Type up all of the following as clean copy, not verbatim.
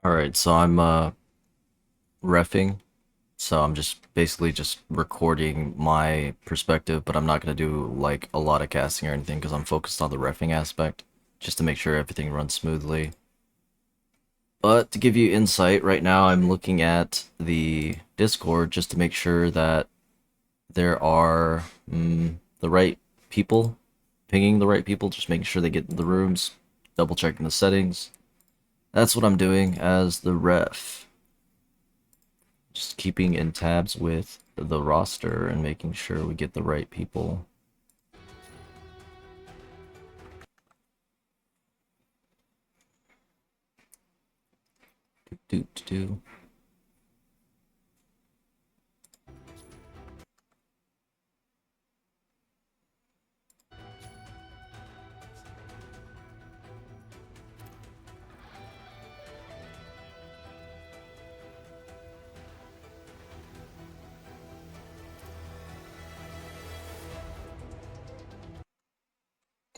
Alright, so I'm reffing, so I'm just basically just recording my perspective, but I'm not gonna do like a lot of casting or anything because I'm focused on the reffing aspect, just to make sure everything runs smoothly. But to give you insight, right now I'm looking at the Discord just to make sure that there are the right people, pinging the right people, just making sure they get in the rooms, double checking the settings. That's what I'm doing as the ref. Just keeping in tabs with the roster and making sure we get the right people. Do.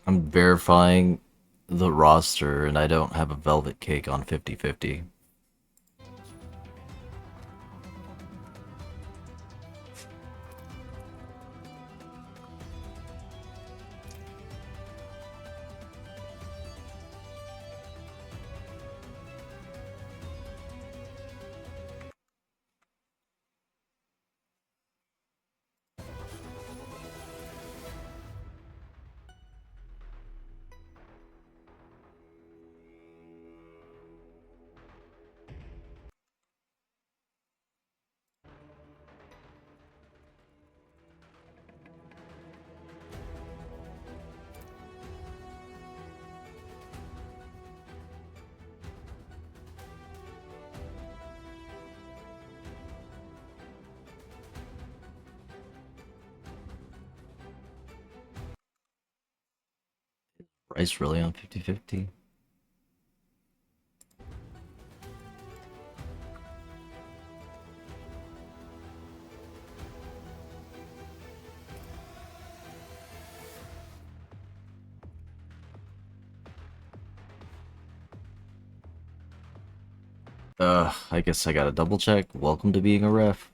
I'm verifying the roster and I don't have a velvet cake on 50-50. Price really on 50-50? I guess I gotta double check. Welcome to being a ref.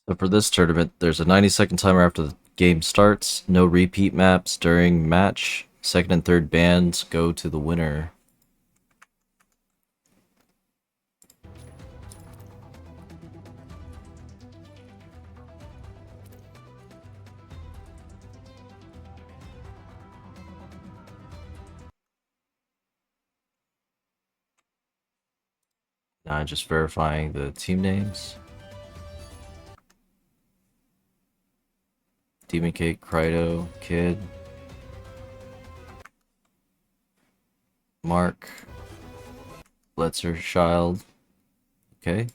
So for this tournament, there's a 90-second timer after the game starts, no repeat maps during match, second and third bands go to the winner. Now just verifying the team names. Demon Cake, Krydo, Kid, Mark, Bletzer, Child. Okay.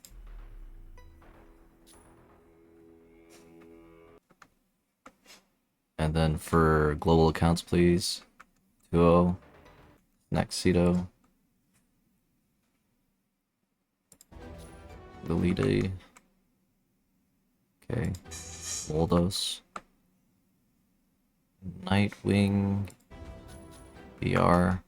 And then for global accounts, please. 2-0, Naxito, Galeee. Okay. Moldos. Nightwing BR.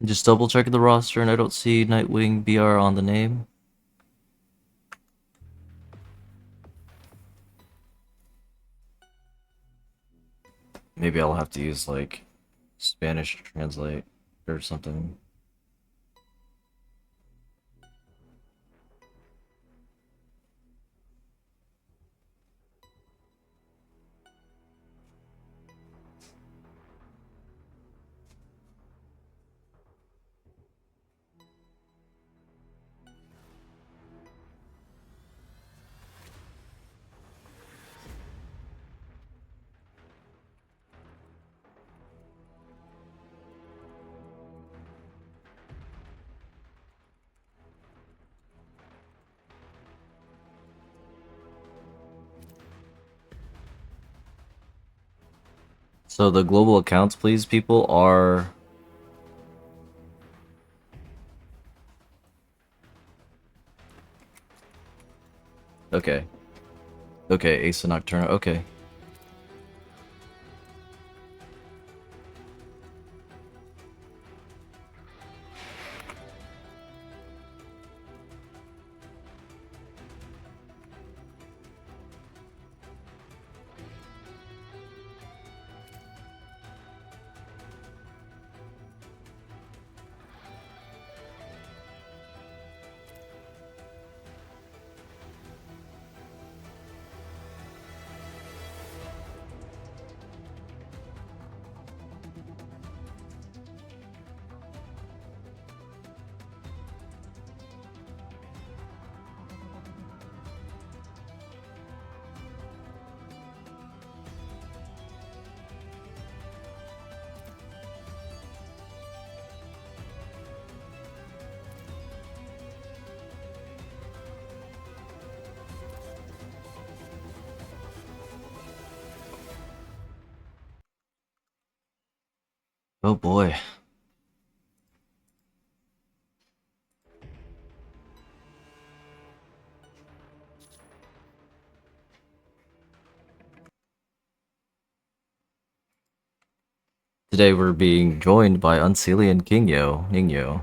Just double checking the roster and I don't see Nightwing BR on the name. Maybe I'll have to use like Spanish translate or something. So the global accounts, please, people, are... Okay. Okay, Ace and Nocturna, okay. Oh boy. Today we're being joined by Unseelie and Ningyo.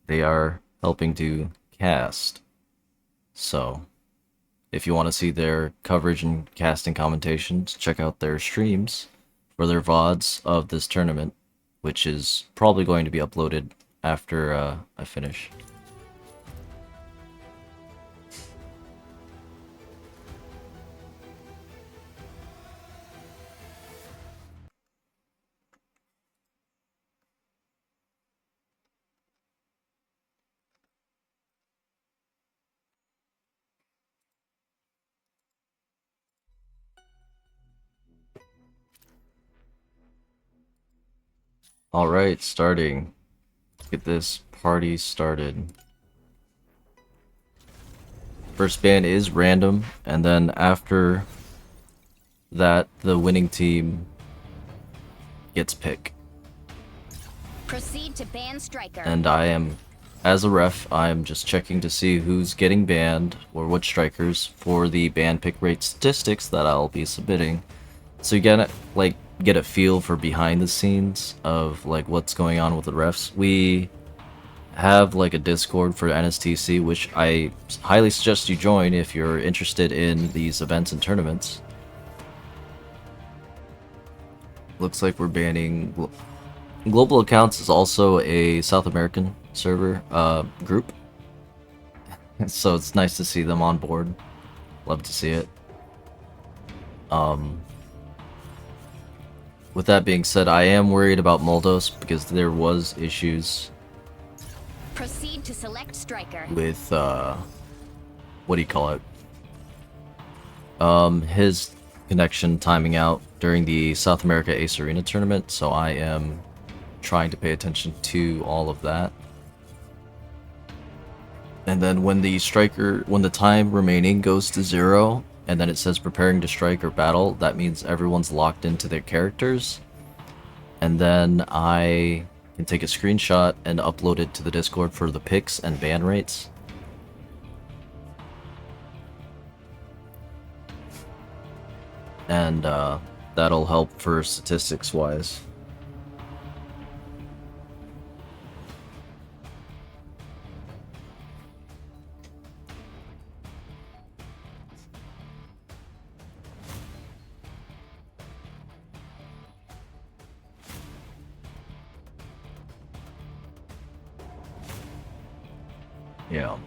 They are helping to cast. So, if you want to see their coverage and casting commentations, check out their streams for their VODs of this tournament, which is probably going to be uploaded after I finish. Alright, starting. Let's get this party started. First ban is random, and then after that, the winning team gets pick. Proceed to ban striker. And I am, as a ref, I am just checking to see who's getting banned, or what strikers, for the ban pick rate statistics that I'll be submitting. So you get a feel for behind the scenes of like what's going on with the refs. We have like a Discord for NSTC, which I highly suggest you join if you're interested in these events and tournaments. Looks like we're banning Global Accounts is also a South American server group, so it's nice to see them on board. Love to see it. With that being said, I am worried about Moldos because there was issues. Proceed to select striker. With what do you call it? His connection timing out during the South America Ace Arena tournament, so I am trying to pay attention to all of that. And then when the time remaining goes to 0, and then it says preparing to strike or battle, that means everyone's locked into their characters. And then I can take a screenshot and upload it to the Discord for the picks and ban rates. And that'll help for statistics wise. Yeah.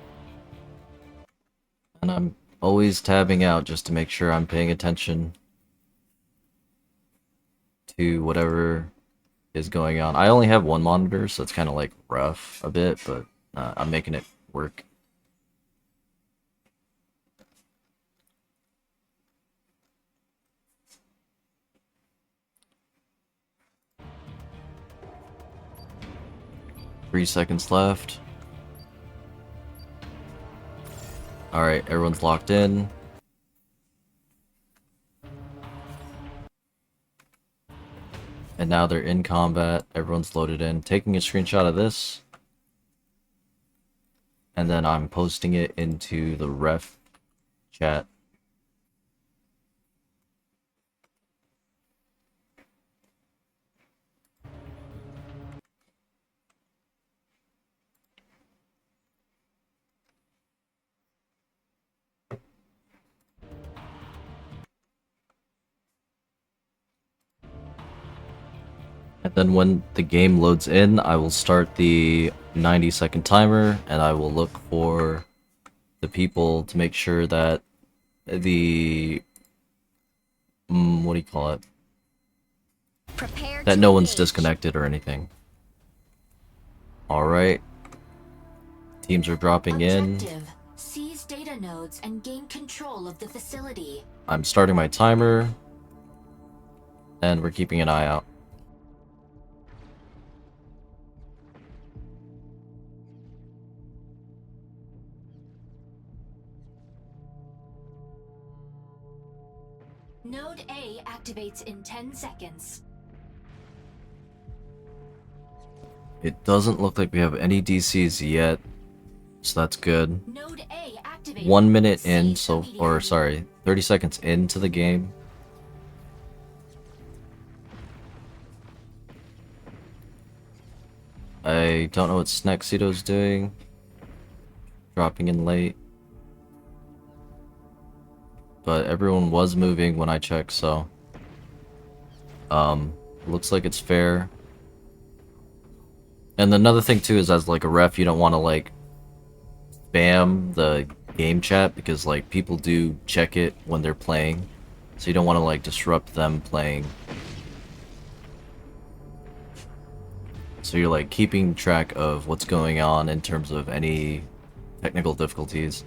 And I'm always tabbing out just to make sure I'm paying attention to whatever is going on. I only have one monitor, so it's kind of like rough a bit, but I'm making it work. Three seconds left. Alright, everyone's locked in. And now they're in combat, everyone's loaded in. Taking a screenshot of this. And then I'm posting it into the ref chat. And then when the game loads in, I will start the 90-second timer, and I will look for the people to make sure that the... what do you call it? Prepare That to no one's engage. disconnected or anything. Alright. Teams are dropping in. Objective: seize data nodes and gain control of the facility. I'm starting my timer. And we're keeping an eye out. Node A activates in 10 seconds. It doesn't look like we have any DCs yet, so that's good. Node A activated. 1 minute in, Seize so, immediately. or sorry, 30 seconds into the game. I don't know what Snexito's doing. Dropping in late. But everyone was moving when I checked, so... looks like it's fair. And another thing too is, as like a ref, you don't want to like spam the game chat, because like people do check it when they're playing, so you don't want to like disrupt them playing. So you're like keeping track of what's going on in terms of any technical difficulties.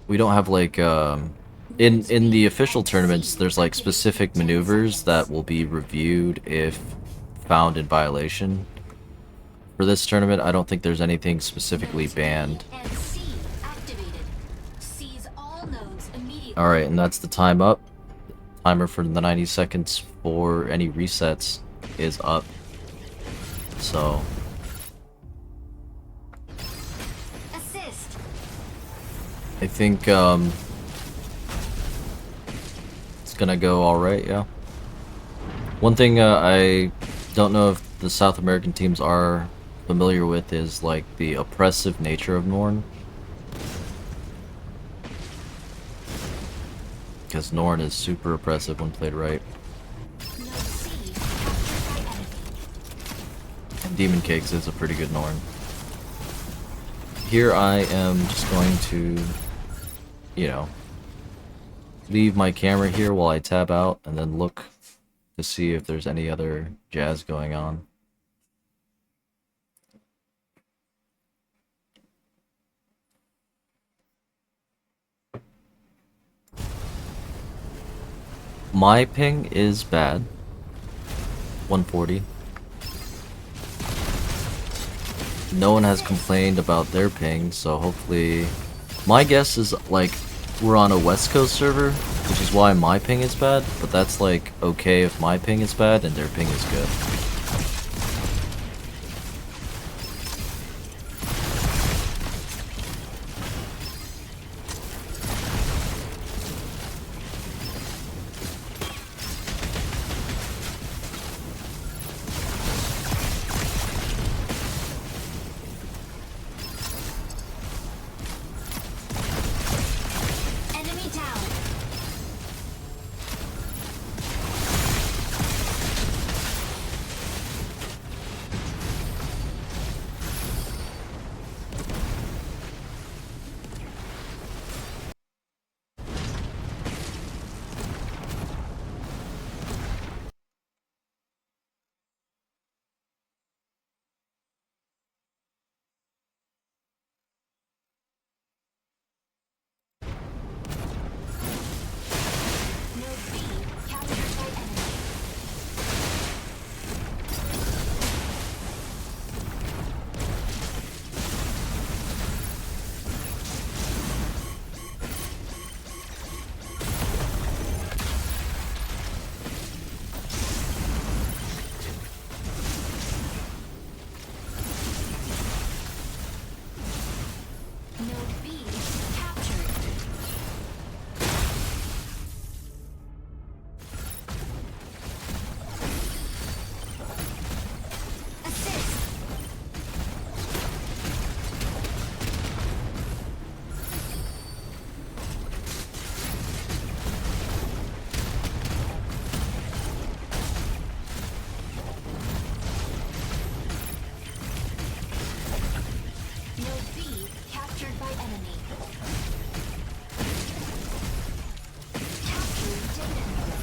We don't have like in the official tournaments, there's like specific maneuvers that will be reviewed if found in violation. For this tournament, I don't think there's anything specifically banned. And C activated. Seize all nodes immediately. Alright, and that's the time up. Timer for the 90 seconds for any resets is up. So... Assist. I think it's gonna go alright, yeah. One thing I don't know if the South American teams are familiar with is like the oppressive nature of Norn. Because Norn is super oppressive when played right. Node C captured by enemy. And Demon Cakes is a pretty good Norn. Here I am just going to, you know, leave my camera here while I tab out and then look to see if there's any other jazz going on. My ping is bad. 140. no one has complained about their ping, so hopefully... My guess is, like, we're on a West Coast server, which is why my ping is bad, but that's, like, okay if my ping is bad and their ping is good. Enemy down. Node B captured by enemy. Node B captured. Assist. Node B captured by enemy. Capturing data node.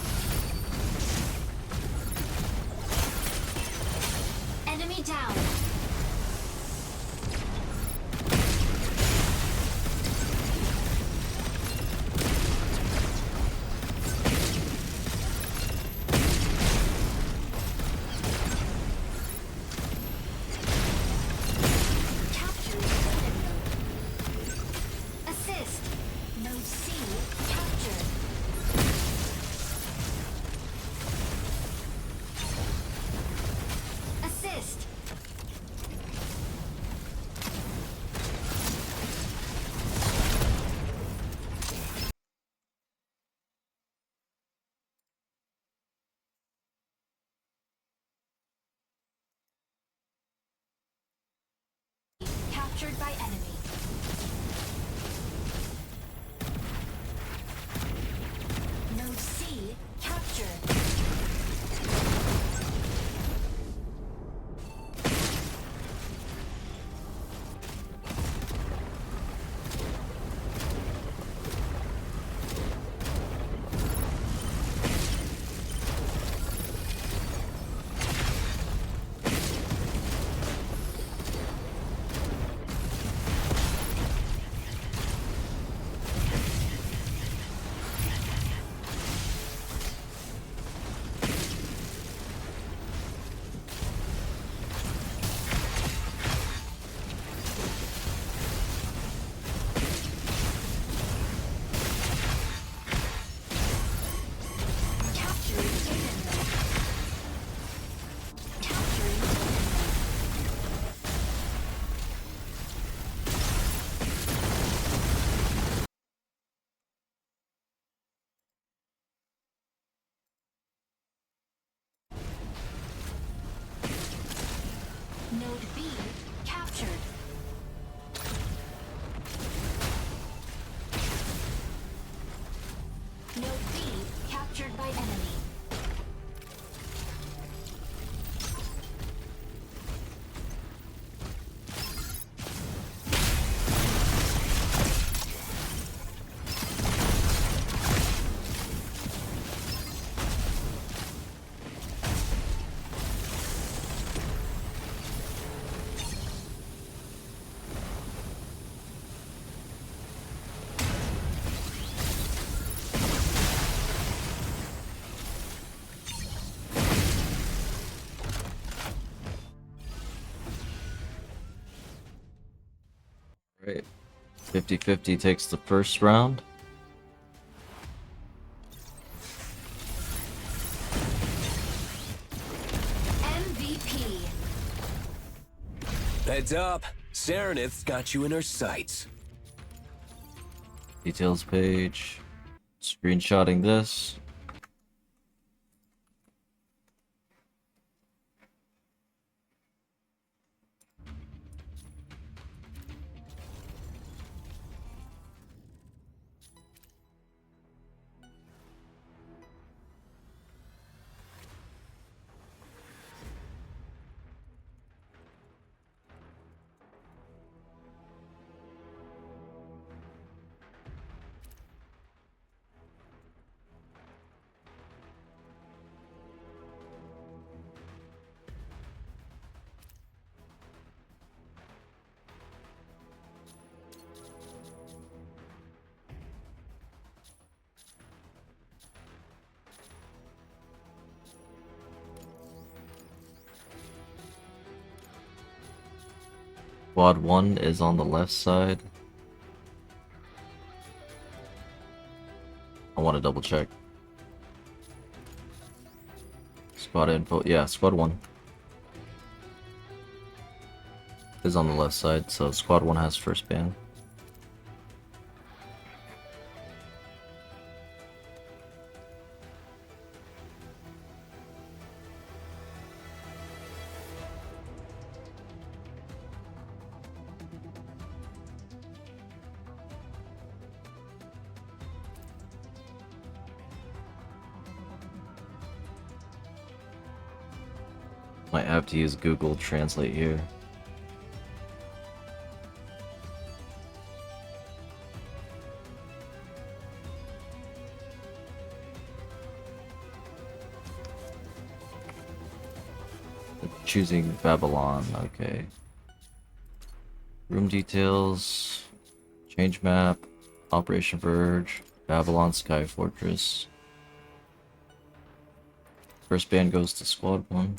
Enemy down. Capturing data node. Assist. Node C captured. Assist. Captured by enemy. Node C captured. Capturing data node. Capturing data node. Node B captured. Node B captured by enemy. Alright. 50-50 takes the first round. MVP. Heads up, Serenith's got you in her sights. Details page. Screenshotting this. Squad 1 is on the left side. I want to double check. Squad info, yeah, Squad 1 is on the left side, so Squad 1 has first ban. Might have to use Google Translate here. Choosing Babylon, okay. Room details, change map, Operation Verge, Babylon Sky Fortress. First ban goes to Squad 1.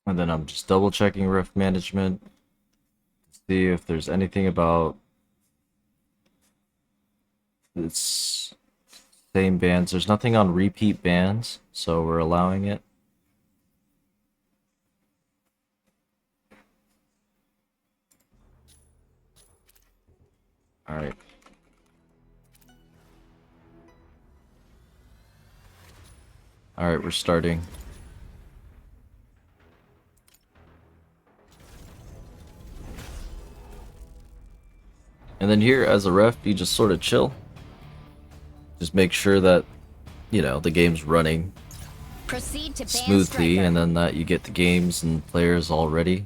And then I'm just double checking ref management to see if there's anything about its same bans. There's nothing on repeat bans, so we're allowing it. Alright. Alright, we're starting. And then here, as a ref, you just sort of chill. Just make sure that, you know, the game's running Proceed to ban smoothly, striker. and then that you get the games and players all ready.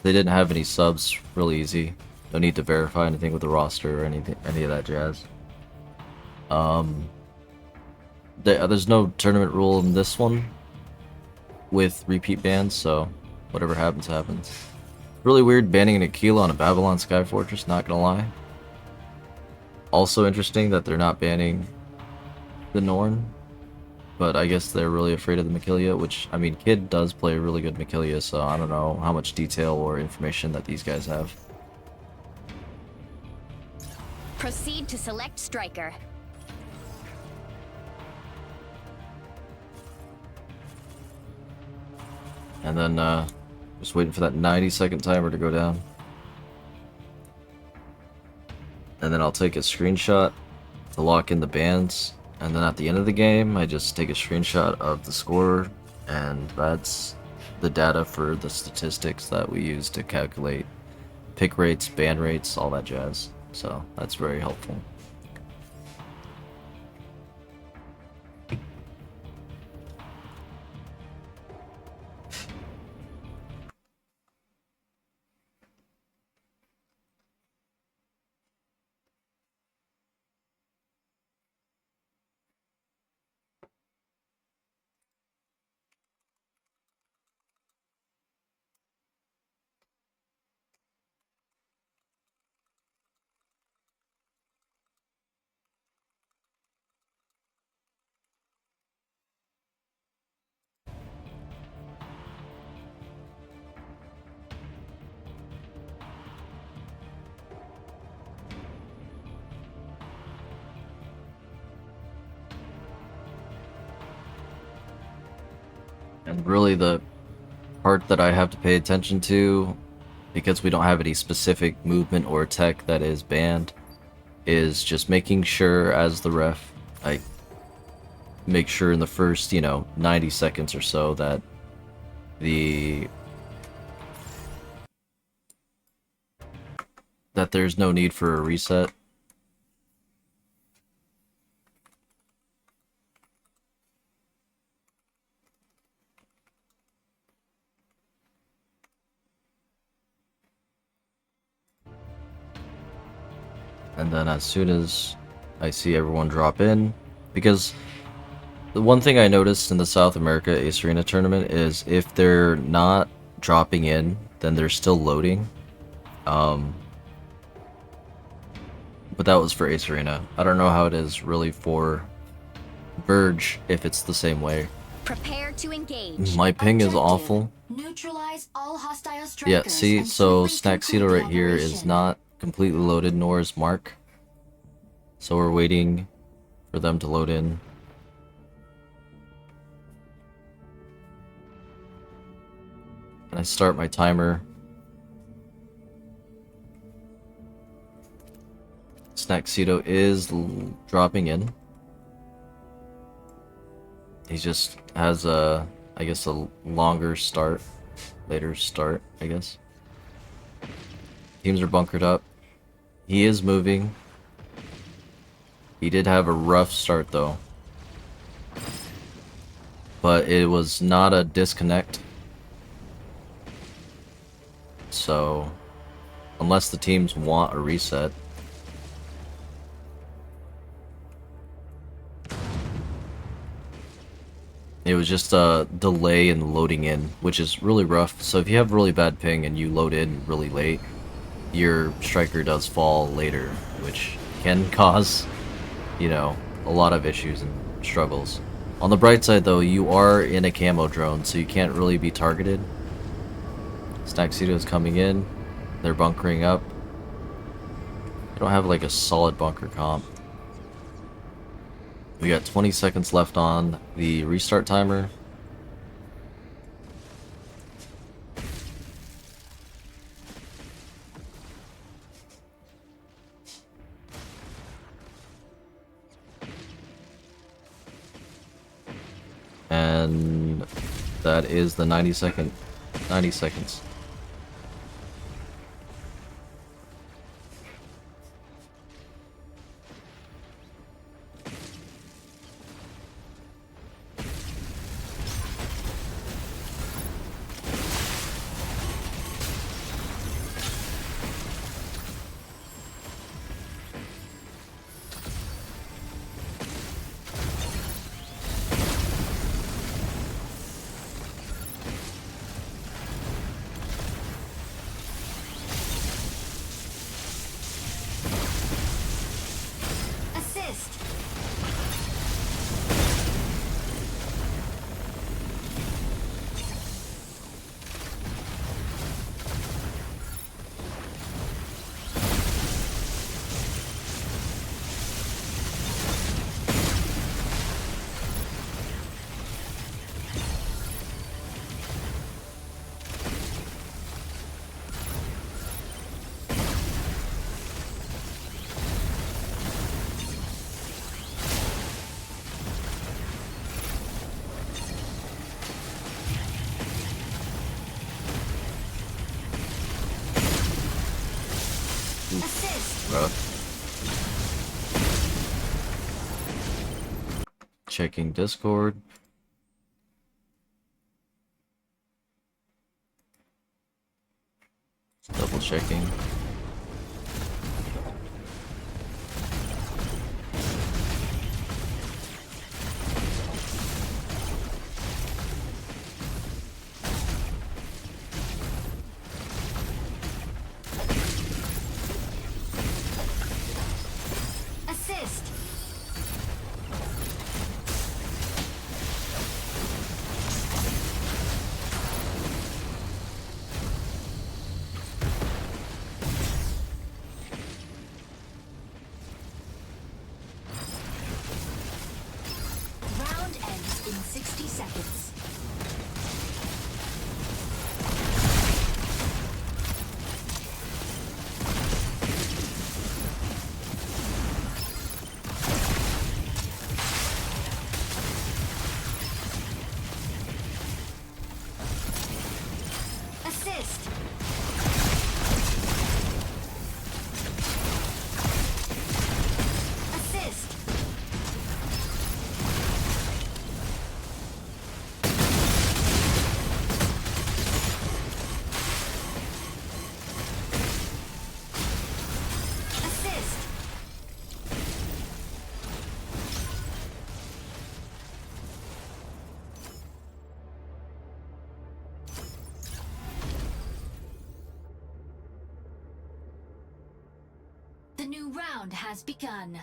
They didn't have any subs, really easy. No need to verify anything with the roster or anything, any of that jazz. There's no tournament rule in this one with repeat bans, so whatever happens, happens. Really weird banning an Aquila on a Babylon Sky Fortress, not gonna lie. Also interesting that they're not banning the Norn, but I guess they're really afraid of the Machilia, which, I mean, Kid does play really good Machilia, so I don't know how much detail or information that these guys have. Proceed to select striker. And then, just waiting for that 90-second timer to go down. And then I'll take a screenshot to lock in the bans. And then at the end of the game, I just take a screenshot of the score, and that's the data for the statistics that we use to calculate pick rates, ban rates, all that jazz. So that's very helpful. And really the part that I have to pay attention to, because we don't have any specific movement or tech that is banned, is just making sure as the ref, I make sure in the first, 90 seconds or so that there's no need for a reset. And then as soon as I see everyone drop in, because the one thing I noticed in the South America Ace Arena tournament is if they're not dropping in, then they're still loading. But that was for Ace Arena. I don't know how it is really for Verge, if it's the same way. Prepare to engage. My ping is Objective, awful. Neutralize all hostile strikers. Yeah, see, and so safely Snackcedo conclude right here is operation. not completely loaded, nor is Mark. So we're waiting for them to load in. And I start my timer. Snackcedo is dropping in. He just has a, I guess, a longer start, later start, I guess. Teams are bunkered up. He is moving. He did have a rough start though. But it was not a disconnect. So, unless the teams want a reset. It was just a delay in loading in, which is really rough. So if you have really bad ping and you load in really late, your striker does fall later, which can cause, a lot of issues and struggles. On the bright side though, you are in a camo drone, so you can't really be targeted. Snackcedo is coming in, they're bunkering up. They don't have like a solid bunker comp. We got 20 seconds left on the restart timer. And that is the 90 seconds. Assist. Bro. Checking Discord. Double checking. Assist. Round ends in 60 seconds. Assist. Assist. Assist. The new round has begun.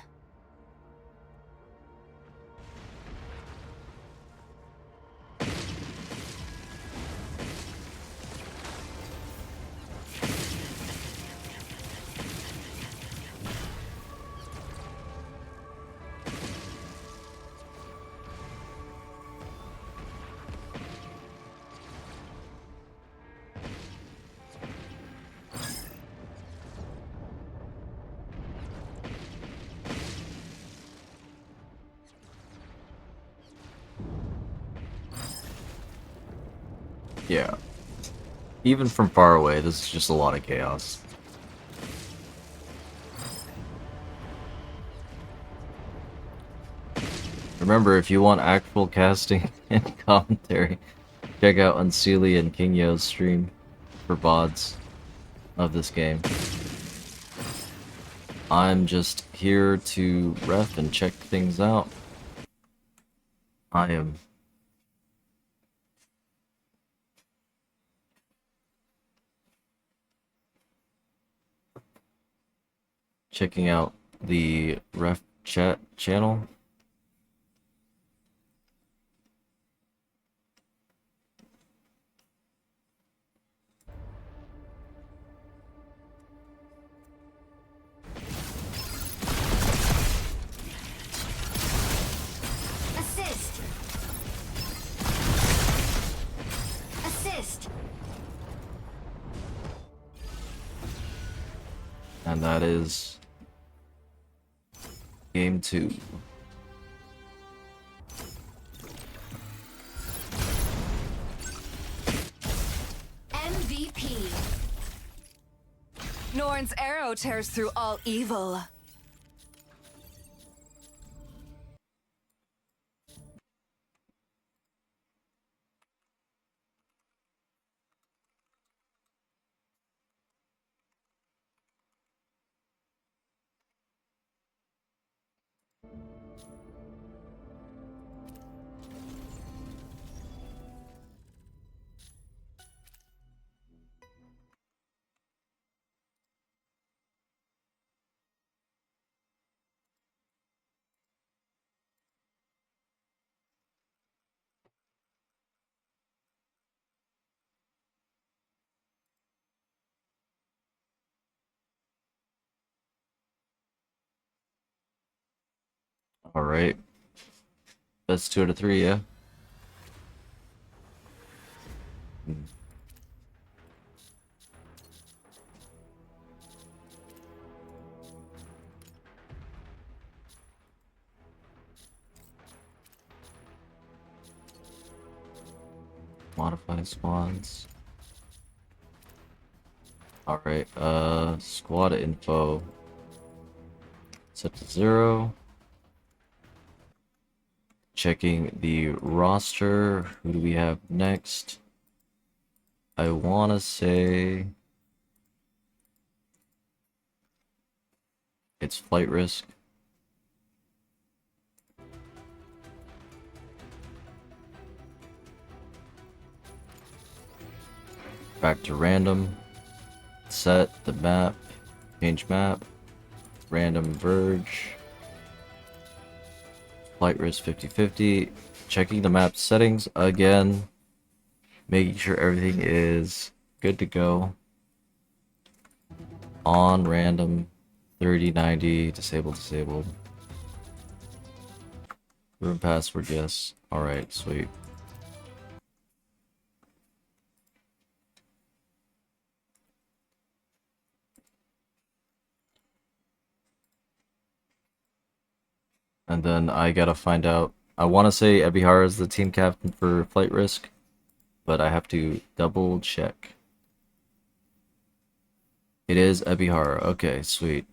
Yeah. Even from far away, this is just a lot of chaos. Remember, if you want actual casting and commentary, check out Unseelie and Kingyo's stream for VODs of this game. I'm just here to ref and check things out. I am checking out the ref chat channel. Assist. Assist. And that is game 2. MVP. Norn's arrow tears through all evil. Alright. Best 2 out of 3, yeah? Modify spawns. Alright, squad info. Set to 0. Checking the roster. Who do we have next? I wanna say it's flight risk. Back to random. Set the map. Change map. Random verge. Flight risk 50-50. Checking the map settings again. Making sure everything is good to go. On random. 30-90. Disabled. Room password, yes. Alright, sweet. And then I gotta find out. I want to say Ebihara is the team captain for flight risk, but I have to double check. It is Ebihara. Okay, sweet.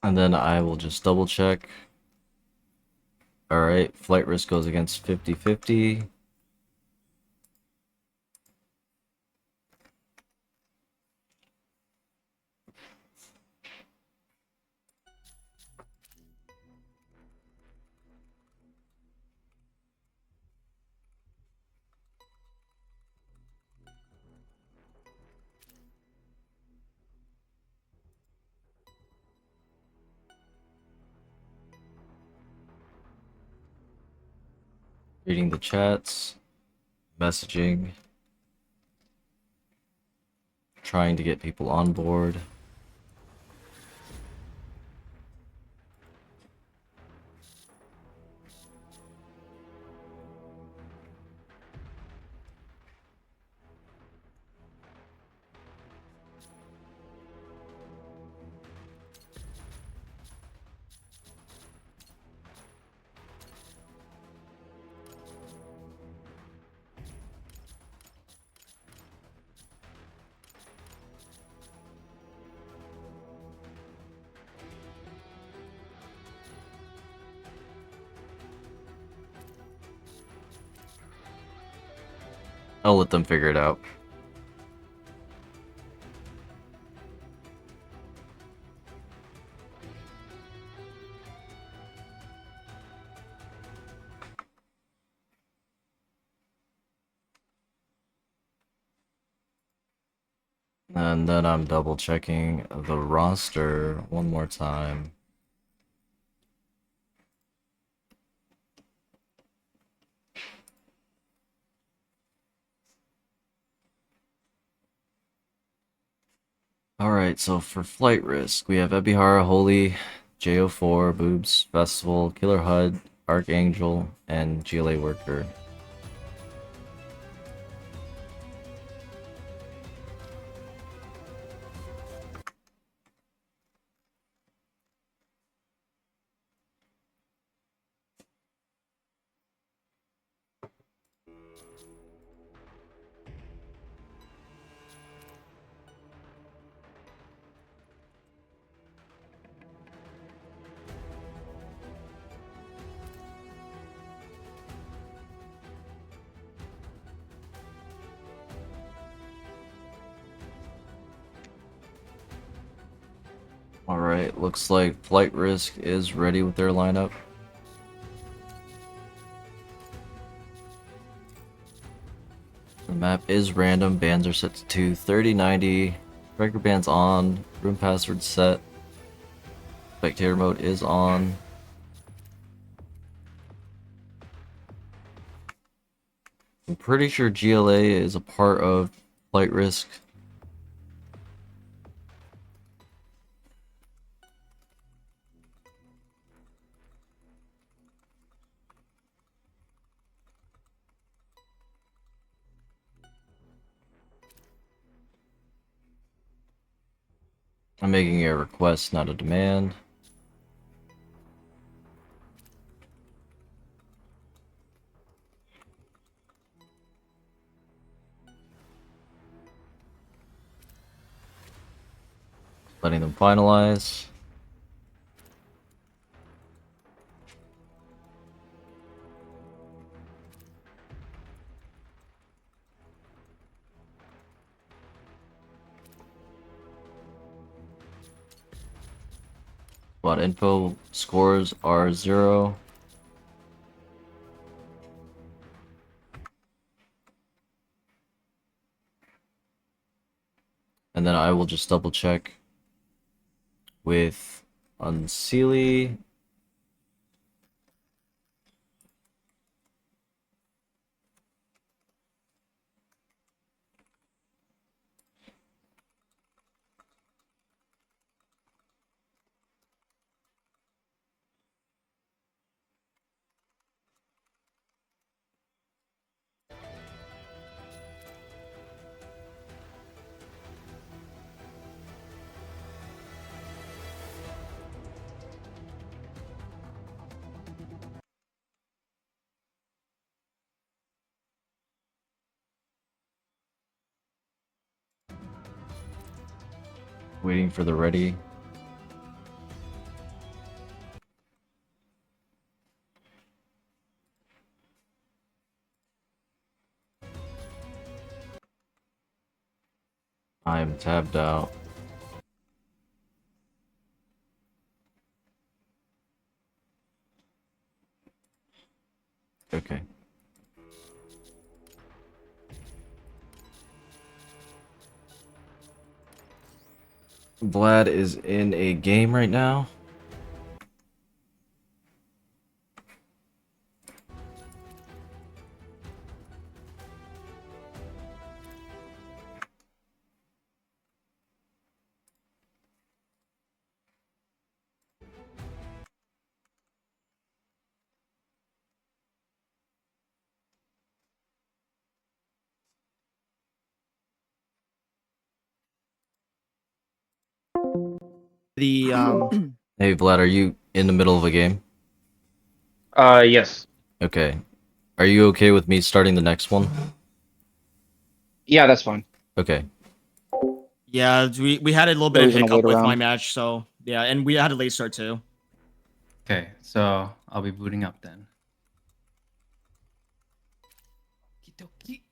And then I will just double check. Alright, flight risk goes against 50-50. Reading the chats. Messaging. Trying to get people on board. I'll let them figure it out. And then I'm double checking the roster one more time. Alright, so for flight risk, we have Ebihara, Holy, JO4, Boobs, Festival, Killer HUD, Archangel, and GLA Worker. Alright, looks like Flight Risk is ready with their lineup. The map is random, bands are set to 2, 30, 90, striker bands on, room password set, spectator mode is on. I'm pretty sure GLA is a part of flight risk. I'm making a request, not a demand. Letting them finalize. What info scores are 0. And then I will just double check with Unseelie. Waiting for the ready. I am tabbed out. Okay. Vlad is in a game right now. The Hey Vlad, are you in the middle of a game? Yes. Okay. Are you okay with me starting the next one? Yeah, that's fine. Okay. yeah, we had a little bit I of was gonna hiccup wait with my around. match, so yeah, and we had a late start too. Okay, so I'll be booting up then. Okey-dokey.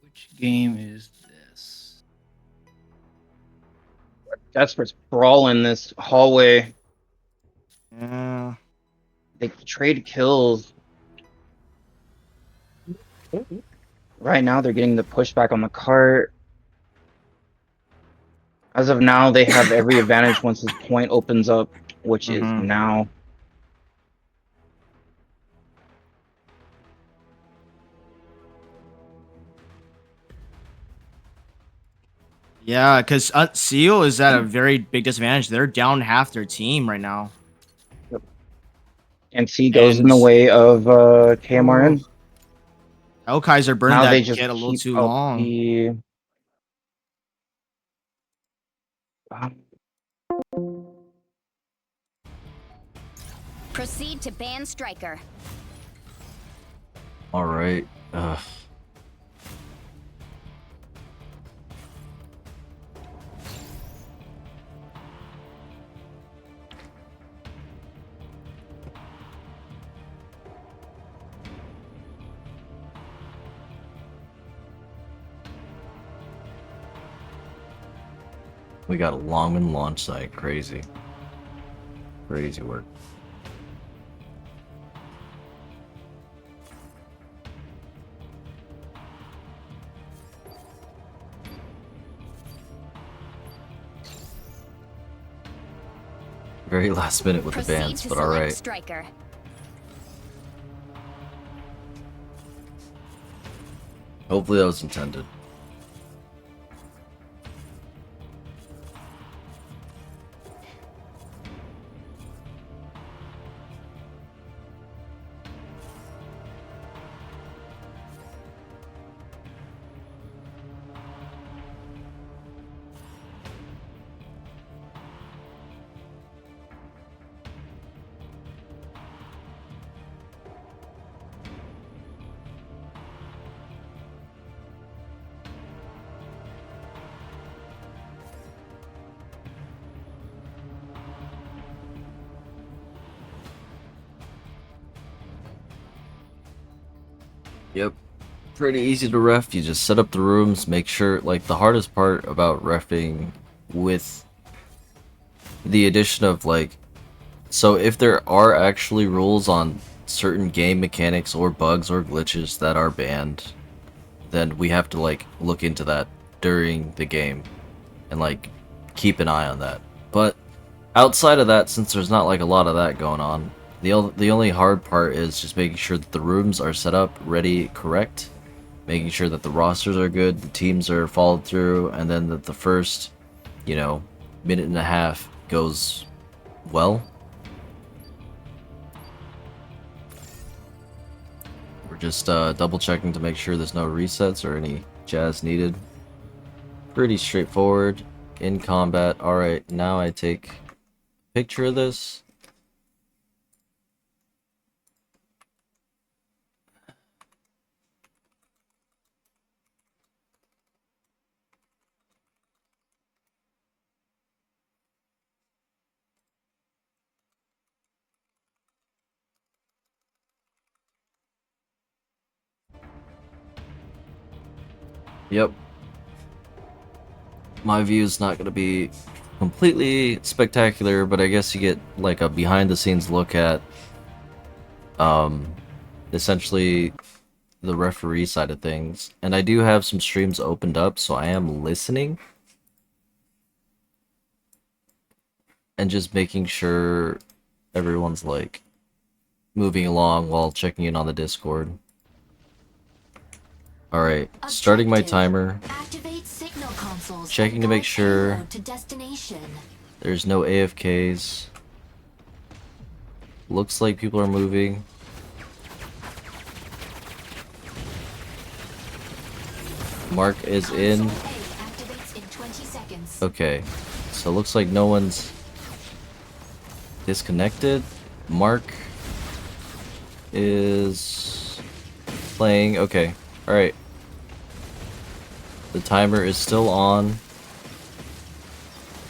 Which game is this? Desperate sprawl in this hallway. Yeah. They trade kills. Right now, they're getting the pushback on the cart. As of now, they have every advantage once his point opens up, which is now. Yeah, because Seal is at a very big disadvantage. They're down half their team right now. And C goes in And the way of KMRN. Kaiser burned Now they that just kit a little keep too up long. the. Proceed to ban striker. Alright. We got a Longman launch site. Crazy. Crazy work. Very last minute with the Proceed bans, to but select alright. striker. Hopefully that was intended. Yep. Pretty easy to ref. You just set up the rooms, make sure, like, the hardest part about refing with the addition of, like, so if there are actually rules on certain game mechanics or bugs or glitches that are banned, then we have to, like, look into that during the game and, like, keep an eye on that. But outside of that, since there's not, like, a lot of that going on, the only hard part is just making sure that the rooms are set up, ready, correct, making sure that the rosters are good, the teams are followed through, and then that the first, you know, minute and a half goes well. We're just double checking to make sure there's no resets or any jazz needed. Pretty straightforward. In combat. Alright, now I take a picture of this. Yep. My view is not going to be completely spectacular, but I guess you get like a behind the scenes look at essentially the referee side of things. And I do have some streams opened up, so I am listening and just making sure everyone's like moving along while checking in on the Discord. Alright, starting my timer. Activate signal consoles. Checking to make sure to destination. there's no AFKs. Looks like people are moving. Mark is in. Console A activates in 20 seconds. Okay, so looks like no one's disconnected. Mark is playing. Okay, alright. The timer is still on.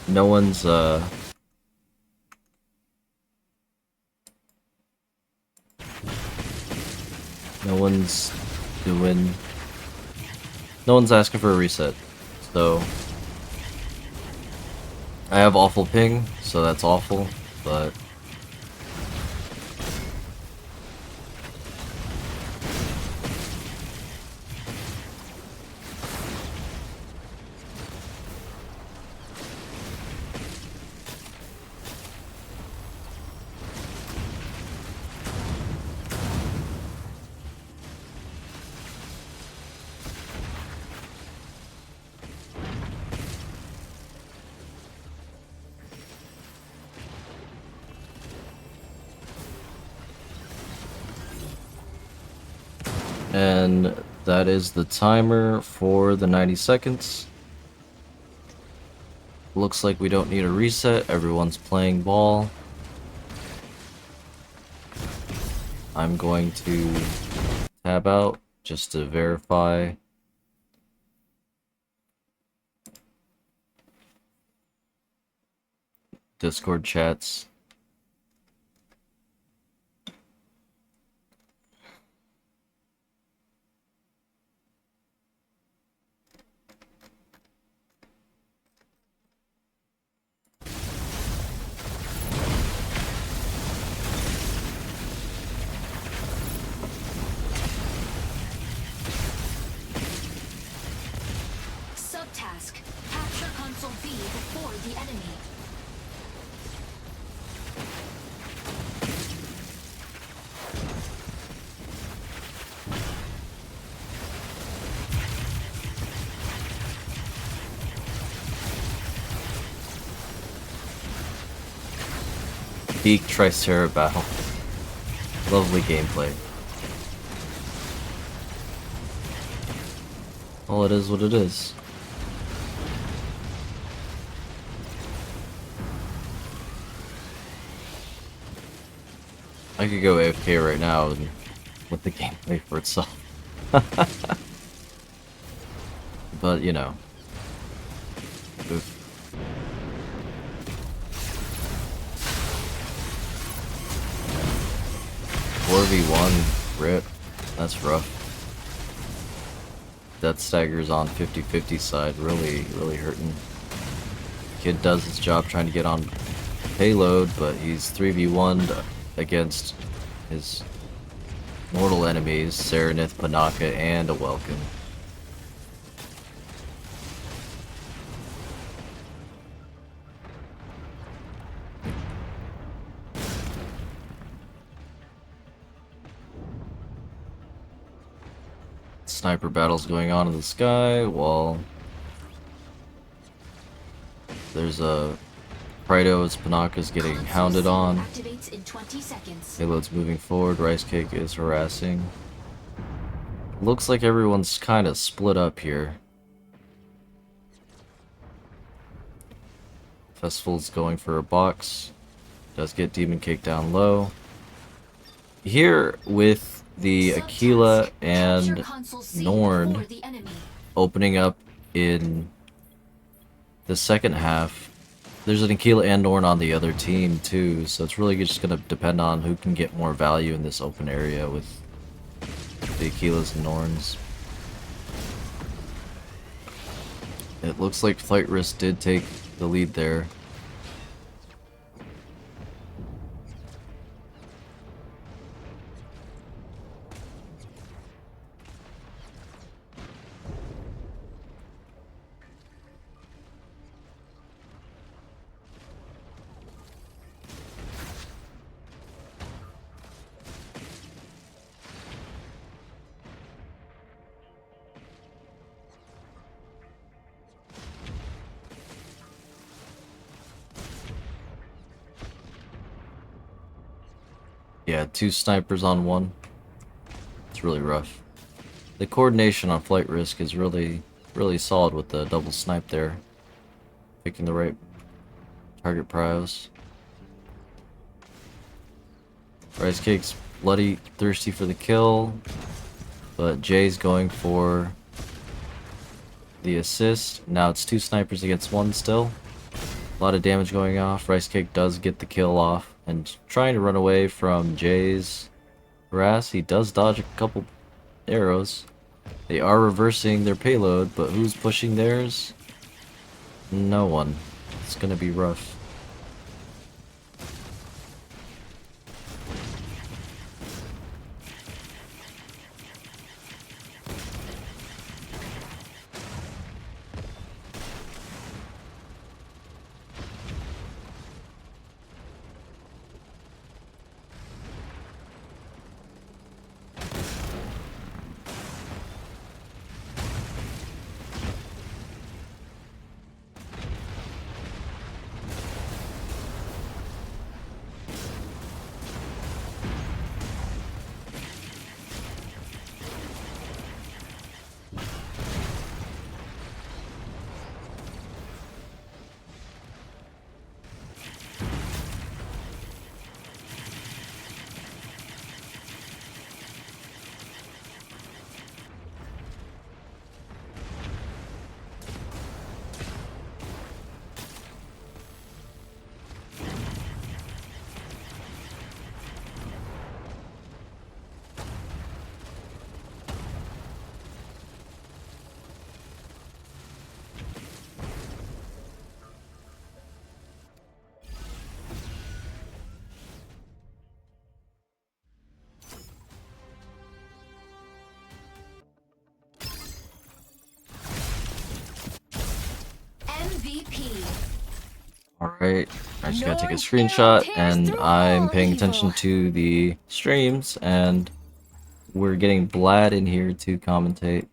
No one's doing. No one's asking for a reset. So I have awful ping, so that's awful, but and that is the timer for the 90 seconds. Looks like we don't need a reset. Everyone's playing ball. I'm going to tab out just to verify. Discord chats. Subtask. Capture console B before the enemy. Peak Tricera battle. Lovely gameplay. Well, it is what it is. I could go AFK right now and let the game play for itself. But, you know. Oof. 4v1 rip. That's rough. Death Stagger's on 50-50 side, really hurting. Kid does his job trying to get on payload, but he's 3v1'd against his mortal enemies, Serenith, Panaka, and a Welkin. Sniper battles going on in the sky while there's a Krytos, Panaka's getting hounded on. Activates in 20 seconds. Payload's moving forward, Rice Cake is harassing. Looks like everyone's kind of split up here. Festival's going for a box. Does get Demon Cake down low. Here with the Aquila and Norn opening up in the second half. There's an Aquila and Norn on the other team too, so it's really just going to depend on who can get more value in this open area with the Aquilas and Norns. It looks like Flight Risk did take the lead there. Yeah, 2 snipers on 1. It's really rough. The coordination on Flight Risk is really solid with the double snipe there. Picking the right target prios. Rice Cake's bloody thirsty for the kill, but Jay's going for the assist. Now it's 2 snipers against 1 still. A lot of damage going off. Rice Cake does get the kill off and trying to run away from Jay's harass. He does dodge a couple arrows. They are reversing their payload, but who's pushing theirs? No one. It's gonna be rough. Alright, I just gotta take a screenshot, and I'm paying attention to the streams, and we're getting Vlad in here to commentate.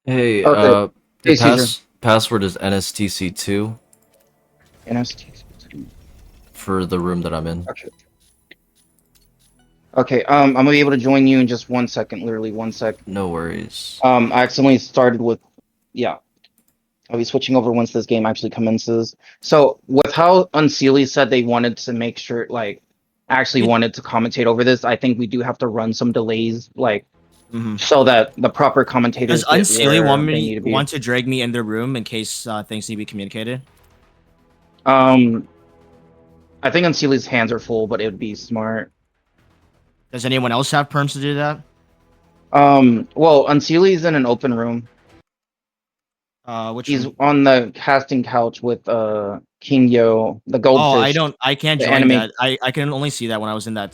Hey, Okay. the Hey, Caesar. password is NSTC2 NSTC. for the room that I'm in. Okay. Okay. I'm gonna be able to join you in just 1 second. Literally 1 sec. No worries. I accidentally started with. Yeah. I'll be switching over once this game actually commences. So with how Unseelie said they wanted to make sure, like, actually wanted to commentate over this, I think we do have to run some delays, like, so that the proper commentators Does get Unseelie where they need to be. want to drag me in their room in case things need to be communicated? I think Unseelie's hands are full, but it would be smart. Does anyone else have perms to do that? Well, Unseelie's in an open room. Which He's room? on the casting couch with Kingyo, the goldfish. I can't the join anime- that. I can only see that when I was in that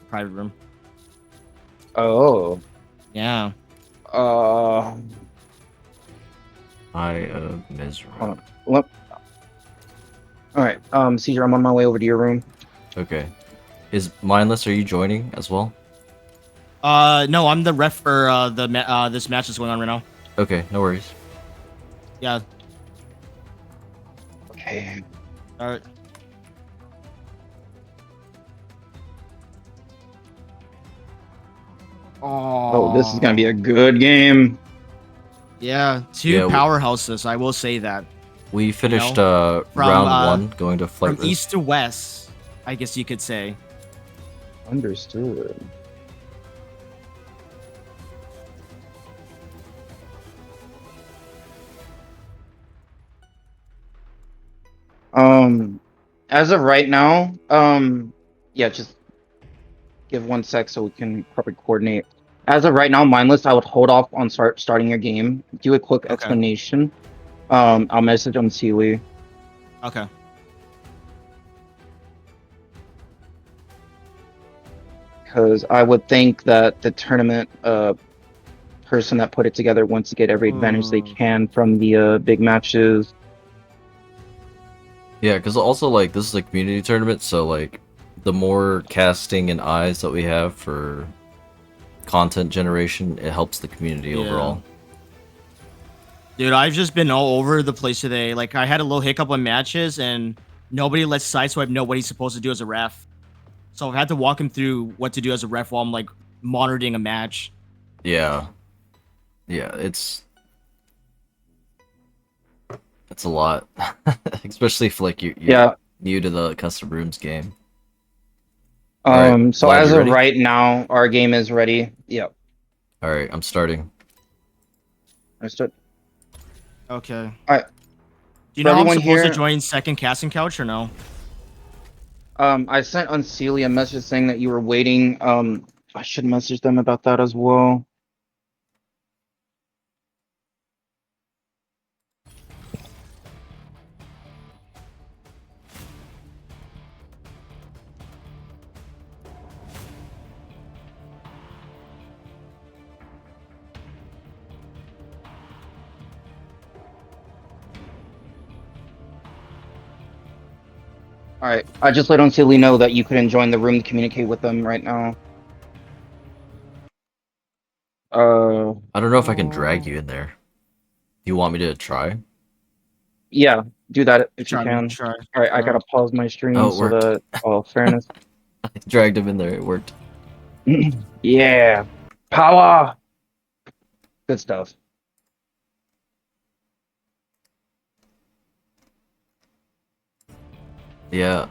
private room. Oh. Yeah. I miserable. All right. Caesar, I'm on my way over to your room. Okay. Is Mindless, are you joining as well? No, I'm the ref for this match that's going on right now. Okay, no worries. Yeah. Okay. All right. Oh, this is gonna be a good game. Yeah, two Yeah, powerhouses. I will say that. We finished From, round 1 going to flight From risk. east to west, I guess you could say. Understood. As of right now, yeah, just give 1 sec so we can probably coordinate. As of right now, Mindless, I would hold off on starting your game. Do a quick explanation. I'll message Unseelie. Okay. Because I would think that the tournament person that put it together wants to get every advantage they can from the big matches. Yeah, because also, like, this is a community tournament, so, like, the more casting and eyes that we have for content generation, it helps the community overall. Dude, I've just been all over the place today. Like, I had a little hiccup on matches, and nobody lets sideswipe know what he's supposed to do as a ref. So I've had to walk him through what to do as a ref while I'm, like, monitoring a match. Yeah. Yeah, it's a lot. Especially if, like, you're new to the custom rooms game. Alright, So Vlad, as you of ready? right now, our game is ready. Yep. Alright, I'm starting. I start. Okay. Alright. Do you know how I'm everyone supposed to here- join second casting couch or no? I sent Unseelie a message saying that you were waiting. I should message them about that as well. Alright, I just let Unseelie know that you couldn't join the room to communicate with them right now. I don't know if I can drag you in there. You want me to try? Yeah, do that if Try, you can. try. Alright, I gotta pause my stream Oh, it so worked. that, oh, fairness. I dragged him in there, it worked. Yeah, power! Good stuff. Yeah.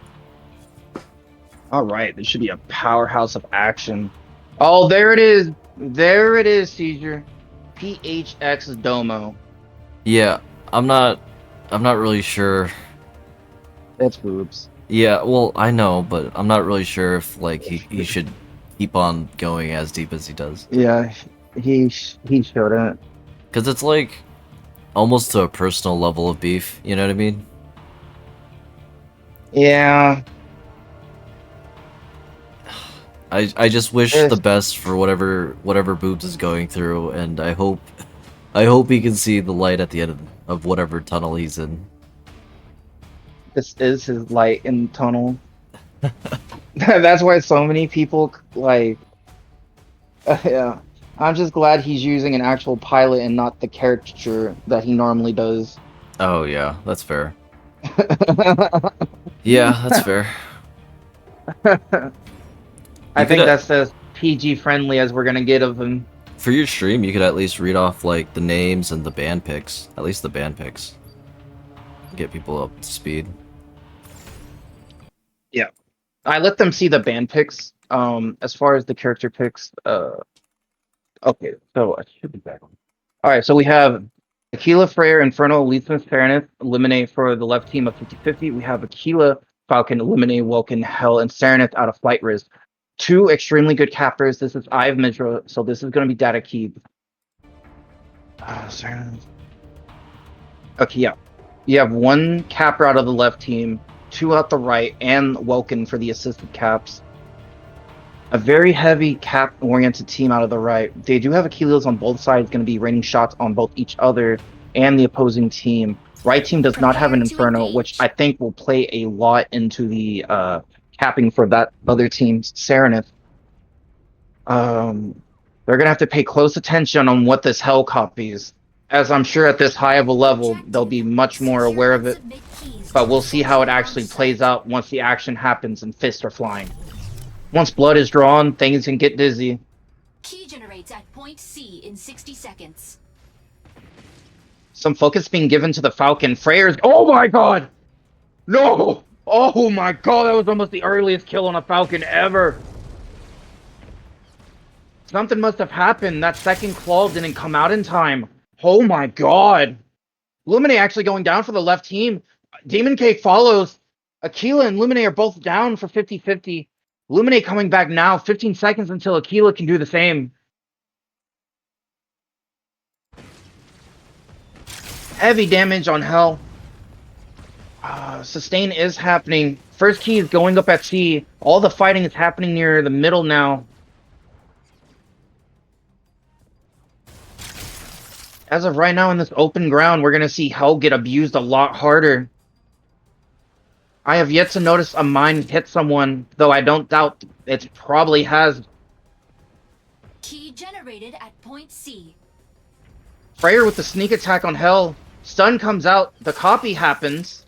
Alright, this should be a powerhouse of action. Oh, there it is! There it is, Caesar. PHX Domo. Yeah, I'm not really sure. That's boobs. Yeah, well, I know, but I'm not really sure if, like, he should keep on going as deep as he does. Yeah, he shouldn't. Because it's, like, almost to a personal level of beef, you know what I mean? Yeah. I just wish the best for whatever Boobs is going through, and I hope he can see the light at the end of whatever tunnel he's in. This is his light in the tunnel. That's why so many people, like... yeah. I'm just glad he's using an actual pilot and not the caricature that he normally does. Oh yeah, that's fair. Yeah, that's fair. I You could, think that's as PG friendly as we're gonna get of him. for your stream, you could at least read off like the names and the band picks. At least the band picks. Get people up to speed. Yeah, I let them see the band picks. As far as the character picks, okay, so I should be back. All right, so we have Aquila, Freyr, Inferno, Leeson, Serenith, Eliminate for the left team of 50-50. We have Aquila, Falcon, Eliminate, Welkin, Hell, and Serenith out of Flight Risk. Two extremely good captors. This is Eye of Mizra, so this is going to be Data Keep. Serenith. Okay, yeah. You have one capper out of the left team, two out the right, and Welkin for the assisted caps. A very heavy cap-oriented team out of the right. They do have Achilles on both sides, going to be raining shots on both each other and the opposing team. Right team does not have an Inferno, which I think will play a lot into the capping for that other team's Serenith. They're going to have to pay close attention on what this Hell copies, as I'm sure at this high of a level, they'll be much more aware of it. But we'll see how it actually plays out once the action happens and fists are flying. Once blood is drawn, things can get dizzy. Key generates at point C in 60 seconds. Some focus being given to the Falcon. Freyr's. Oh my god! No! Oh my god, that was almost the earliest kill on a Falcon ever. Something must have happened. That second claw didn't come out in time. Oh my god. Lumine actually going down for the left team. Demon Cake follows. Aquila and Lumine are both down for 50-50. Lumine coming back now, 15 seconds until Aquila can do the same. Heavy damage on Hell. Sustain is happening. First key is going up at C. All the fighting is happening near the middle now. As of right now in this open ground, we're going to see Hell get abused a lot harder. I have yet to notice a mine hit someone, though I don't doubt it probably has. Key generated at point C. Freyr with the sneak attack on Hell. Stun comes out. The copy happens.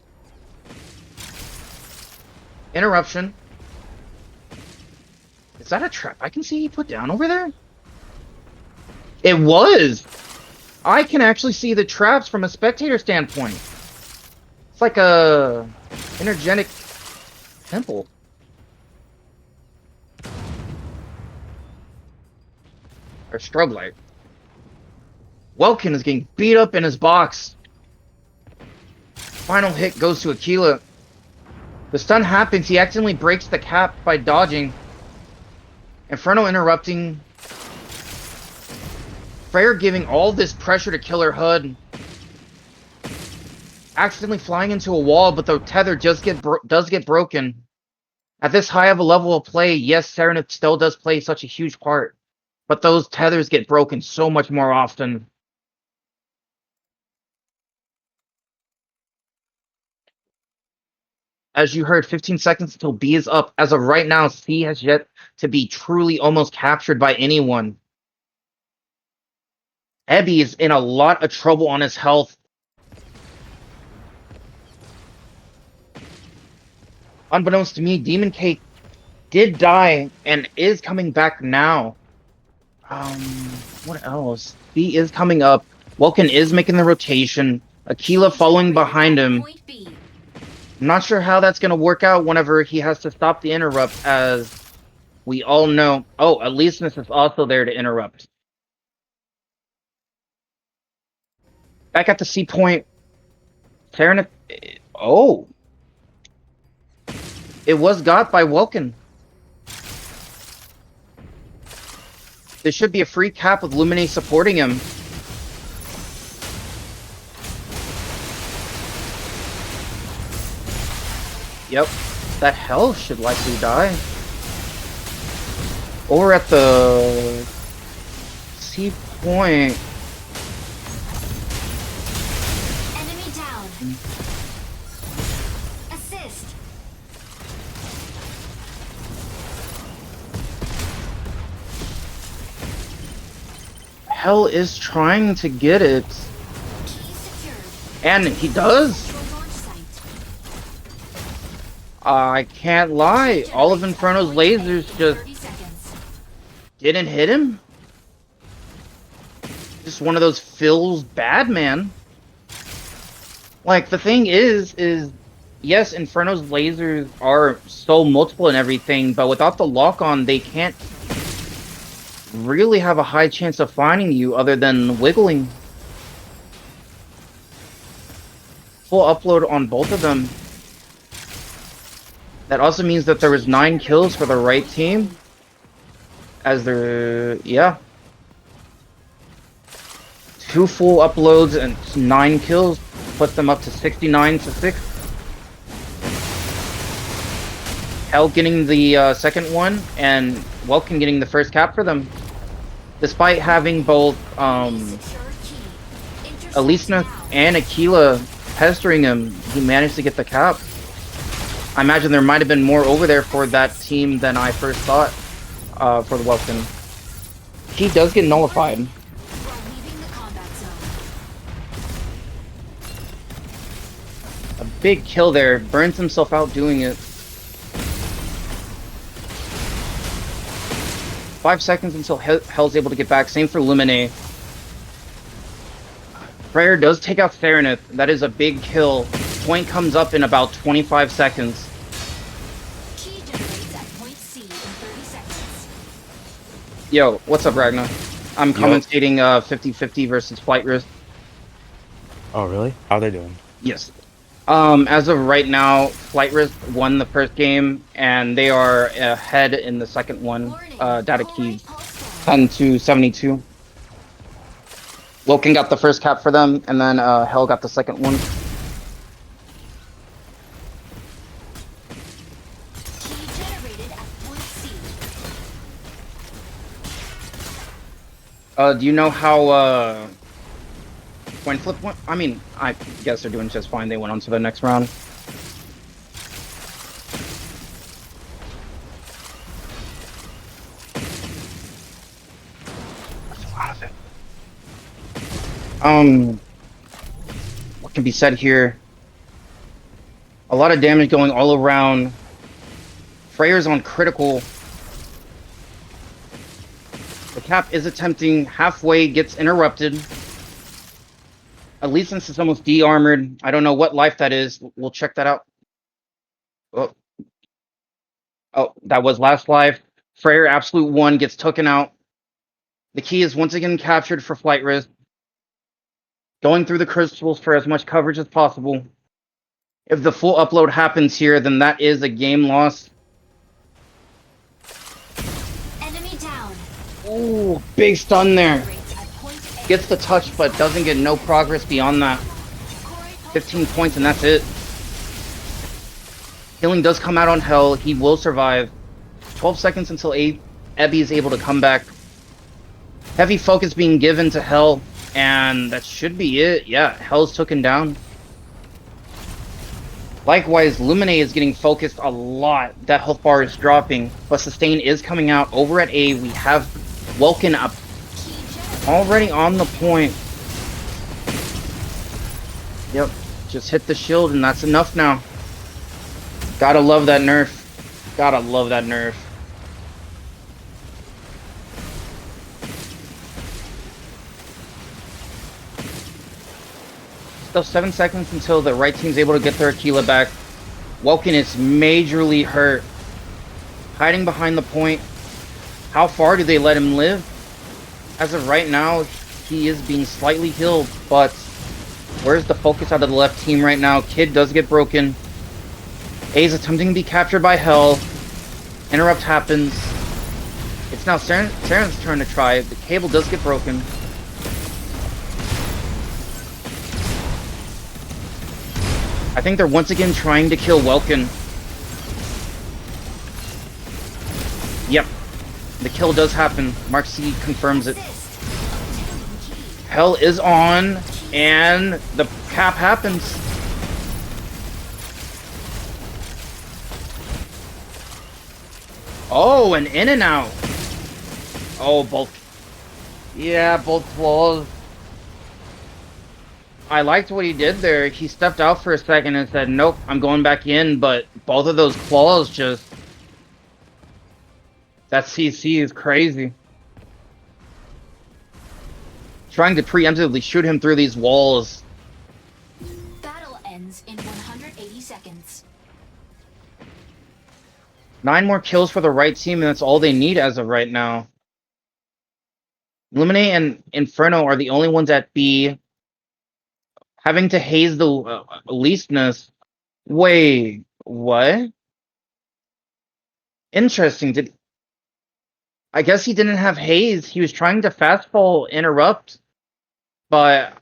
Interruption. Is that a trap I can see he put down over there? It was! I can actually see the traps from a spectator standpoint. It's like a energetic temple. Or strobe light. Welkin is getting beat up in his box. Final hit goes to Aquila. The stun happens. He accidentally breaks the cap by dodging. Inferno interrupting. Freyr giving all this pressure to kill her HUD. Accidentally flying into a wall, but the tether just does get broken. At this high of a level of play, yes, Serenith still does play such a huge part, but those tethers get broken so much more often. As you heard, 15 seconds until B is up. As of right now, C has yet to be truly almost captured by anyone. Ebby is in a lot of trouble on his health. Unbeknownst to me, Demon Cake did die and is coming back now. What else? B is coming up. Welkin is making the rotation. Aquila following behind him. Point B. I'm not sure how that's going to work out whenever he has to stop the interrupt, as we all know. Oh, Elysius is also there to interrupt. Back at the C point. Serenith. Oh. It was got by Welkin. There should be a free cap with Lumine supporting him. Yep, that Hell should likely die. Over at the C point. Enemy down. Assist. Hell is trying to get it. Key secured. And he does. Your launch site. I can't lie. All of Inferno's lasers just 30 seconds. didn't hit him. Just one of those feels bad, man. Like, the thing is yes, Inferno's lasers are so multiple and everything, but without the lock-on, they can't really have a high chance of finding you other than wiggling. Full upload on both of them. That also means that there was 9 kills for the right team. As there, yeah. 2 full uploads and 9 kills put them up to 69-6. Hell getting the second one, and Welkin getting the first cap for them. Despite having both Secure key. Intercept Alisna now. and Aquila pestering him, he managed to get the cap. I imagine there might have been more over there for that team than I first thought for the Welkin. He does get nullified. You are leaving the combat zone. A big kill there. Burns himself out doing it. 5 seconds until Hell's able to get back. Same for Lumine. Freyr does take out Serenith. That is a big kill. Point comes up in about 25 seconds. Key generates at point C in 30 seconds. Yo, what's up, Ragnar? I'm commentating 50-50 versus Flight Risk. Oh, really? How are they doing? Yes. As of right now, Flight Risk won the first game, and they are ahead in the second one. Data key 10-72. Woken got the first cap for them, and then Hell got the second one. Key generated at point C. Do you know how coin flip went? I mean, I guess they're doing just fine. They went on to the next round. That's a lot of it. What can be said here? A lot of damage going all around. Freyr's on critical. The cap is attempting halfway, gets interrupted. At least since it's almost de-armored. I don't know what life that is. We'll check that out. Oh, that was last life. Freyr Absolute 1 gets taken out. The key is once again captured for Flight Risk. Going through the crystals for as much coverage as possible. If the full upload happens here, then that is a game loss. Enemy down. Ooh, big stun there. Generates at point A. Gets the touch, but doesn't get no progress beyond that. 15 points, and that's it. Healing does come out on Hell. He will survive. 12 seconds until Ebby is able to come back. Heavy focus being given to Hell, and that should be it. Yeah, Hell's taken down. Likewise, Lumine is getting focused a lot. That health bar is dropping, but Sustain is coming out. Over at A, we have Welkin up. Already on the point. Yep, just hit the shield and that's enough now. Gotta love that nerf. Gotta love that nerf. Still 7 seconds until the right team's able to get their Aquila back. Welkin is majorly hurt. Hiding behind the point. How far do they let him live? As of right now, he is being slightly healed, but where's the focus out of the left team right now? Kid does get broken. A is attempting to be captured by Hell. Interrupt happens. It's now Saren's turn to try. The cable does get broken. I think they're once again trying to kill Welkin. Yep. The kill does happen. Mark C confirms it. Hell is on, and the cap happens. Oh, an in and out. Oh, both. Yeah, both flaws. I liked what he did there. He stepped out for a second and said, nope, I'm going back in, but both of those claws just... That CC is crazy. Trying to preemptively shoot him through these walls. Battle ends in 180 seconds. 9 more kills for the right team, and that's all they need as of right now. Illuminate and Inferno are the only ones at B. Having to haze the leastness. Wait, what? Interesting. I guess he didn't have haze. He was trying to fastball interrupt, but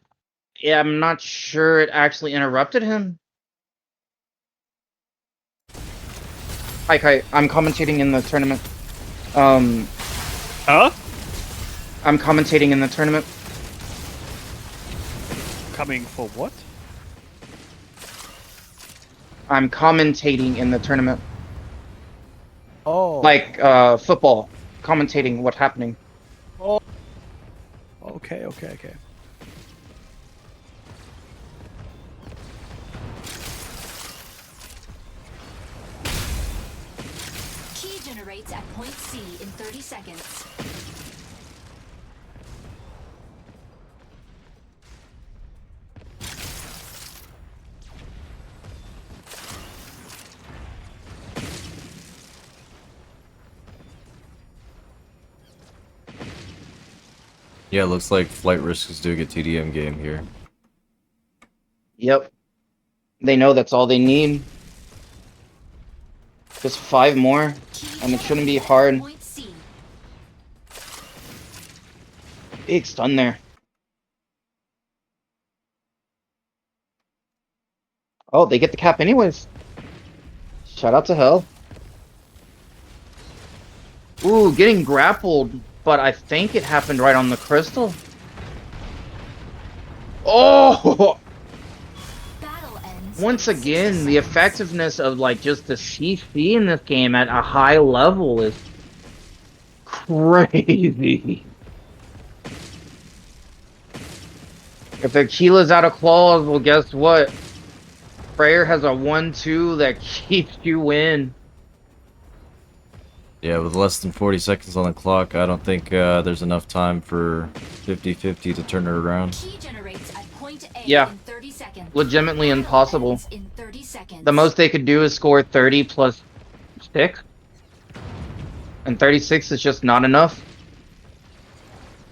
yeah, I'm not sure it actually interrupted him. Hi, Kai. I'm commentating in the tournament. Huh? I'm commentating in the tournament. Coming for what? I'm commentating in the tournament. Oh. Like, football. Commentating what's happening. Oh. Okay. Key generates at point C in 30 seconds. Yeah, it looks like Flight Risk is doing a TDM game here. Yep. They know that's all they need. Just 5 more, and it shouldn't be hard. Point C. Big stun there. Oh, they get the cap anyways. Shout out to Hell. Ooh, getting grappled, but I think it happened right on the crystal. Oh! Battle ends. Once again, the effectiveness of like just the CC in this game at a high level is crazy. If their Keela's out of claws, well, guess what? Prayer has a 1-2 that keeps you in. Yeah, with less than 40 seconds on the clock, I don't think there's enough time for 50-50 to turn it around. Key generates at point A Yeah. in 30 seconds. Legitimately Battle impossible. ends in 30 seconds. The most they could do is score 30 plus 6. And 36 is just not enough.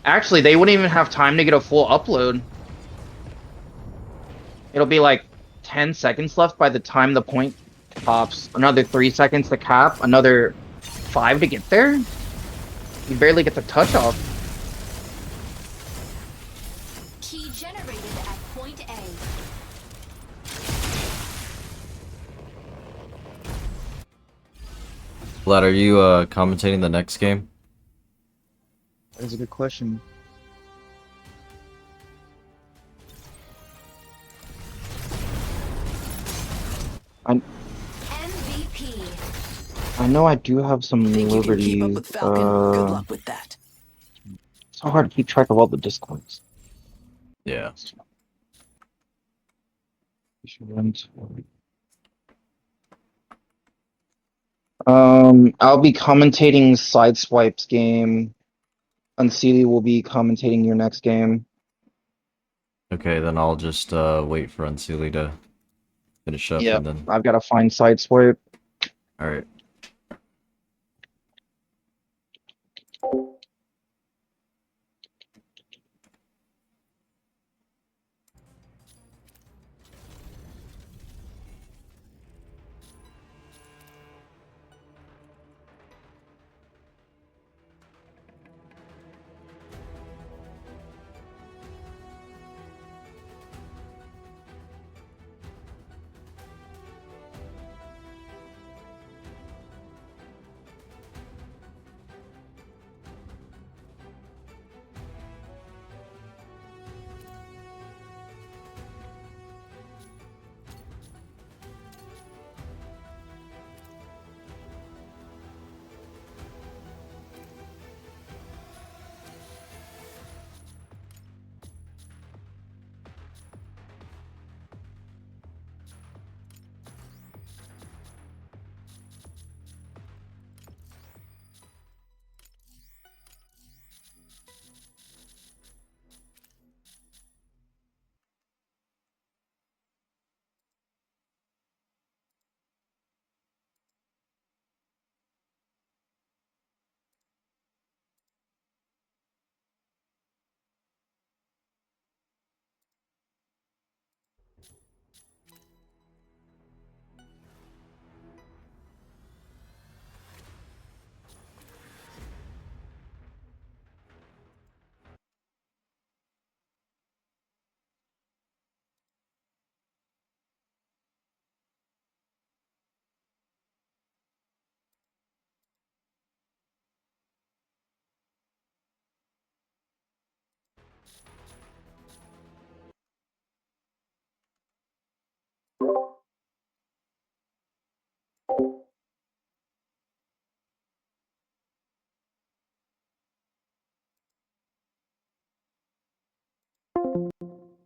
Actually, they wouldn't even have time to get a full upload. It'll be like 10 seconds left by the time the point pops. Another 3 seconds to cap. Another 5 to get there. You barely get the touch off. Key generated at point A. Vlad, are you commentating the next game? That is a good question. MVP. I know I do have some liberties. Good luck with that. It's so hard to keep track of all the discords. Yeah. I'll be commentating Sideswipe's game. Unseelie will be commentating your next game. Okay, then I'll just wait for Unseelie to finish up Yeah, and then... I've got to find Sideswipe. Alright.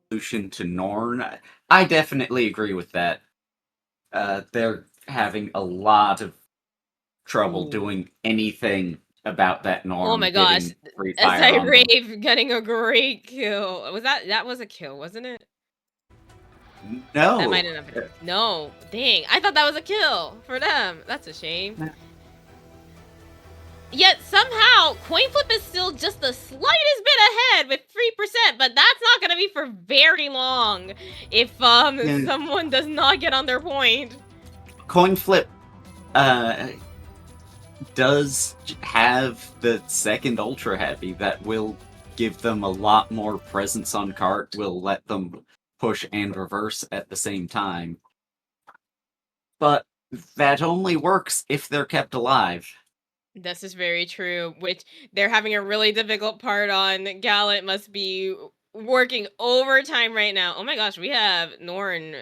solution to Norn. I definitely agree with that. They're having a lot of trouble doing anything about that Norn Oh my gosh. getting free As fire I on them. rave getting a great kill. That was a kill, wasn't it? No. That might have been. No. Dang. I thought that was a kill for them. That's a shame. Yeah. Yet somehow coin flip is still just the slightest bit ahead with 3%, but that's not gonna be for very long if someone does not get on their point. Coin flip does have the second ultra heavy that will give them a lot more presence on cart, will let them push and reverse at the same time. But that only works if they're kept alive. This is very true, which they're having a really difficult part on. Gallant must be working overtime right now. Oh my gosh, we have Norn,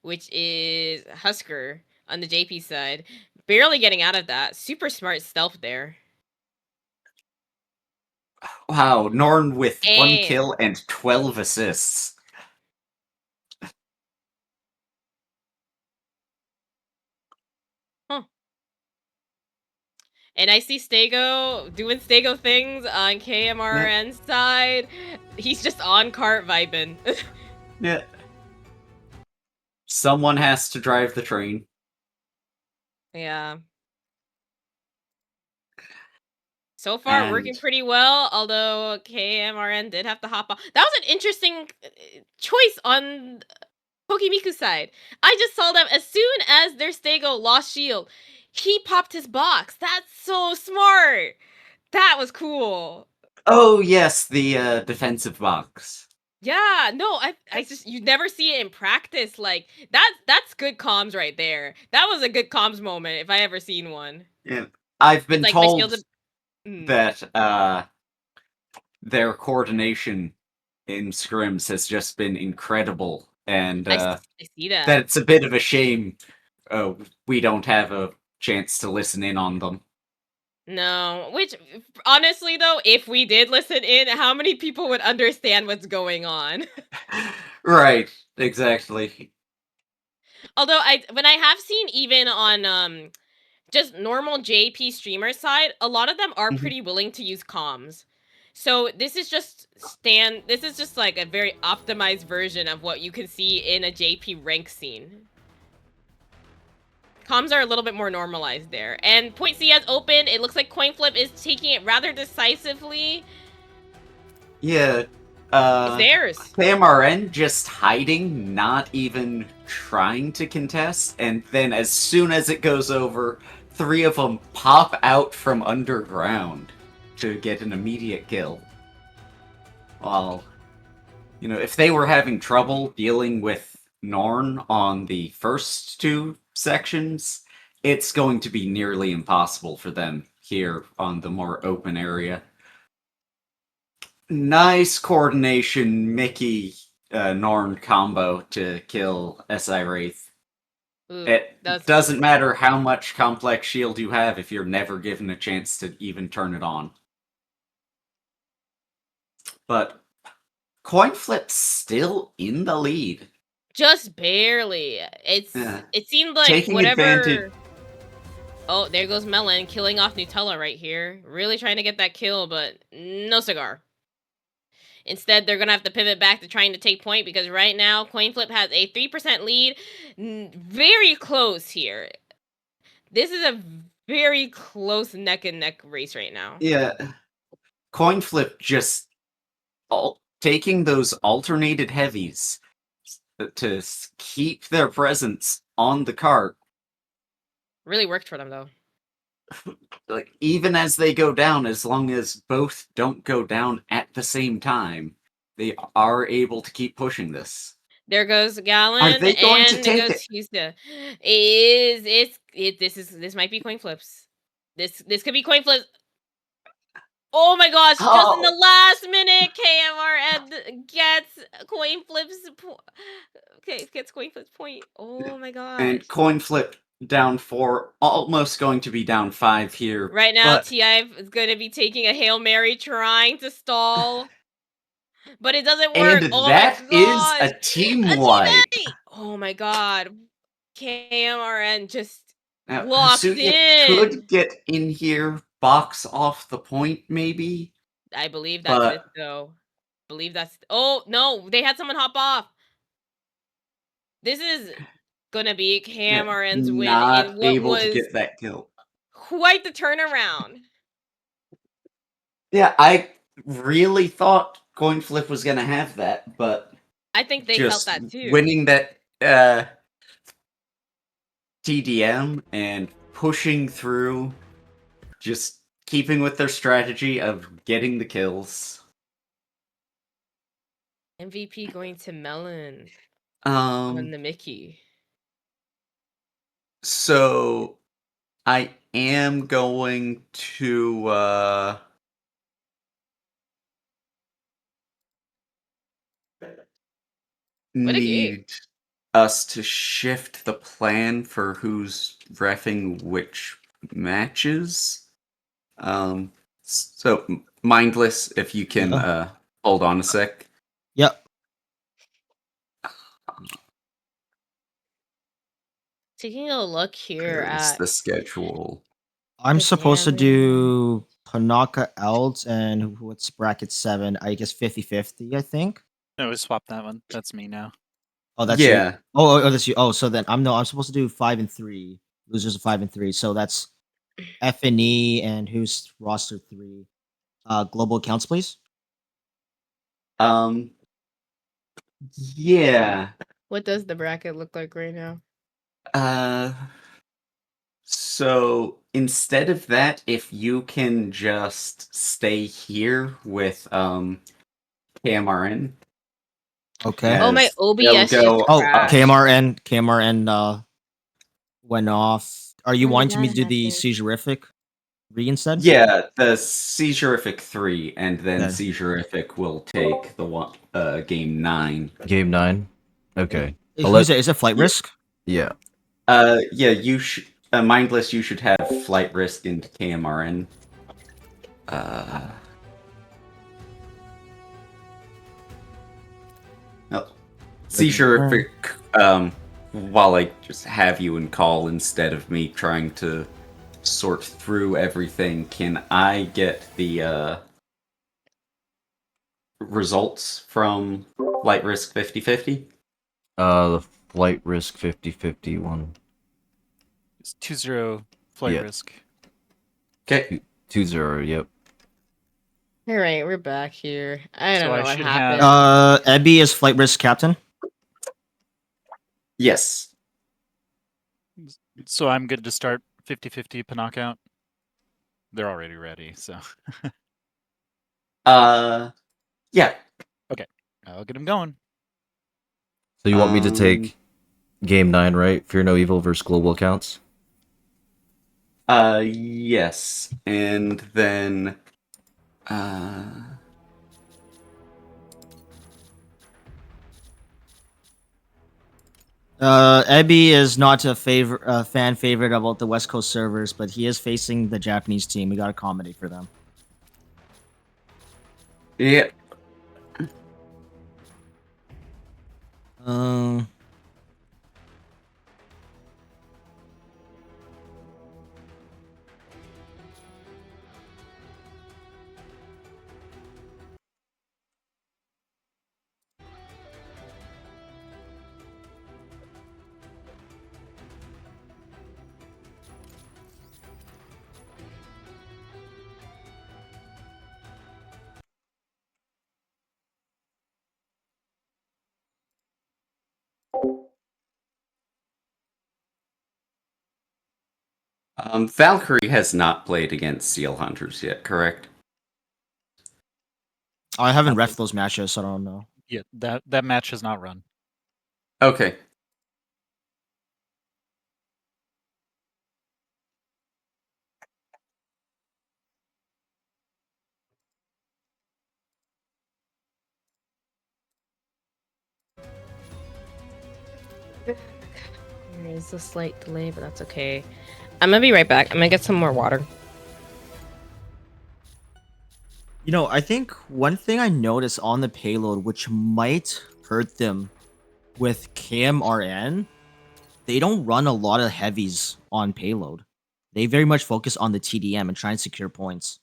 which is Husker on the JP side. Barely getting out of that. Super smart stealth there. Wow, Norn with 1 And- kill and 12 assists. And I see Stego doing Stego things on KMRN's side. He's just on cart vibing. Yeah. Someone has to drive the train. Yeah. So far, working pretty well, although KMRN did have to hop off. That was an interesting choice on Pokemiku's side. I just saw them as soon as their Stego lost shield. He popped his box. That's so smart. That was cool. Oh yes, the defensive box. Yeah, no, I just you never see it in practice. Like that's good comms right there. That was a good comms moment if I ever seen one. Yeah, I've been It's like my told shield's that their coordination in scrims has just been incredible, and I see that. that it's a bit of a shame we don't have a chance to listen in on them. No, which honestly though, if we did listen in, how many people would understand what's going on? Right, exactly. Although when I have seen even on just normal JP streamer side, a lot of them are pretty willing to use comms. So this is just like a very optimized version of what you can see in a JP rank scene. Comms are a little bit more normalized there. And point C has opened. It looks like coin flip is taking it rather decisively. Yeah. It's theirs. KMRN just hiding, not even trying to contest, and then as soon as it goes over, 3 of them pop out from underground to get an immediate kill. Well, you know, if they were having trouble dealing with Norn on the first 2 sections, it's going to be nearly impossible for them here on the more open area. Nice coordination Mickey Norn combo to kill SI Wraith. It doesn't matter how much complex shield you have if you're never given a chance to even turn it on. But coin flip's still in the lead. Just barely. It seemed like taking whatever. advantage. Oh, there goes Melon killing off Nutella right here. Really trying to get that kill, but no cigar. Instead, they're gonna have to pivot back to trying to take point because right now coin flip has a 3% lead. Very close here. This is a very close neck and neck race right now. Yeah, coin flip just taking those alternated heavies to keep their presence on the cart. Really worked for them though. Like even as they go down, as long as both don't go down at the same time, they are able to keep pushing this. There goes Gallon, Are they going and to take there goes Houston. This might be coin flips. This could be coin flips. Oh my gosh! Just in the last minute, KMR gets coin flips. Okay, gets coin flips point. Oh my gosh! And coin flip down 4, almost going to be down 5 here. Right now, but TI is going to be taking a Hail Mary, trying to stall. But it doesn't work. And Oh that my is god. a team wipe. Oh my god. KMRN just Now, locked Hasuya in. could get in here, box off the point, maybe. I believe that's But it, though. Believe that's. Oh no, they had someone hop off. This is gonna be KMRN's win not in what able to was get that kill. quite the turnaround. Yeah, I really thought Coin Flip was gonna have that, but I think they just felt that too. winning that TDM and pushing through, just keeping with their strategy of getting the kills. MVP going to Melon on the Um, Mickey. so I am going to What a game. need us to shift the plan for who's reffing which matches. So Mindless, if you can hold on a sec. Yep. Taking a look here Here's at the schedule. I'm the supposed to damage. do Panaka out and what's bracket 7? I guess 50-50, I think. No, we swapped that one. That's me now. Oh, that's you. Yeah. Oh, that's you. Oh, so then I'm supposed to do 5 and 3. Losers of 5 and 3. So that's F and E and who's roster 3? Global accounts, please. Yeah. What does the bracket look like right now? So instead of that, if you can just stay here with KMRN. Okay. Oh, my OBS they'll just go Oh, crashed. KMRN went off. Are you When did wanting me that to do the happen? Seizurific 3 instead? Yeah, the Seizurific 3, and then Yeah. Seizurific will take the one game 9. Game 9. Okay. Is it flight risk? Yeah. Yeah, you should Mindless, you should have flight risk into KMRN. Seizurific, while I just have you in call instead of me trying to sort through everything, can I get the results from flight risk 50/50? The flight risk 50/50 one. It's 2-0 flight Yeah. risk. Okay. 2-0, yep. All right, we're back here. I So don't I know what should happened. Ebby is flight risk captain. Yes. So I'm good to start 50-50 knockout. They're already ready, so. Yeah. Okay, I'll get them going. So you want me to take game 9, right? Fear No Evil versus Global Accounts? Yes. And then Ebby is not a fan favorite about the West Coast servers, but he is facing the Japanese team. We got to accommodate for them. yeah. Valkyrie has not played against Seal Hunters yet, correct? I haven't ref those matches, so I don't know. Yeah, that match has not run. Okay. There is a slight delay, but that's okay. I'm gonna be right back. I'm gonna get some more water. You know, I think one thing I noticed on the payload, which might hurt them with KMRN, they don't run a lot of heavies on payload. They very much focus on the TDM and try and secure points.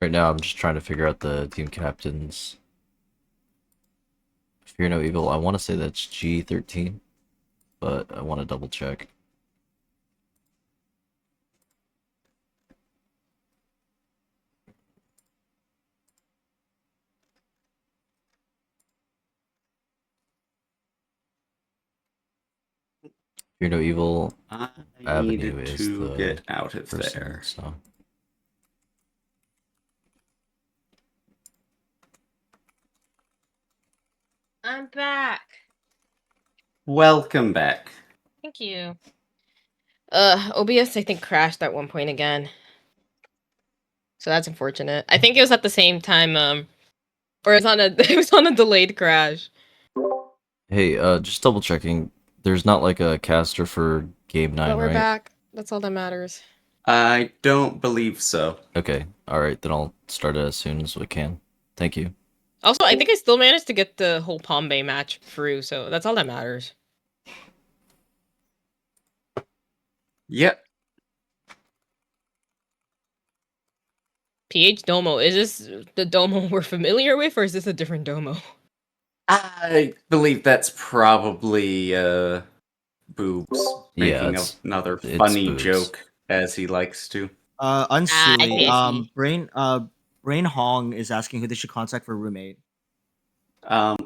Right now, I'm just trying to figure out the team captains. Fear no evil. I want to say that's G13, but I want to double check. Fear no evil. I Avenue needed is to the get out of person, there. so. I'm back. Welcome back. Thank you. OBS I think crashed at one point again. So that's unfortunate. I think it was at the same time, or it was on a it was on a delayed crash. Hey, just double checking. There's not like a caster for Game 9, But we're right? back. That's all that matters. I don't believe so. Okay, alright, then I'll start it as soon as we can. Thank you. Also, I think I still managed to get the whole Palm Bay match through, so that's all that matters. Yep. PH Domo, is this the Domo we're familiar with, or is this a different Domo? I believe that's probably Boobs making another funny Boobs. joke as he likes to. Unseelie, Brain Hong is asking who they should contact for a roommate. Yeah,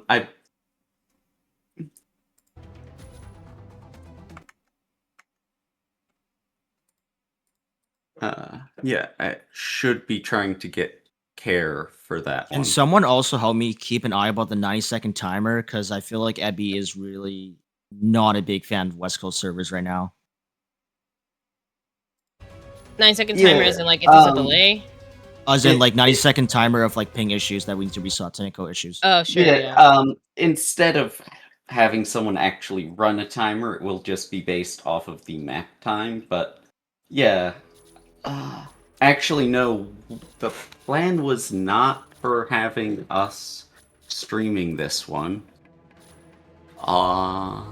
I should be trying to get care for that one. And someone also help me keep an eye about the 90-second timer, because I feel like Ebby is really not a big fan of West Coast servers right now. 9-second timer isn't like if there's a delay. As in, like 90-second timer of like ping issues that we need to resolve, technical issues. Oh, sure. Yeah. Instead of having someone actually run a timer, it will just be based off of the map time. But yeah, actually, no. The plan was not for having us streaming this one. I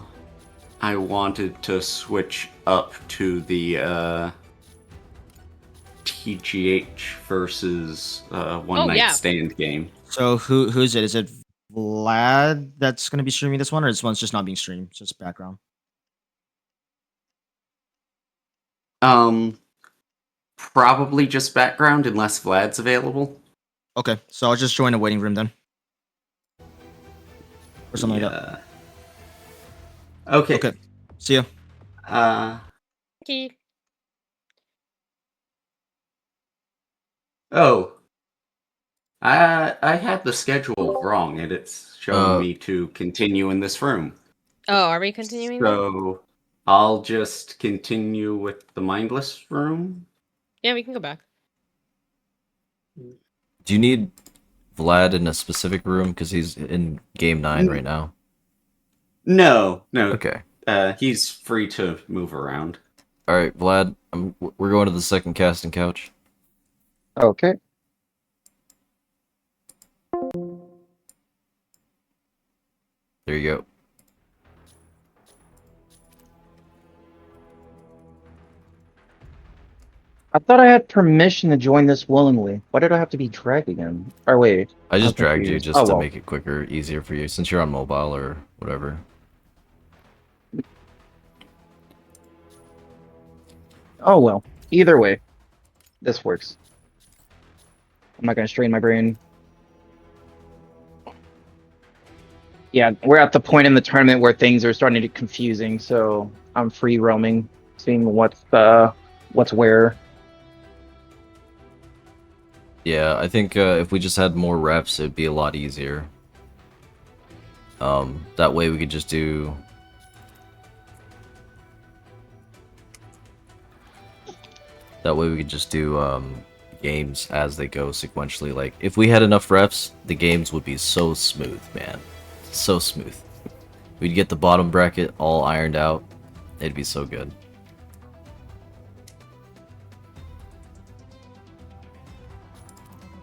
wanted to switch up to the TGH versus One Night Stand game. So who's it? Is it Vlad that's going to be streaming this one, or this one's just not being streamed? Just background. Probably just background unless Vlad's available. Okay, so I'll just join a waiting room then. Or something like that. Okay. Okay. See ya. Okay. Oh. I had the schedule wrong, and it's showing me to continue in this room. Oh, are we continuing? So I'll just continue with the mindless room. Yeah, we can go back. Do you need Vlad in a specific room? Because he's in Game 9 right now. No. Okay. He's free to move around. Alright, Vlad, we're going to the second casting couch. Okay. There you go. I thought I had permission to join this willingly. Why did I have to be dragged again? Or wait. I just I'm dragged you confused. just to make it quicker, easier for you, since you're on mobile or whatever. Oh well. Either way, this works. I'm not gonna strain my brain. Yeah, we're at the point in the tournament where things are starting to get confusing, so I'm free roaming, seeing what's where. Yeah, I think if we just had more reps, it'd be a lot easier. That way we could just do... games as they go sequentially. Like, if we had enough reps, the games would be so smooth, man. So smooth. We'd get the bottom bracket all ironed out. It'd be so good.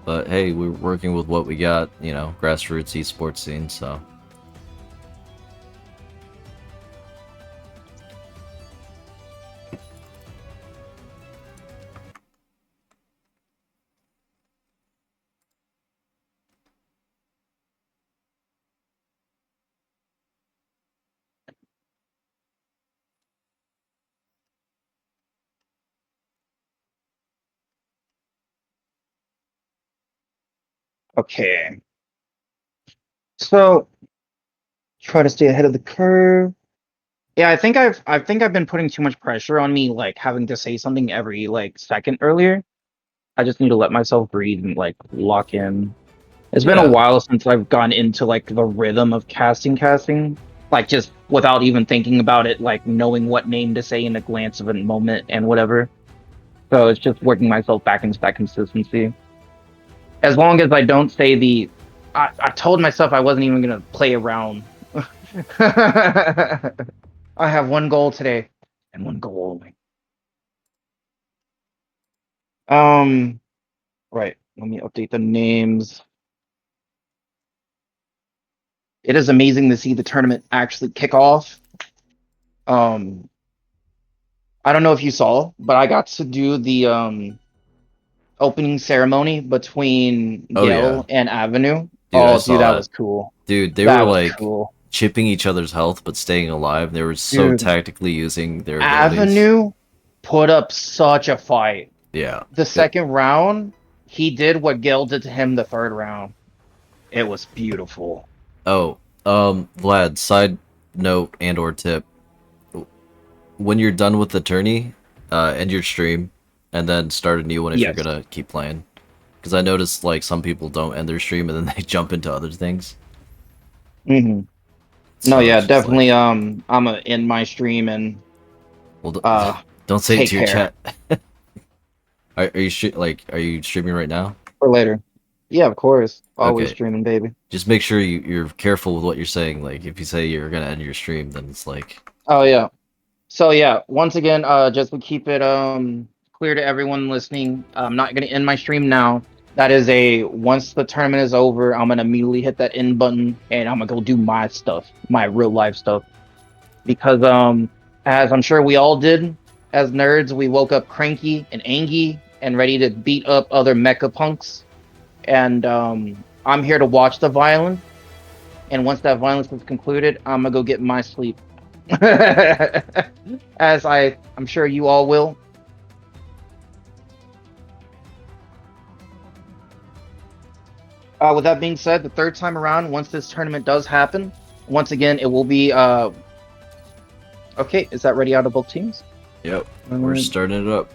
But hey, we're working with what we got, you know, grassroots esports scene, so... Okay. So try to stay ahead of the curve. Yeah, I think I've been putting too much pressure on me, like having to say something every like second earlier. I just need to let myself breathe and like lock in. It's been a while since I've gone into like the rhythm of casting, like just without even thinking about it, like knowing what name to say in a glance of a moment and whatever. So it's just working myself back into that consistency. As long as I don't say the, I told myself I wasn't even gonna play around. I have one goal today, and one goal only. Right. Let me update the names. It is amazing to see the tournament actually kick off. I don't know if you saw, but I got to do the opening ceremony between Galeee and Avunew. Dude, that was cool. Dude, they were like chipping each other's health but staying alive. They were so tactically using their abilities. Avunew put up such a fight. Yeah. The second round, he did what Gale did to him the third round. It was beautiful. Oh, Vlad, side note and or tip. When you're done with the tourney, end your stream, and then start a new one if you're gonna keep playing. Because I noticed, like, some people don't end their stream and then they jump into other things. Mm-hmm. So no, yeah, definitely, I'm gonna end my stream and, don't say it to your care. chat. Are you streaming right now? For later. Yeah, of course. Always streaming, baby. Just make sure you're careful with what you're saying. Like, if you say you're gonna end your stream, then it's like... Oh, yeah. So, yeah, once again, just to keep it clear to everyone listening, I'm not gonna end my stream now. That is once the tournament is over, I'm gonna immediately hit that end button, and I'm gonna go do my stuff, my real life stuff. Because, as I'm sure we all did, as nerds, we woke up cranky and angry and ready to beat up other mecha punks. And I'm here to watch the violence. And once that violence is concluded, I'm gonna go get my sleep. As I'm sure you all will. With that being said, the third time around, once this tournament does happen, once again, it will be... Okay, is that ready out of both teams? Yep, we're starting it up.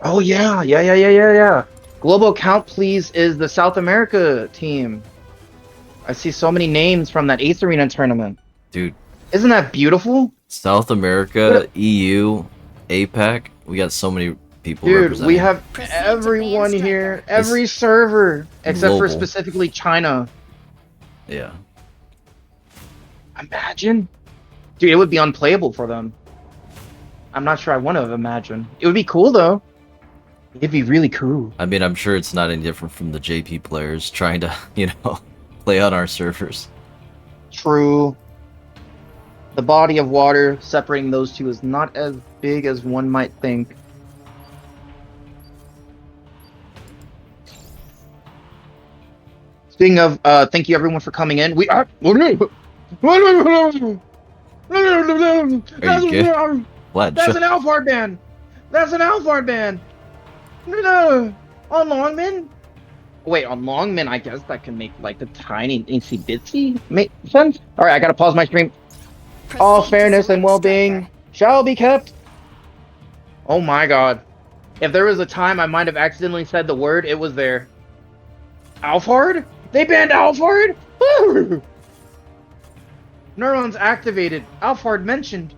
Oh, yeah. Global count, please, is the South America team. I see so many names from that 8th Arena tournament. Dude. Isn't that beautiful? South America, EU, APAC. We got so many people representing. We have everyone here. Every server. Except for specifically China. Yeah. Imagine. Dude, it would be unplayable for them. I'm not sure I want to imagine. It would be cool, though. It'd be really cool. I mean, I'm sure it's not any different from the JP players trying to, play on our servers. True. The body of water separating those two is not as big as one might think. Speaking of, thank you everyone for coming in. We are... Are you good? What? That's an Alphard band! That's an Alphard band! No! On Longman? Wait, on Longman, I guess that can make, like, the tiny itsy bitsy make sense? Alright, I gotta pause my stream. All fairness and well-being, shall be kept. Oh my god. If there was a time I might have accidentally said the word, it was there. Alphard? They banned Alphard? Woo! Neurons activated. Alphard mentioned.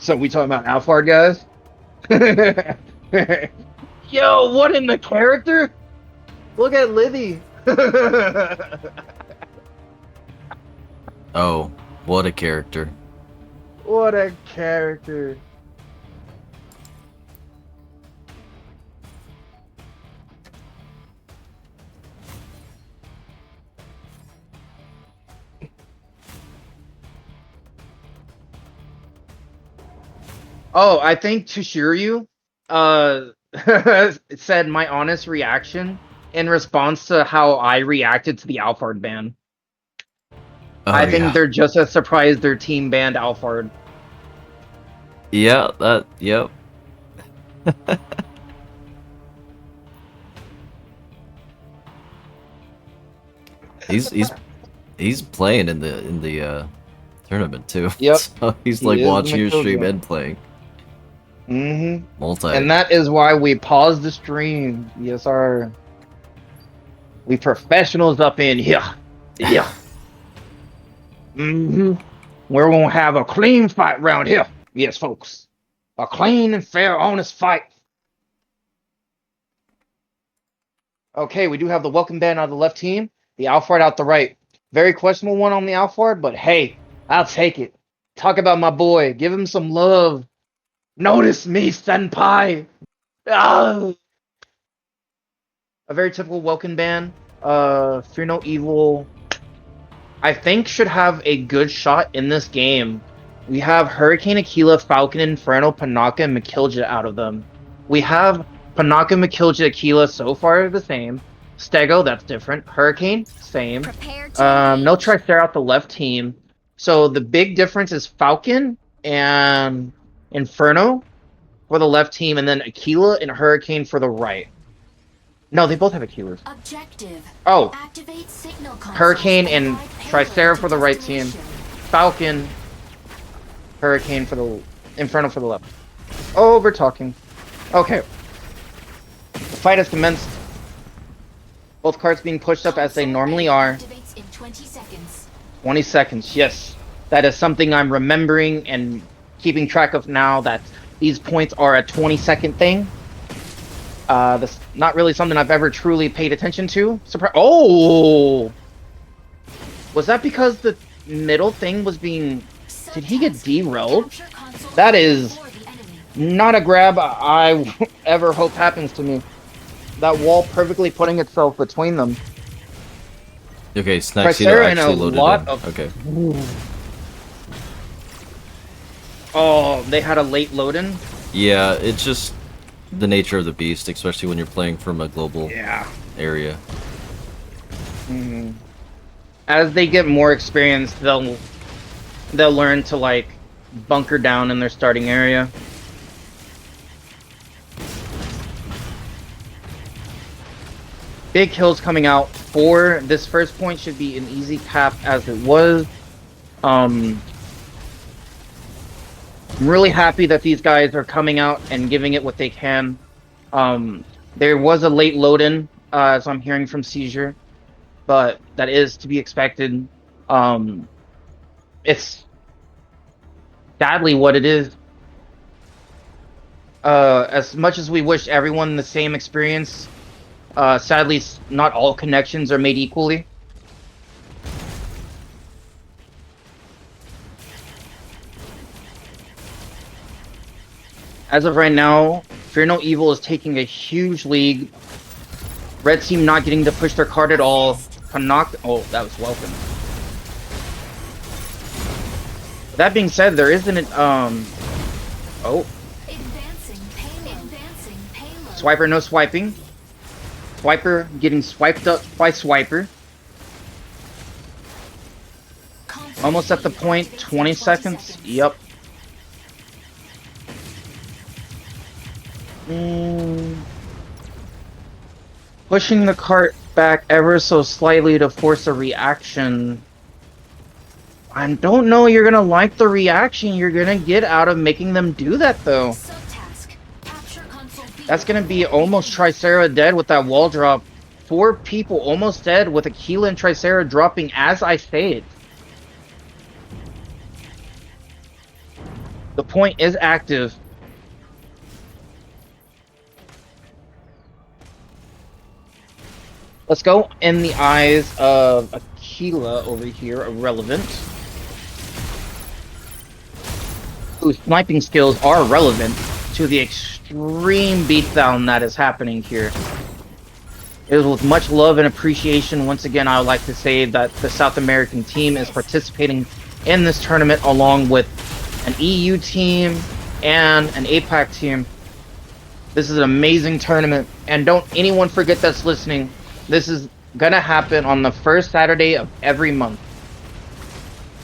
So we talking about Alphard, guys? Yo, what in the character? Look at Livy. Oh, what a character. What a character. Oh, I think Tushiryu said my honest reaction in response to how I reacted to the Alphard ban. Oh, I think yeah. they're just as surprised their team banned Alphard. Yeah, yep. he's playing in the tournament too. Yep. So he's He like is watching your Mecha stream guy. and playing. Mm-hmm. Multi. And that is why we paused the stream. Yes, sir. We professionals up in here. Yeah. Mm-hmm. We're gonna have a clean fight round here. Yes, folks. A clean and fair, honest fight. Okay, we do have the welcome band on the left team. The Alphard out the right. Very questionable one on the Alphard, but hey, I'll take it. Talk about my boy. Give him some love. Notice me, senpai. Ah. A very typical welcome band. Fear No Evil, I think, should have a good shot in this game. We have Hurricane, Aquila, Falcon, Inferno, Panaka, and Makilja out of them. We have Panaka, Makilja, Aquila so far the same. Stego, that's different. Hurricane, same. No Tricera out the left team. So the big difference is Falcon and Inferno for the left team, and then Aquila and Hurricane for the right. No, they both have Aquilas. Objective. Oh, Activate signal consoles Hurricane and provide Tricera payload for the to right team. destination. Falcon, Hurricane for the Inferno for the left. Oh, we're talking. Okay. The fight has commenced. Both cards being pushed up as they normally are. Activates in 20 seconds. 20 seconds, yes. That is something I'm remembering and keeping track of now, that these points are a 20-second thing. That's not really something I've ever truly paid attention to. Oh! Was that because the middle thing was being... Did he get derailed? That is not a grab I ever hope happens to me. That wall perfectly putting itself between them. Okay, Snack Tricera and actually a loaded lot in. of... Okay. Oh, they had a late load-in? Yeah, it's just the nature of the beast, especially when you're playing from a global area. Mm-hmm. As they get more experience, they'll learn to like bunker down in their starting area. Big kills coming out for this first point should be an easy cap as it was. I'm really happy that these guys are coming out and giving it what they can. There was a late load-in, as I'm hearing from Seizure, but that is to be expected. It's sadly what it is. As much as we wish everyone the same experience, sadly not all connections are made equally. As of right now, Fear No Evil is taking a huge lead. Red team not getting to push their card at all. Oh, that was welcome. That being said, there isn't an oh. Swiper, no swiping. Swiper getting swiped up by Swiper. Almost at the point, 20 seconds. Yep. Pushing the cart back ever so slightly to force a reaction. I don't know you're gonna like the reaction you're gonna get out of making them do that though. Subtask. Capture console B. That's gonna be almost Tricera dead with that wall drop. 4 people almost dead with Aquila and Tricera dropping as I say it. The point is active. Let's go in the eyes of Aquila over here, irrelevant. Whose sniping skills are relevant to the extreme beatdown that is happening here. It is with much love and appreciation, once again, I would like to say that the South American team is participating in this tournament along with an EU team and an APAC team. This is an amazing tournament, and don't anyone forget that's listening. This is gonna happen on the first Saturday of every month.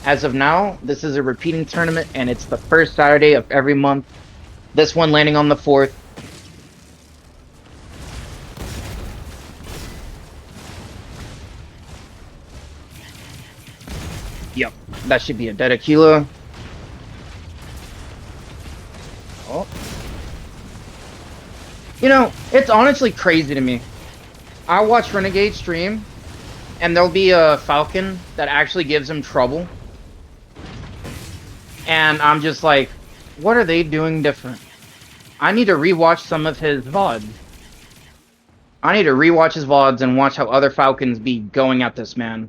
As of now, this is a repeating tournament, and it's the first Saturday of every month. This one landing on the 4th. Yep, that should be a dead Aquila. Oh. You know, it's honestly crazy to me. I watch Renegade stream, and there'll be a Falcon that actually gives him trouble. And I'm just like, what are they doing different? I need to rewatch some of his VODs. I need to rewatch his VODs and watch how other Falcons be going at this man.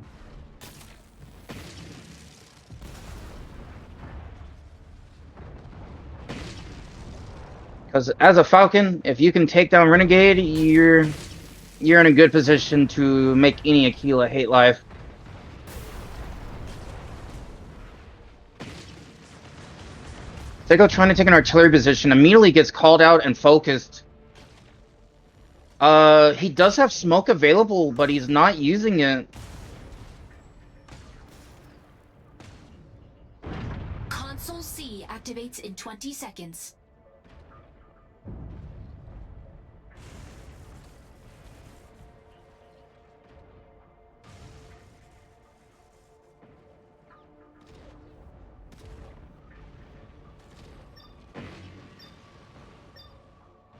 Because as a Falcon, if you can take down Renegade, you're in a good position to make any Aquila hate life. Seiko trying to take an artillery position, immediately gets called out and focused. He does have smoke available, but he's not using it. Console C activates in 20 seconds.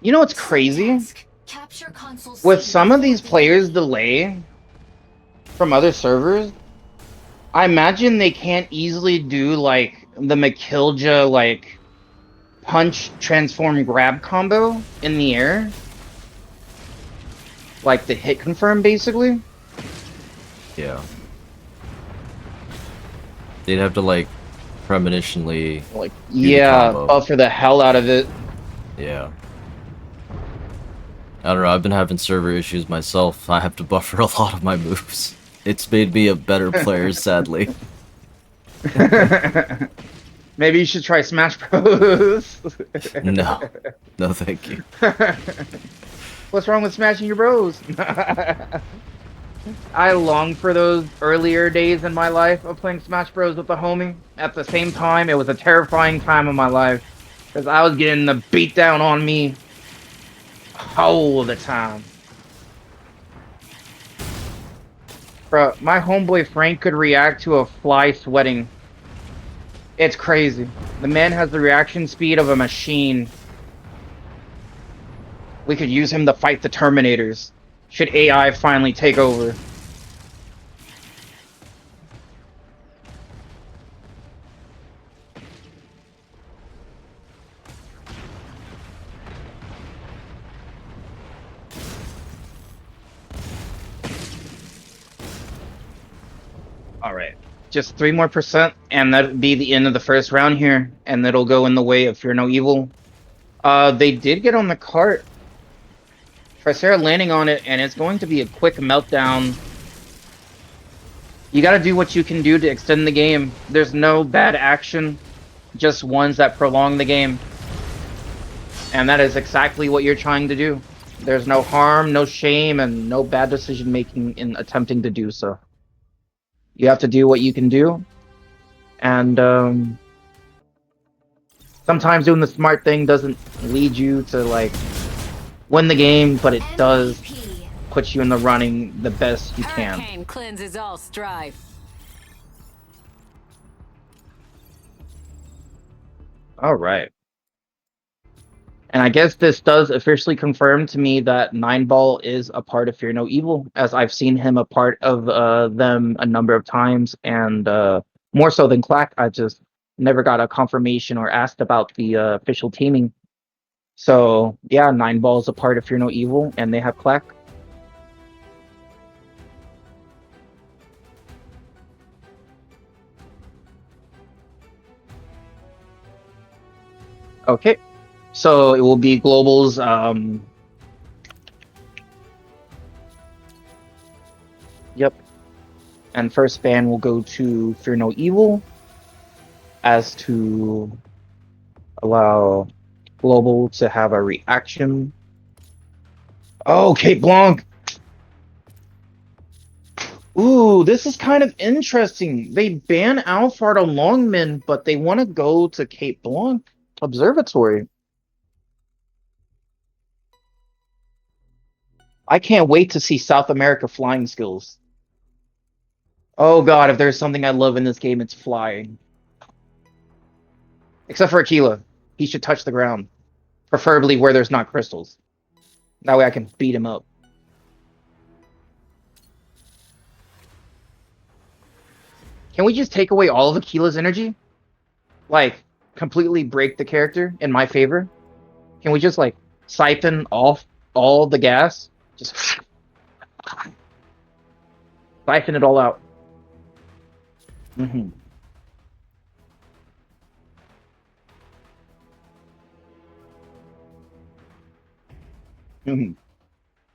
You know what's crazy? Capture console With C. some of these players' delay from other servers, I imagine they can't easily do like the Makilja like punch transform grab combo in the air. Like the hit confirm basically. Yeah. They'd have to like premonitionally Like do the yeah, combo. buffer the hell out of it. Yeah. I don't know, I've been having server issues myself. I have to buffer a lot of my moves. It's made me a better player, sadly. Maybe you should try Smash Bros. No. No, thank you. What's wrong with smashing your bros? I long for those earlier days in my life of playing Smash Bros with a homie. At the same time, it was a terrifying time of my life. Because I was getting the beat down on me all the time. Bro, my homeboy Frank could react to a fly sweating. It's crazy. The man has the reaction speed of a machine. We could use him to fight the Terminators. Should AI finally take over. Alright. Just 3% more, and that'd be the end of the first round here, and it'll go in the way of Fear No Evil. They did get on the cart. Tricera landing on it, and it's going to be a quick meltdown. You gotta do what you can do to extend the game. There's no bad action, just ones that prolong the game. And that is exactly what you're trying to do. There's no harm, no shame, and no bad decision making in attempting to do so. You have to do what you can do. And sometimes doing the smart thing doesn't lead you to like win the game, but it does put put you in the running the best you can. Hurricane cleanses all strife. All right. And I guess this does officially confirm to me that Nine Ball is a part of Fear No Evil, as I've seen him a part of them a number of times, and more so than Clack, I just never got a confirmation or asked about the official teaming. So yeah, Nine Ball is a part of Fear No Evil, and they have Clack. Okay. So it will be Global's yep. And first ban will go to Fear No Evil as to allow Global to have a reaction. Oh, Kate Blanc. Ooh, this is kind of interesting. They ban Alphard on Longmin, but they want to go to Cape Blanc Observatory. I can't wait to see South America flying skills. Oh god, if there's something I love in this game, it's flying. Except for Aquila. He should touch the ground. Preferably where there's not crystals. That way I can beat him up. Can we just take away all of Aquila's energy? Like, completely break the character in my favor? Can we just, like, siphon off all the gas? Just siphon it all out. Mm-hmm. Mm-hmm.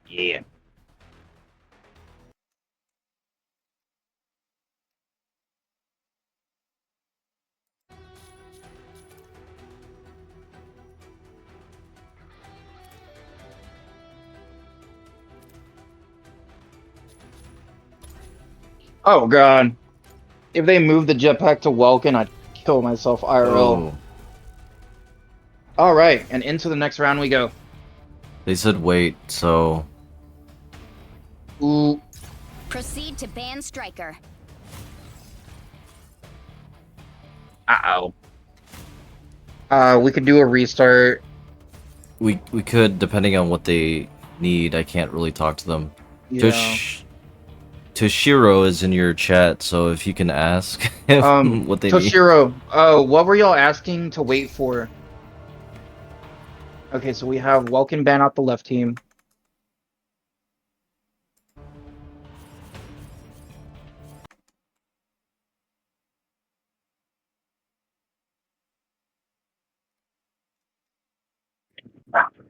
Yeah. Oh god. If they move the jetpack to Welkin, I'd kill myself IRL. Oh. Alright, and into the next round we go. They said wait, so... Ooh. Proceed to ban striker. Uh-oh. We could do a restart. We could, depending on what they need. I can't really talk to them. Yeah. Toshiro is in your chat, so if you can ask him what they need. Toshiro, what were y'all asking to wait for? Okay, so we have Welkin ban out the left team.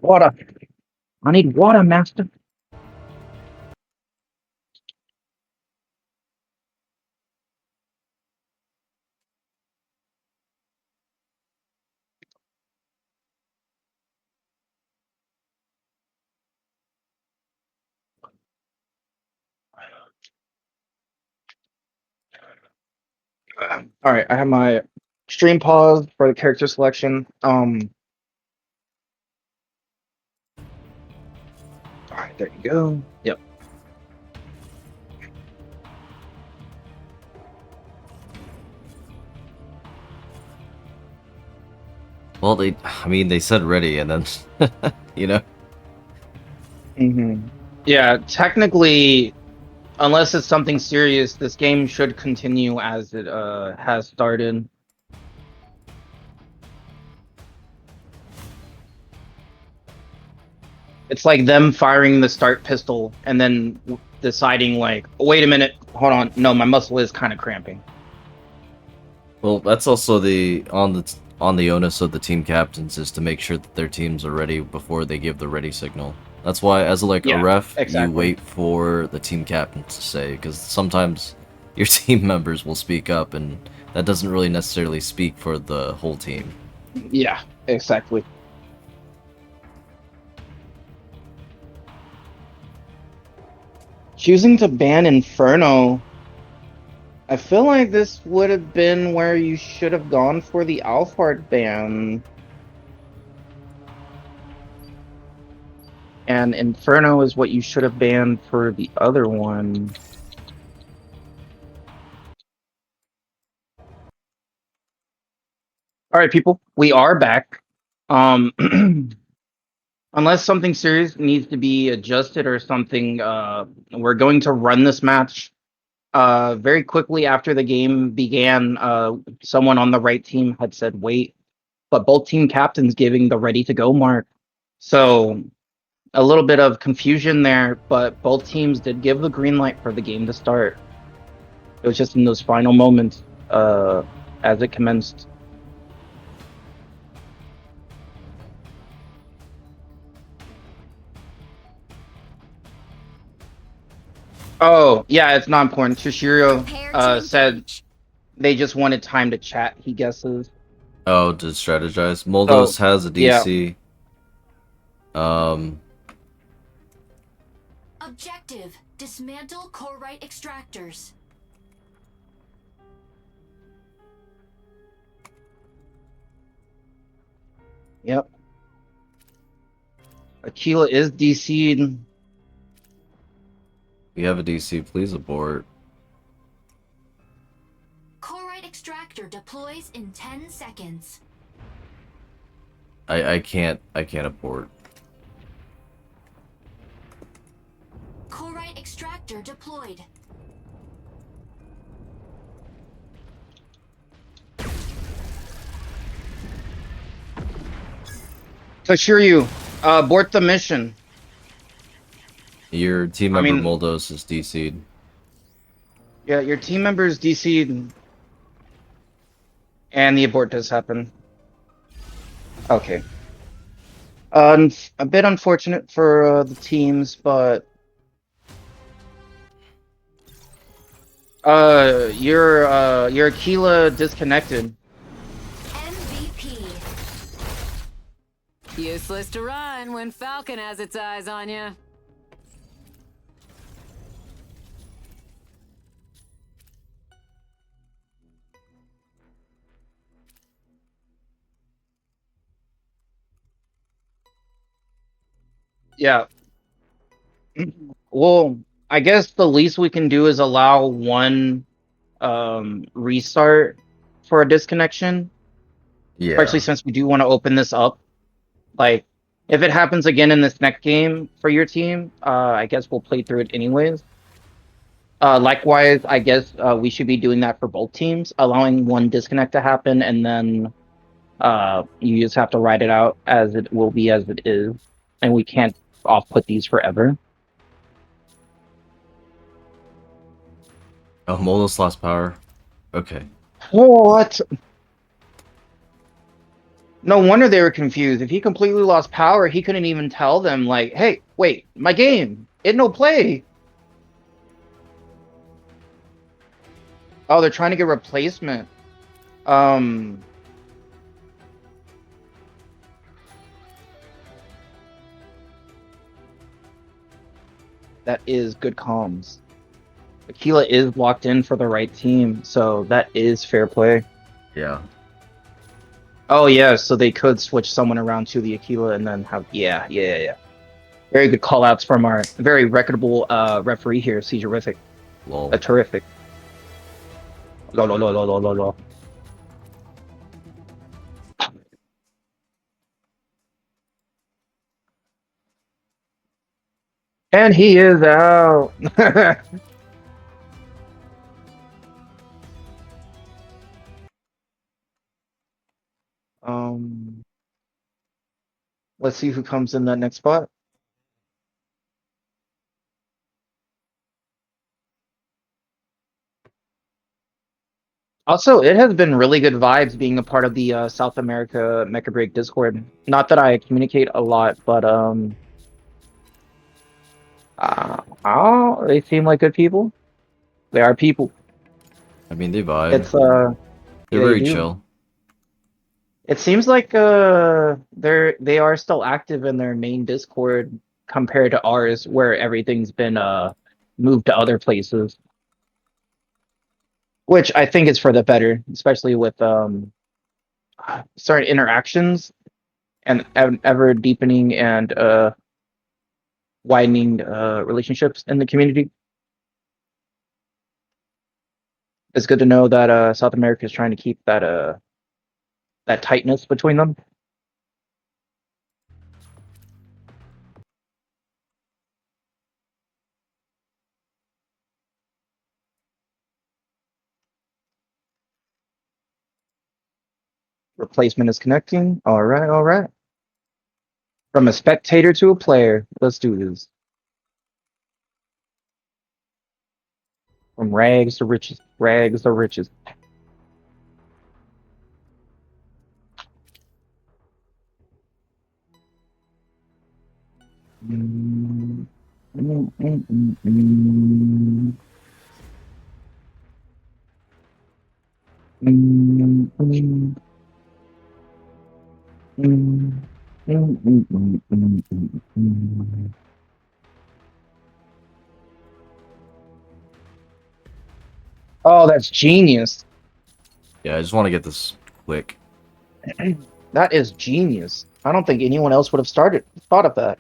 Water. I need water, master. All right, I have my stream paused for the character selection. All right, there you go. Yep. Well, they said ready, and then, you know. Mm-hmm. Yeah, technically, unless it's something serious, this game should continue as it has started. It's like them firing the start pistol and then deciding like, wait a minute, hold on, no, my muscle is kind of cramping. Well, that's also on the onus of the team captains is to make sure that their teams are ready before they give the ready signal. That's why, as a ref, exactly. you wait for the team captains to say, because sometimes your team members will speak up, and that doesn't really necessarily speak for the whole team. Yeah, exactly. Choosing to ban Inferno, I feel like this would have been where you should have gone for the Alphard ban. And Inferno is what you should have banned for the other one. All right, people, we are back. Unless something serious needs to be adjusted or something, we're going to run this match. Very quickly after the game began, someone on the right team had said wait, but both team captains giving the ready to go mark. So a little bit of confusion there, but both teams did give the green light for the game to start. It was just in those final moments as it commenced. Oh, yeah, it's not important. Shishiro said they just wanted time to chat, he guesses. Oh, to strategize. Moldos has a DC. Objective: dismantle core-right extractors. Yep. Aquila is DC'd. We have a DC, please abort. Core-right extractor deploys in 10 seconds. I can't abort. Core-right extractor deployed. To assure you, abort the mission. Your team member Moldos is DC'd. Yeah, your team member is DC'd. And the abort does happen. Okay. A bit unfortunate for the teams, but your Aquila disconnected. MVP. Useless to run when Falcon has its eyes on you. Yeah. Well, I guess the least we can do is allow one restart for a disconnection. Yeah. Especially since we do want to open this up. Like, if it happens again in this next game for your team, I guess we'll play through it anyways. Likewise, I guess we should be doing that for both teams, allowing one disconnect to happen, and then you just have to ride it out as it will be as it is. And we can't off-put these forever. Oh, Moldos lost power. Okay. What? No wonder they were confused. If he completely lost power, he couldn't even tell them, like, hey, wait, my game, it no play. Oh, they're trying to get replacement. That is good comms. Aquila is locked in for the right team, so that is fair play. Yeah. Oh yeah, so they could switch someone around to the Aquila and then have yeah. Very good call outs from our very reputable referee here, Seizurific. Lol. A terrific. Lol. And he is out. Let's see who comes in that next spot. Also, it has been really good vibes being a part of the South America Mecha Break Discord. Not that I communicate a lot, but they seem like good people. They are people. I mean, they vibe. It's they're very they do. chill. It seems like they are still active in their main Discord compared to ours, where everything's been moved to other places. Which I think is for the better, especially with certain interactions and ever deepening and widening relationships in the community. It's good to know that South America is trying to keep that that tightness between them. Replacement is connecting. All right, all right. From a spectator to a player, let's do this. From rags to riches, rags to riches. Oh, that's genius. Yeah, I just want to get this quick. That is genius. I don't think anyone else would have thought of that.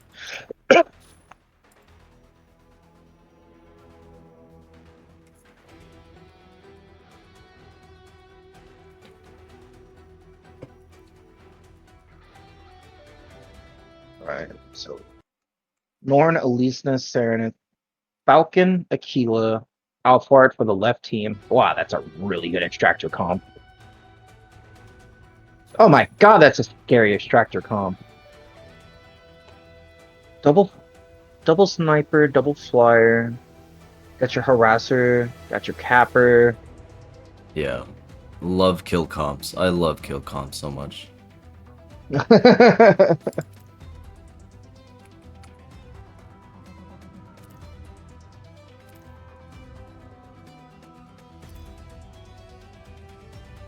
Alright, so Norn, Alisna, Serenith, Falcon, Aquila, Alfard for the left team. Wow, that's a really good extractor comp. Oh my god, that's a scary extractor comp. Double sniper, double flyer. Got your harasser, got your capper. Yeah. Love kill comps. I love kill comps so much.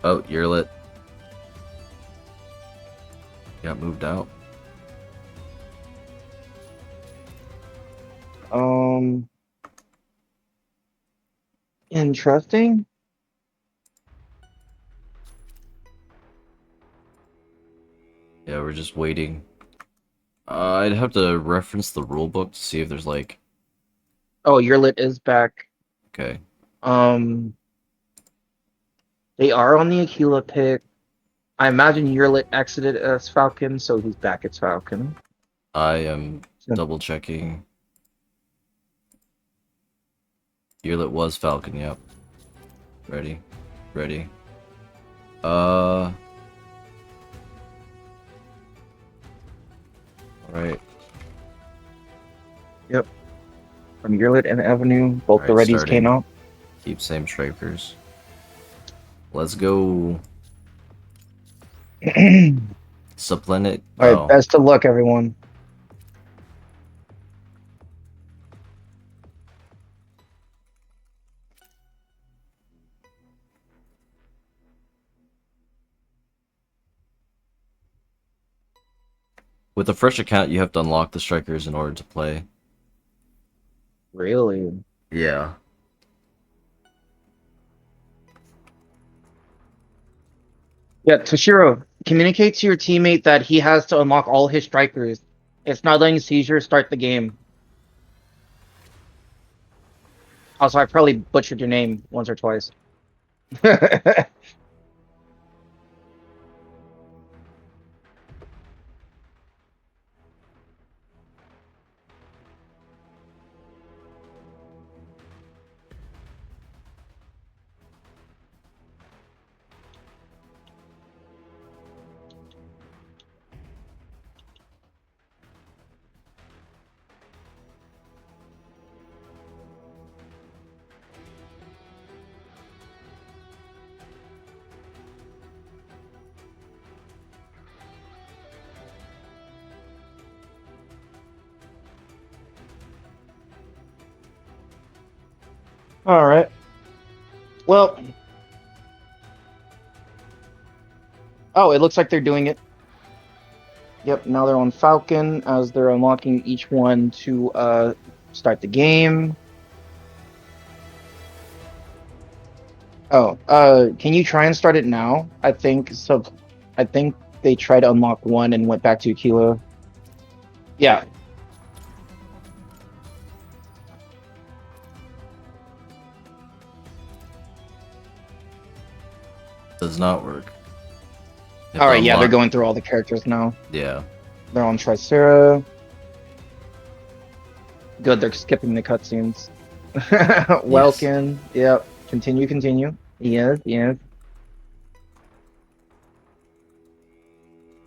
Oh, you're lit. Got moved out. Interesting. Yeah, we're just waiting. I'd have to reference the rulebook to see if there's like... Oh, your lit is back. Okay. They are on the Aquila pick. I imagine Yurlit exited as Falcon, so he's back as Falcon. I am double checking. Yurlit was Falcon, yep. Ready. Ready. Alright. Yep. From Yurlit and Avenue, both the Alright, readies came out. Keep same strikers. Let's go. Subplanet. Alright, best of luck, everyone. With a fresh account, you have to unlock the strikers in order to play. Really? Yeah. Yeah, Toshiro, communicate to your teammate that he has to unlock all his strikers. It's not letting Seizure start the game. Also, I probably butchered your name once or twice. All right. Well. Oh, it looks like they're doing it. Yep, now they're on Falcon as they're unlocking each one to start the game. Oh, can you try and start it now? I think so. I think they tried to unlock one and went back to Aquila. Yeah. Does not work. All right, yeah, they're going through all the characters now. Yeah. They're on Tricera. Good, they're skipping the cutscenes. Welkin. Yep. Continue. Yes.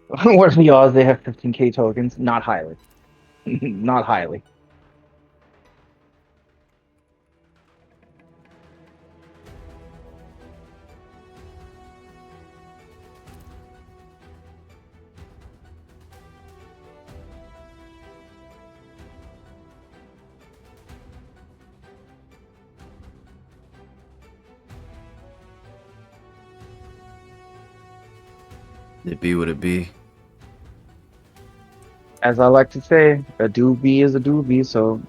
What are the odds they have 15k tokens? Not highly. Not highly. It be what it be. As I like to say, a doobie is a doobie, so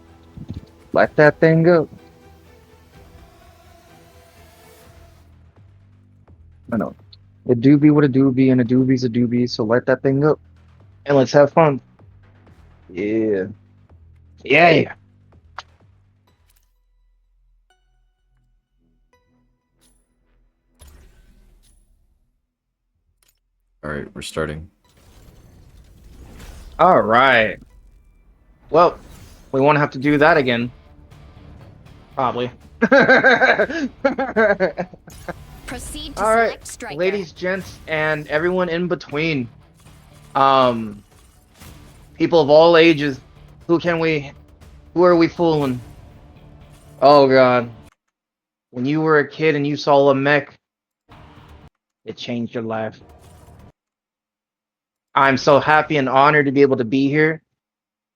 let that thing go. I know. A doobie what a doobie, and a doobie's a doobie, so let that thing go. And let's have fun. Yeah. Yeah. Alright, we're starting. Alright. Well, we won't have to do that again. Probably. Proceed to Alright, select striker. ladies, gents, and everyone in between. People of all ages. Who are we fooling? Oh god. When you were a kid and you saw a mech, it changed your life. I'm so happy and honored to be able to be here,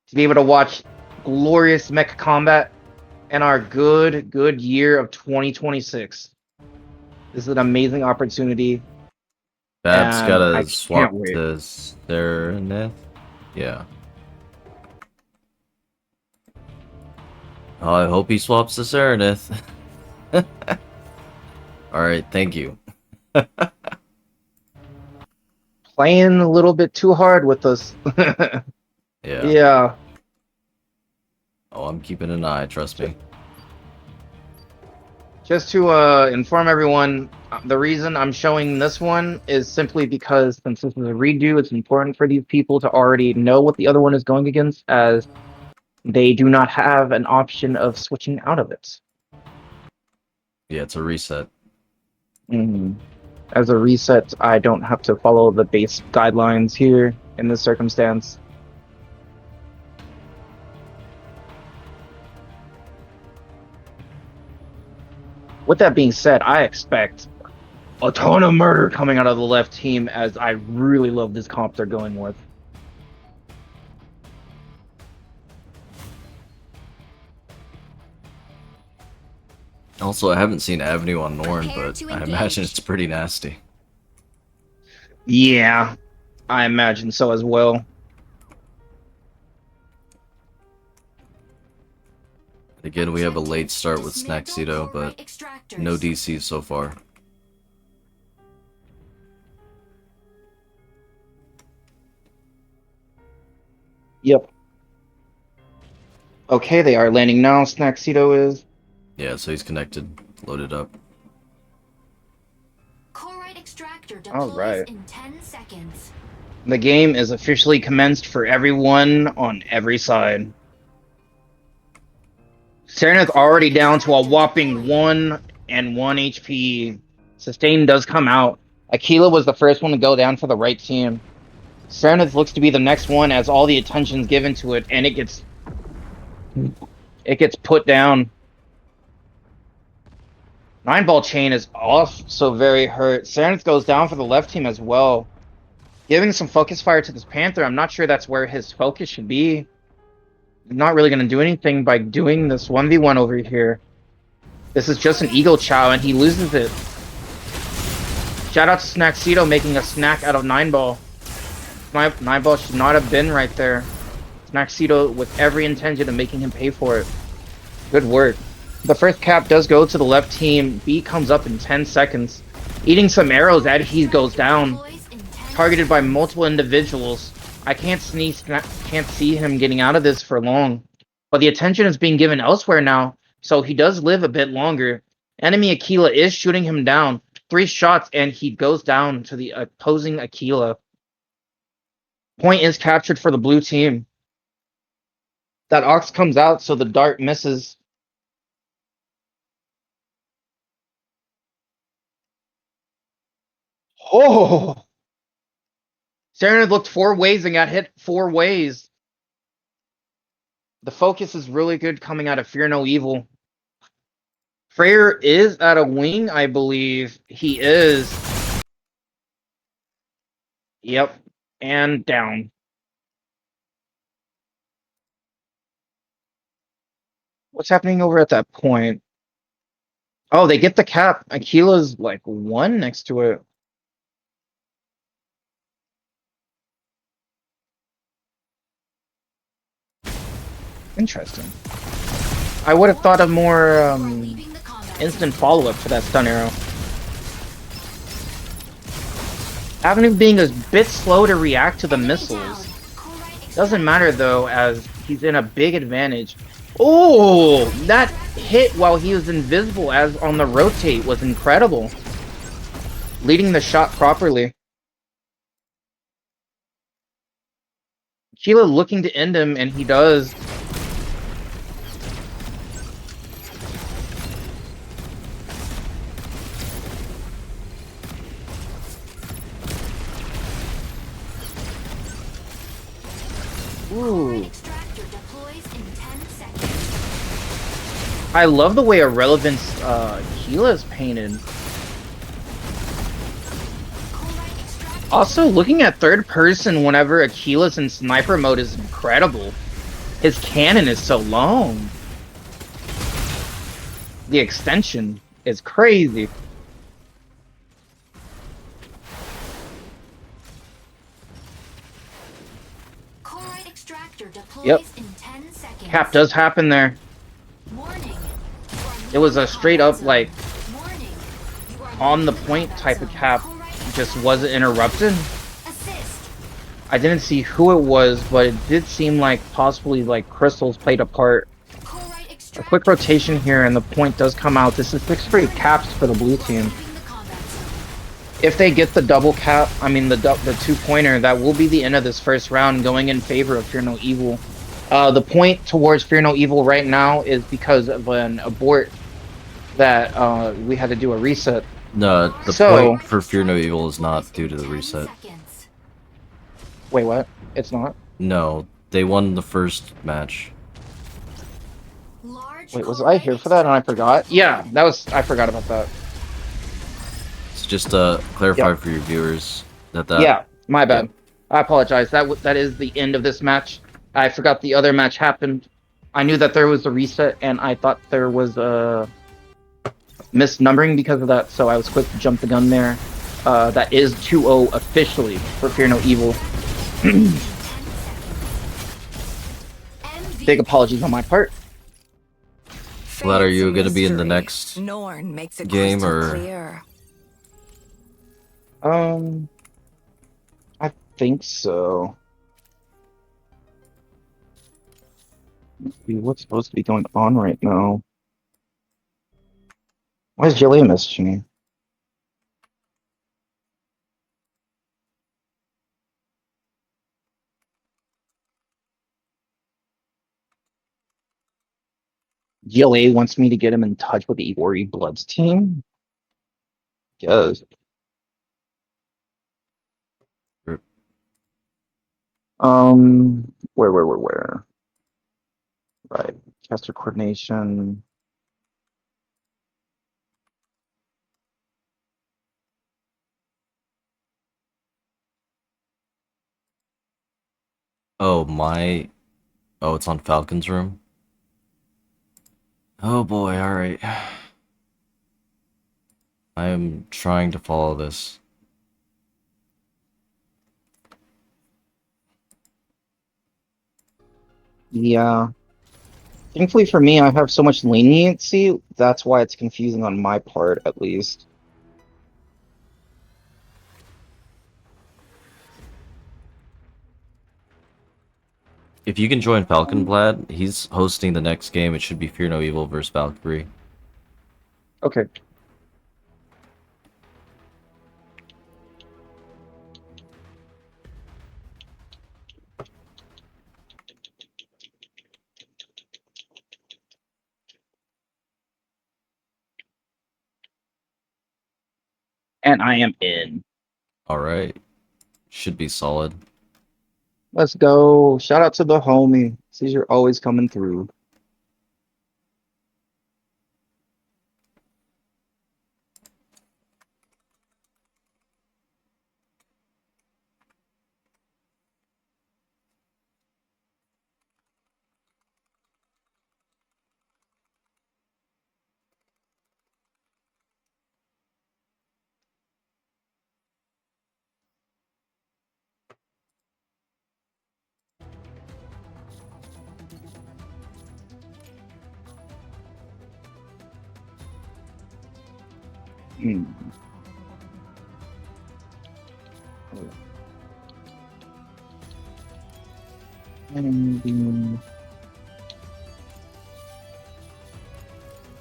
to be able to watch glorious mecha combat in our good year of 2026. This is an amazing opportunity. Bab's and gotta I swap can't wait. to Sereneth. Yeah. Oh, I hope he swaps to Sereneth. Alright, thank you. Playing a little bit too hard with us. Yeah. Yeah. Oh, I'm keeping an eye, trust me. Just to inform everyone, the reason I'm showing this one is simply because since this is a redo, it's important for these people to already know what the other one is going against, as they do not have an option of switching out of it. Yeah, it's a reset. As a reset, I don't have to follow the base guidelines here in this circumstance. With that being said, I expect a ton of murder coming out of the left team, as I really love this comp they're going with. Also, I haven't seen Avenue on Norn, Prepare but to I engage. imagine it's pretty nasty. Yeah, I imagine so as well. Again, we have a late start with Snaxito, but no DCs so far. Yep. Okay, they are landing now. Snaxito is. Yeah, so he's connected, loaded up. Chloride extractor All deploys right. in 10 seconds. The game is officially commenced for everyone on every side. Sereneth's already down to a whopping 1 and 1 HP. Sustain does come out. Aquila was the first one to go down for the right team. Sereneth looks to be the next one, as all the attention's given to it, and it gets put down. 9-ball chain is also very hurt. Sereneth goes down for the left team as well. Giving some focus fire to this Panther. I'm not sure that's where his focus should be. Not really going to do anything by doing this 1v1 over here. This is just an ego chow, and he loses it. Shout out to Snaxito making a snack out of 9-ball. 9-ball should not have been right there. Snaxito with every intention of making him pay for it. Good work. The first cap does go to the left team. B comes up in 10 seconds. Eating some arrows as he goes down. Targeted by multiple individuals. I can't see him getting out of this for long. But the attention is being given elsewhere now, so he does live a bit longer. Enemy Aquila is shooting him down. 3 shots and he goes down to the opposing Aquila. Point is captured for the blue team. That Ox comes out, so the dart misses. Oh! Serenade looked 4 ways and got hit 4 ways. The focus is really good coming out of Fear No Evil. Freyr is at a wing, I believe. He is. Yep. And down. What's happening over at that point? Oh, they get the cap. Aquila's like 1 next to it. Interesting. I would have thought of more instant follow-up to that stun arrow. Avunew being a bit slow to react to the missiles. Doesn't matter though, as he's in a big advantage. Oh, that hit while he was invisible as on the rotate was incredible. Leading the shot properly. Sheila looking to end him, and he does. Ooh. I love the way Irrelevance Keela is painted. Also, looking at third person whenever Aquila's in sniper mode is incredible. His cannon is so long. The extension is crazy. Yep. Cap does happen there. It was a straight up like on the point type of cap. Just wasn't interrupted. I didn't see who it was, but it did seem like possibly like crystals played a part. A quick rotation here and the point does come out. This is 6 straight caps for the blue team. If they get the double cap, I mean the 2-pointer, that will be the end of this first round, going in favor of Fear No Evil. The point towards Fear No Evil right now is because of an abort that we had to do a reset. No, the point for Fear No Evil is not due to the reset. Wait, what? It's not? No, they won the first match. Wait, was I here for that and I forgot? Yeah, that was. I forgot about that. It's just to clarify for your viewers that. Yeah, my bad. I apologize. That is the end of this match. I forgot the other match happened. I knew that there was a reset and I thought there was a misnumbering because of that, so I was quick to jump the gun there. That is 2-0 officially for Fear No Evil. Big apologies on my part. Vlad, are you going to be in the next game or? I think so. Let's see what's supposed to be going on right now. Why is Galeee messaging me? Galeee wants me to get him in touch with the Iori Bloods team? Yes. Where? Right. Caster coordination. Oh, it's on Falcon's room? Oh boy, alright. I am trying to follow this. Yeah. Thankfully for me, I have so much leniency, that's why it's confusing on my part, at least. If you can join Falcon, Vlad, he's hosting the next game. It should be Fear No Evil versus Valkyrie. Okay. And I am in. All right. Should be solid. Let's go. Shout out to the homie. Caesar always coming through. Hmm.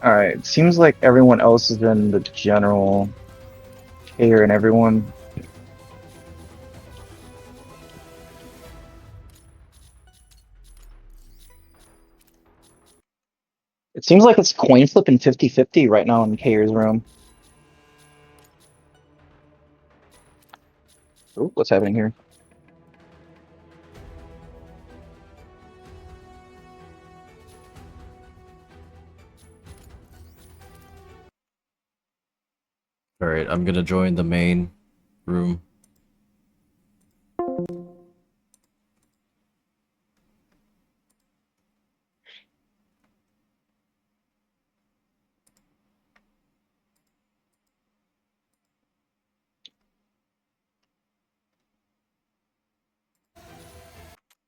All right. Seems like everyone else is in the general here, and everyone. It seems like it's coin flip and 50-50 right now in Kayer's room. Ooh, what's happening here? All right, I'm gonna join the main room.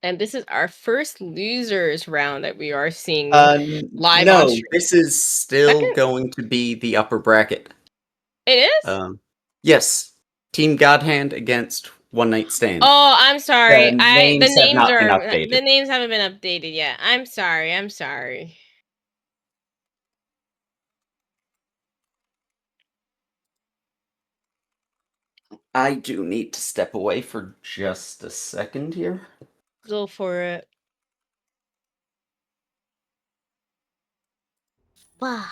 And this is our first losers round that we are seeing live on No, stream. this is still Second? going to be the upper bracket. It is? Yes. Team Godhand against One Night Stand. Oh, I'm sorry. The names have not been the updated. names haven't been updated yet. I'm sorry. I do need to step away for just a second here. Go for it. Wow.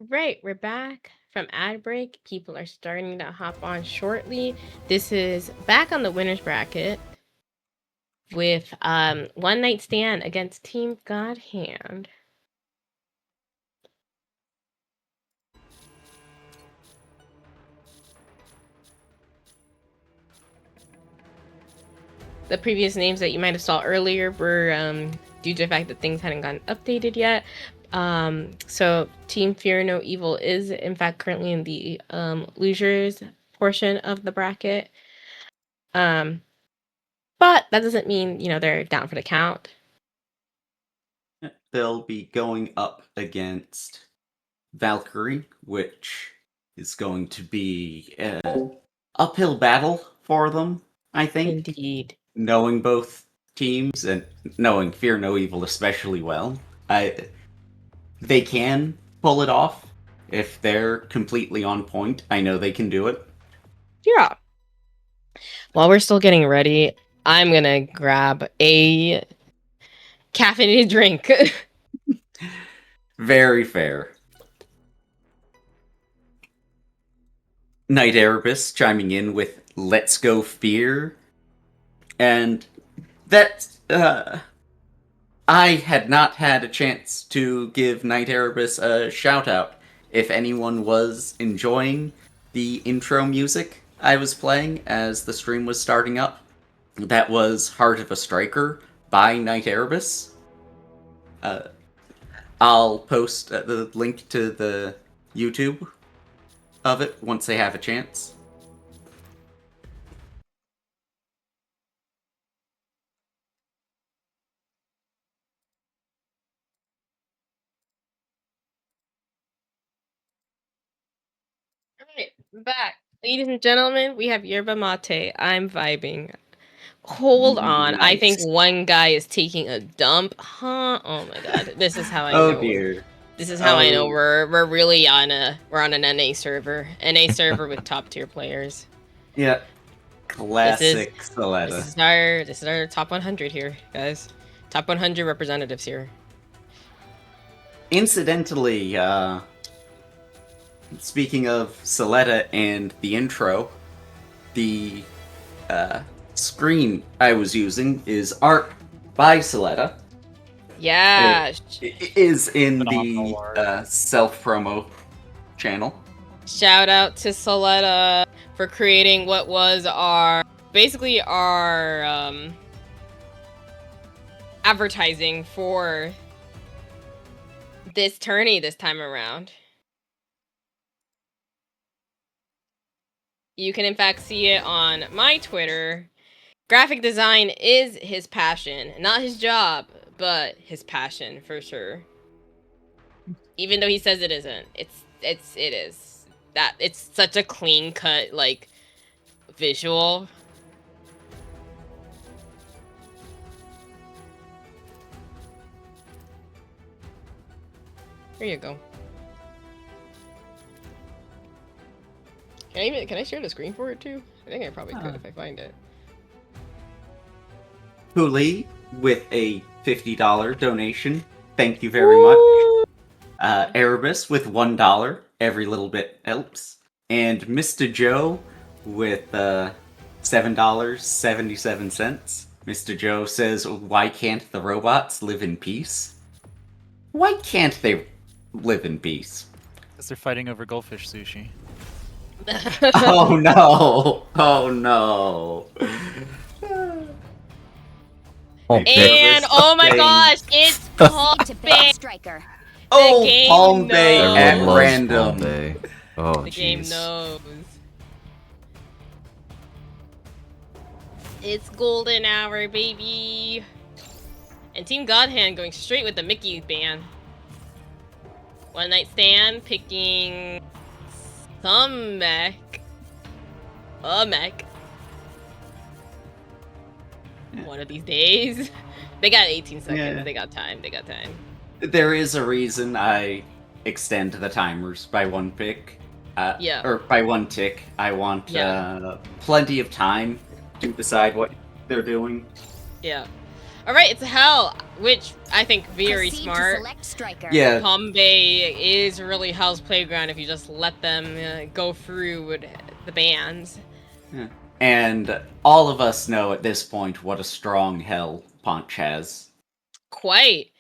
Right, we're back from ad break. People are starting to hop on shortly. This is back on the winners bracket with One Night Stand against Team Godhand. The previous names that you might have saw earlier were due to the fact that things hadn't gotten updated yet. So Team Fear No Evil is in fact currently in the losers portion of the bracket. But that doesn't mean, they're down for the count. They'll be going up against Valkyrie, which is going to be an uphill battle for them, I think. Indeed. Knowing both teams and knowing Fear No Evil especially well, they can pull it off, If they're completely on point, I know they can do it. Yeah. While we're still getting ready, I'm gonna grab a caffeinated drink. Very fair. Night Erebus chiming in with "Let's Go Fear," and that I had not had a chance to give Night Erebus a shout out. If anyone was enjoying the intro music I was playing as the stream was starting up, that was "Heart of a Striker" by Night Erebus. I'll post the link to the YouTube of it once they have a chance. Alright, back. Ladies and gentlemen, we have yerba mate. I'm vibing. Hold on. I think Nice. one guy is taking a dump. Huh? Oh my god. This is how I Oh know. dear. This is how I know Oh. we're really on an NA server. NA server with top tier players. Yeah. Classic Soletta. This is our top 100 here, guys. Top 100 representatives here. Incidentally, speaking of Soletta and the intro, the screen I was using is art by Soletta. Yeah. It is in Phenomenal the art. self-promo channel. Shout out to Soletta for creating what was our advertising for this tourney this time around. You can in fact see it on my Twitter. Graphic design is his passion, not his job, but his passion for sure. Even though he says it isn't, it is. That it's such a clean cut like visual. Here you go. Can I share the screen for it too? I think I probably could if I find it. Huli with a $50 donation. Thank you very much. Erebus with $1. Every little bit helps. And Mr. Joe with $7.77. Mr. Joe says, "Why can't the robots live in peace?" Why can't they live in peace? Because they're fighting over goldfish sushi. Oh no! Oh no! And oh my gosh, it's Palm To Bay. big striker. Oh, game Palm Bay knows. at Everyone loves random. Palm Bay. Oh, The game jeez. knows. It's golden hour, baby. And Team Godhand going straight with the Mickey ban. One Night Stand picking some mech. A mech. One of these days. They got 18 seconds. Yeah. They got time. They got time. There is a reason I extend the timers by one pick. Yeah. Or by one tick. I want plenty of time to decide what they're doing. Yeah. Alright, it's Hell, which I think very Proceed to smart. select striker. Yeah. Palm Bay is really Hell's playground if you just let them go through with the bans. Yeah. And all of us know at this point what a strong Hell Punch has. Quite.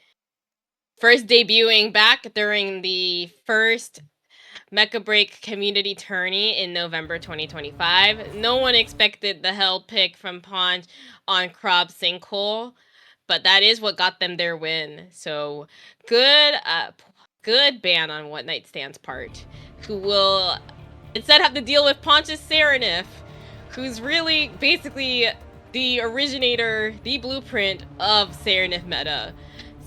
First debuting back during the first Mecha Break community tourney in November 2025. No one expected the Hell pick from Ponch on Crab Sinkhole, but that is what got them their win. So good ban on What Night Stand's part, who will instead have to deal with Ponch's Serenif, who's really basically the originator, the blueprint of Serenif meta.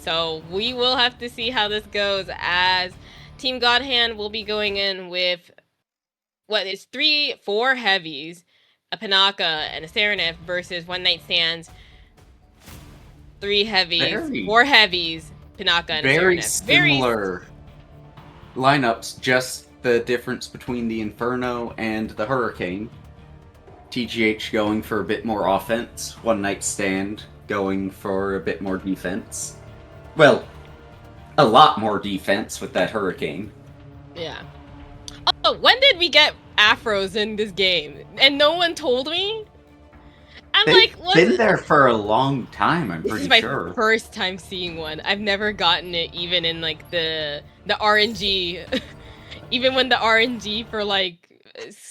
So we will have to see how this goes, as Team Godhand will be going in with what is 4 heavies, a Panaka and a Serenif, versus One Night Stand's 3 heavies, 4 heavies, Panaka and a Very Serenif. similar lineups, just the difference between the Inferno and the Hurricane. TGH going for a bit more offense, One Night Stand going for a bit more defense. Well, a lot more defense with that Hurricane. Yeah. Oh, when did we get afros in this game? And no one told me? I'm They've like, what? been there for a long time, I'm This pretty is my sure. first time seeing one. I've never gotten it even in like the RNG. Even when the RNG for like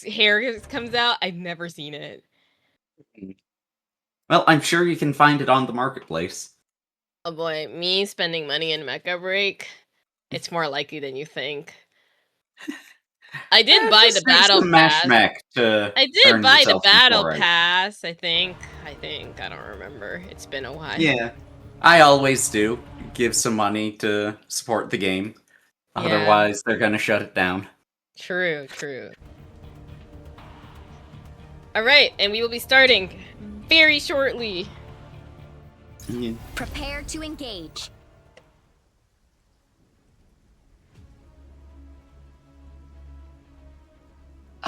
hair comes out, I've never seen it. Well, I'm sure you can find it on the marketplace. Oh boy, me spending money in Mecha Break, it's more likely than you think. I did buy the battle pass. I did buy the battle pass, I think. I don't remember. It's been a while. Yeah, I always do. Give some money to support the game. Yeah. Otherwise, they're gonna shut it down. True. Alright, and we will be starting very shortly. Prepare to engage.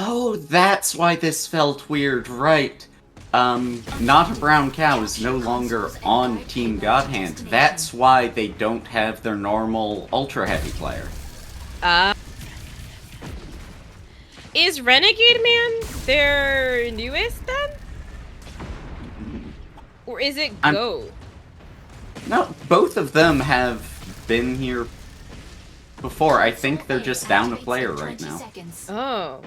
Oh, that's why this felt weird, right. Not a Brown Cow is no longer on Team Godhand. That's why they don't have their normal Ultra Heavy player. Is Renegade Man their newest then? Or is it Goat? No, both of them have been here before. I think they're just down a player right now. Oh.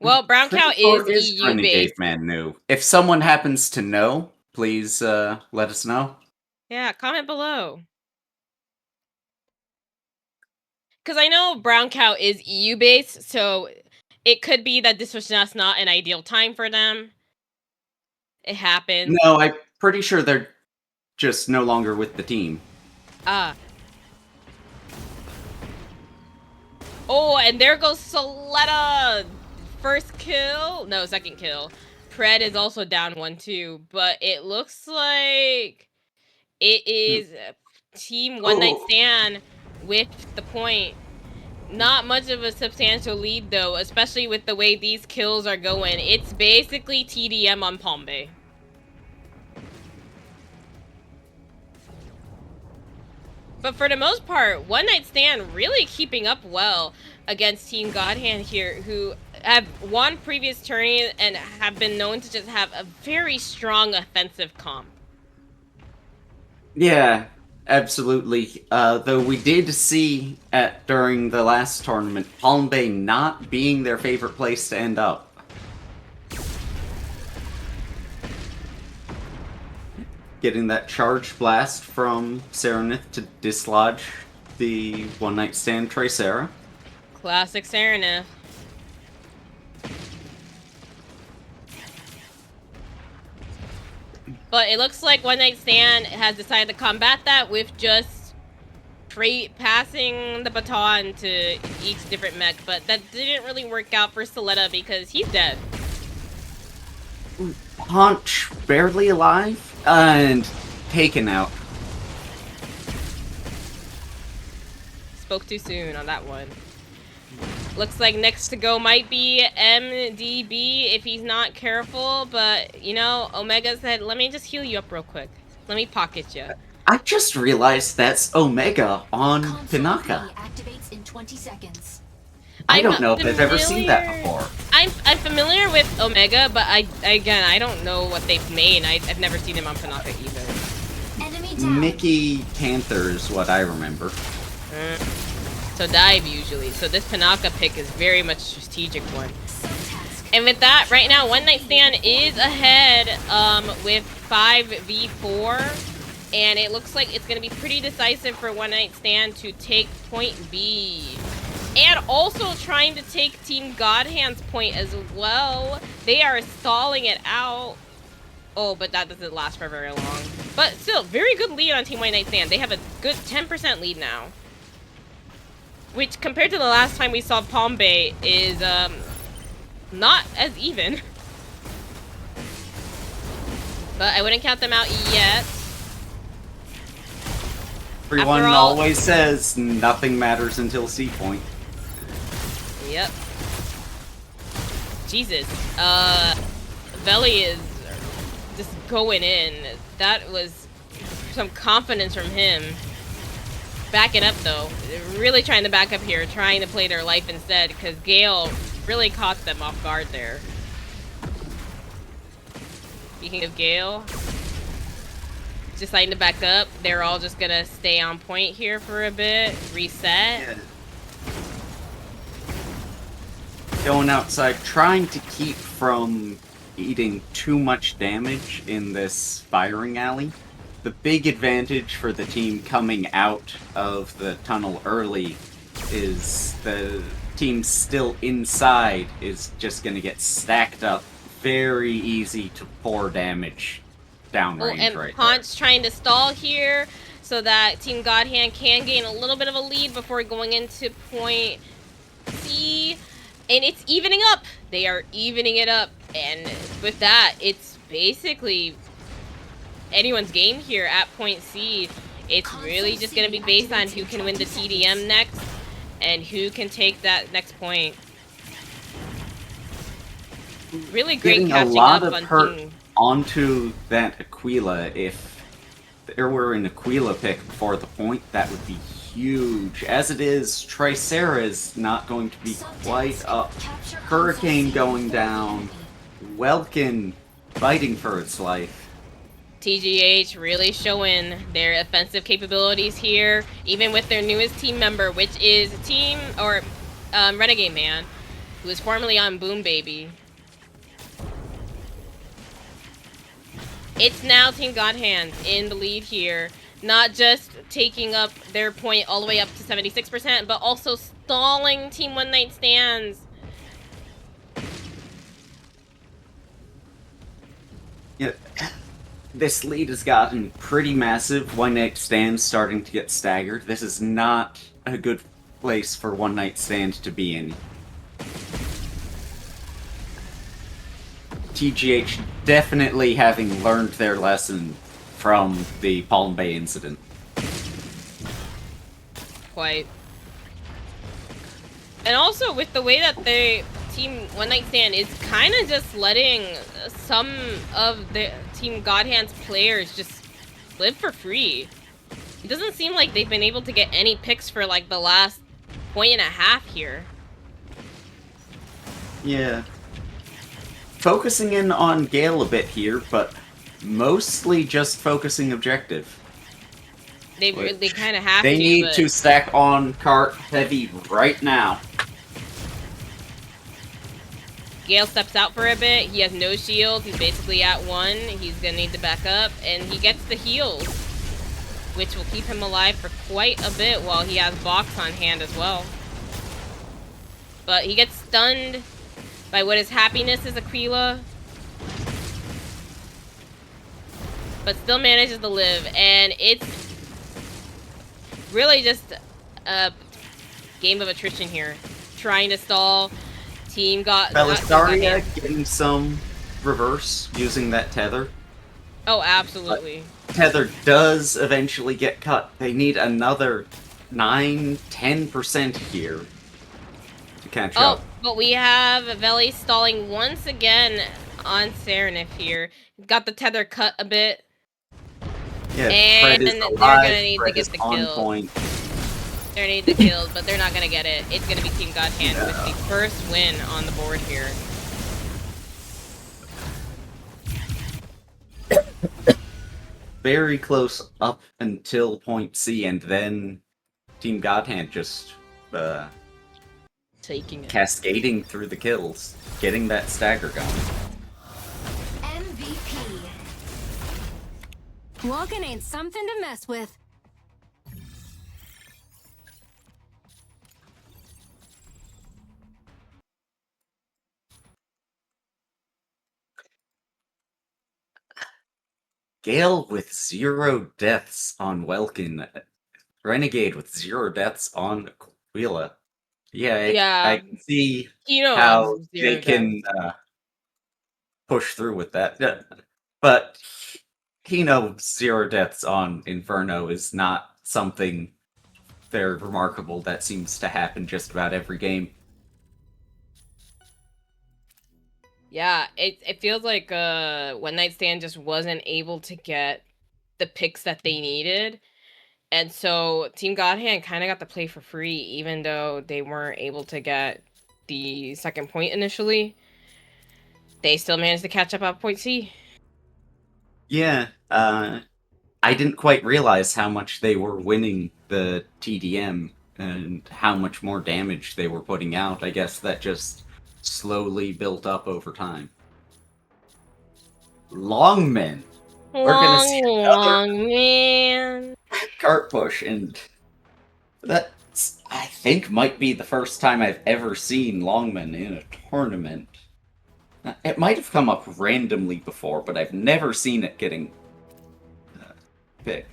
Well, Brown Cow is EU Renegade based. Man new. If someone happens to know, please let us know. Yeah, comment below. Because I know Brown Cow is EU based, so it could be that this was just not an ideal time for them. It happened. No, I'm pretty sure they're just no longer with the team. Ah. Oh, and there goes Soletta! First kill? No, second kill. Pred is also down 1-2, but it looks like it is Team One Night Stand with the point. Not much of a substantial lead though, especially with the way these kills are going. It's basically TDM on Palm Bay. But for the most part, One Night Stand really keeping up well against Team Godhand here, who have won previous tourneys and have been known to just have a very strong offensive comp. Yeah, absolutely. Though we did see during the last tournament, Palm Bay not being their favorite place to end up. Getting that charge blast from Serenith to dislodge the One Night Stand Tricera. Classic Serenith. But it looks like One Night Stand has decided to combat that with just passing the baton to each different mech, but that didn't really work out for Soletta because he's dead. Punch barely alive and taken out. Spoke too soon on that one. Looks like next to go might be MDB if he's not careful, but you know, Omega said, let me just heal you up real quick. Let me pocket you. I just realized that's Omega on Pinaka. Activates in 20 seconds. I don't know if I've ever seen that before. I'm familiar with Omega, but I don't know what they've made. I've never seen him on Pinaka either. Enemy down. Mickey Panther is what I remember. So dive usually. So this Pinaka pick is very much a strategic one. And with that, right now, One Night Stand is ahead with 5v4. And it looks like it's going to be pretty decisive for One Night Stand to take point B. And also trying to take Team Godhand's point as well. They are stalling it out. Oh, but that doesn't last for very long. But still, very good lead on Team One Night Stand. They have a good 10% lead now. Which, compared to the last time we saw Palm Bay, is not as even. But I wouldn't count them out yet. Everyone After all- always says nothing matters until C point. Yep. Jesus. Veli is just going in. That was some confidence from him. Back it up though. They're really trying to back up here, trying to play their life instead, because Gale really caught them off guard there. Speaking of Gale, deciding to back up. They're all just gonna stay on point here for a bit, reset. Yeah. Going outside, trying to keep from eating too much damage in this firing alley. The big advantage for the team coming out of the tunnel early is the team still inside is just going to get stacked up. Very easy to pour damage downrange and right Ponch trying to stall here so that Team Godhand can gain a little bit of a lead before going into point C. And it's evening up. They are evening it up. And with that, it's basically anyone's game here at point C. It's really just going to be based on who can win the TDM next and who can take that next point. Really great Getting a catching lot up of on hurt Team. onto that Aquila. If there were an Aquila pick before the point, that would be huge. As it is, Tricera is not going to be quite up. Hurricane going down. Welkin fighting for its life. TGH really showing their offensive capabilities here, even with their newest team member, which is Renegade Man, who was formerly on Boom Baby. It's now Team Godhand in the lead here, not just taking up their point all the way up to 76%, but also stalling Team One Night Stands. Yeah, this lead has gotten pretty massive. One Night Stands starting to get staggered. This is not a good place for One Night Stand to be in. TGH definitely having learned their lesson from the Palm Bay incident. Quite. And also with the way that they Team One Night Stand is kind of just letting some of the Team Godhand's players just live for free. It doesn't seem like they've been able to get any picks for like the last point and a half here. Yeah. Focusing in on Gale a bit here, but mostly just focusing objective. They kind of have They to. need but to stack on cart heavy right now. Gale steps out for a bit. He has no shields. He's basically at 1. He's gonna need to back up, and he gets the heals, which will keep him alive for quite a bit while he has box on hand as well. But he gets stunned by what his happiness is, Aquila, but still manages to live, and it's really just a game of attrition here, trying to stall. Team got Belisaria getting some reverse using that tether. Oh, absolutely. But tether does eventually get cut. They need another 9-10% here to catch up. But we have Veli stalling once again on Serenif here. Got the tether cut a bit. Yeah, and Fred is they're alive. gonna need Fred to is get the on kill. point. They're gonna need the kills, but they're not gonna get it. It's gonna be Team Godhand with the first win on the board here. Very close up until point C, and then Team Godhand just taking it, cascading through the kills, getting that stagger going. MVP. Walking ain't something to mess with. Gale with 0 deaths on Welkin. Renegade with 0 deaths on Aquila. Yeah, I can see how they can push through with that. But Hino 0 deaths on Inferno is not something very remarkable that seems to happen just about every game. Yeah, it feels like One Night Stand just wasn't able to get the picks that they needed. And so Team Godhand kind of got to play for free, even though they weren't able to get the second point initially. They still managed to catch up at point C. Yeah, I didn't quite realize how much they were winning the TDM and how much more damage they were putting out. I guess that just slowly built up over time. Longmen. We're gonna see Long man. cart push, and that's, I think, might be the first time I've ever seen Longman in a tournament. It might have come up randomly before, but I've never seen it getting picked.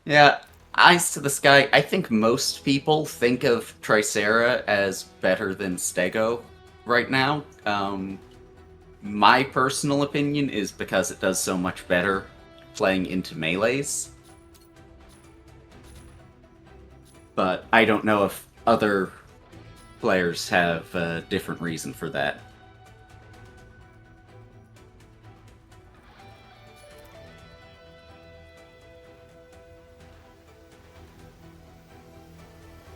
Yeah, Eyes to the Sky, I think most people think of Tricera as better than Stego right now. My personal opinion is because it does so much better playing into melees. But I don't know if other players have a different reason for that.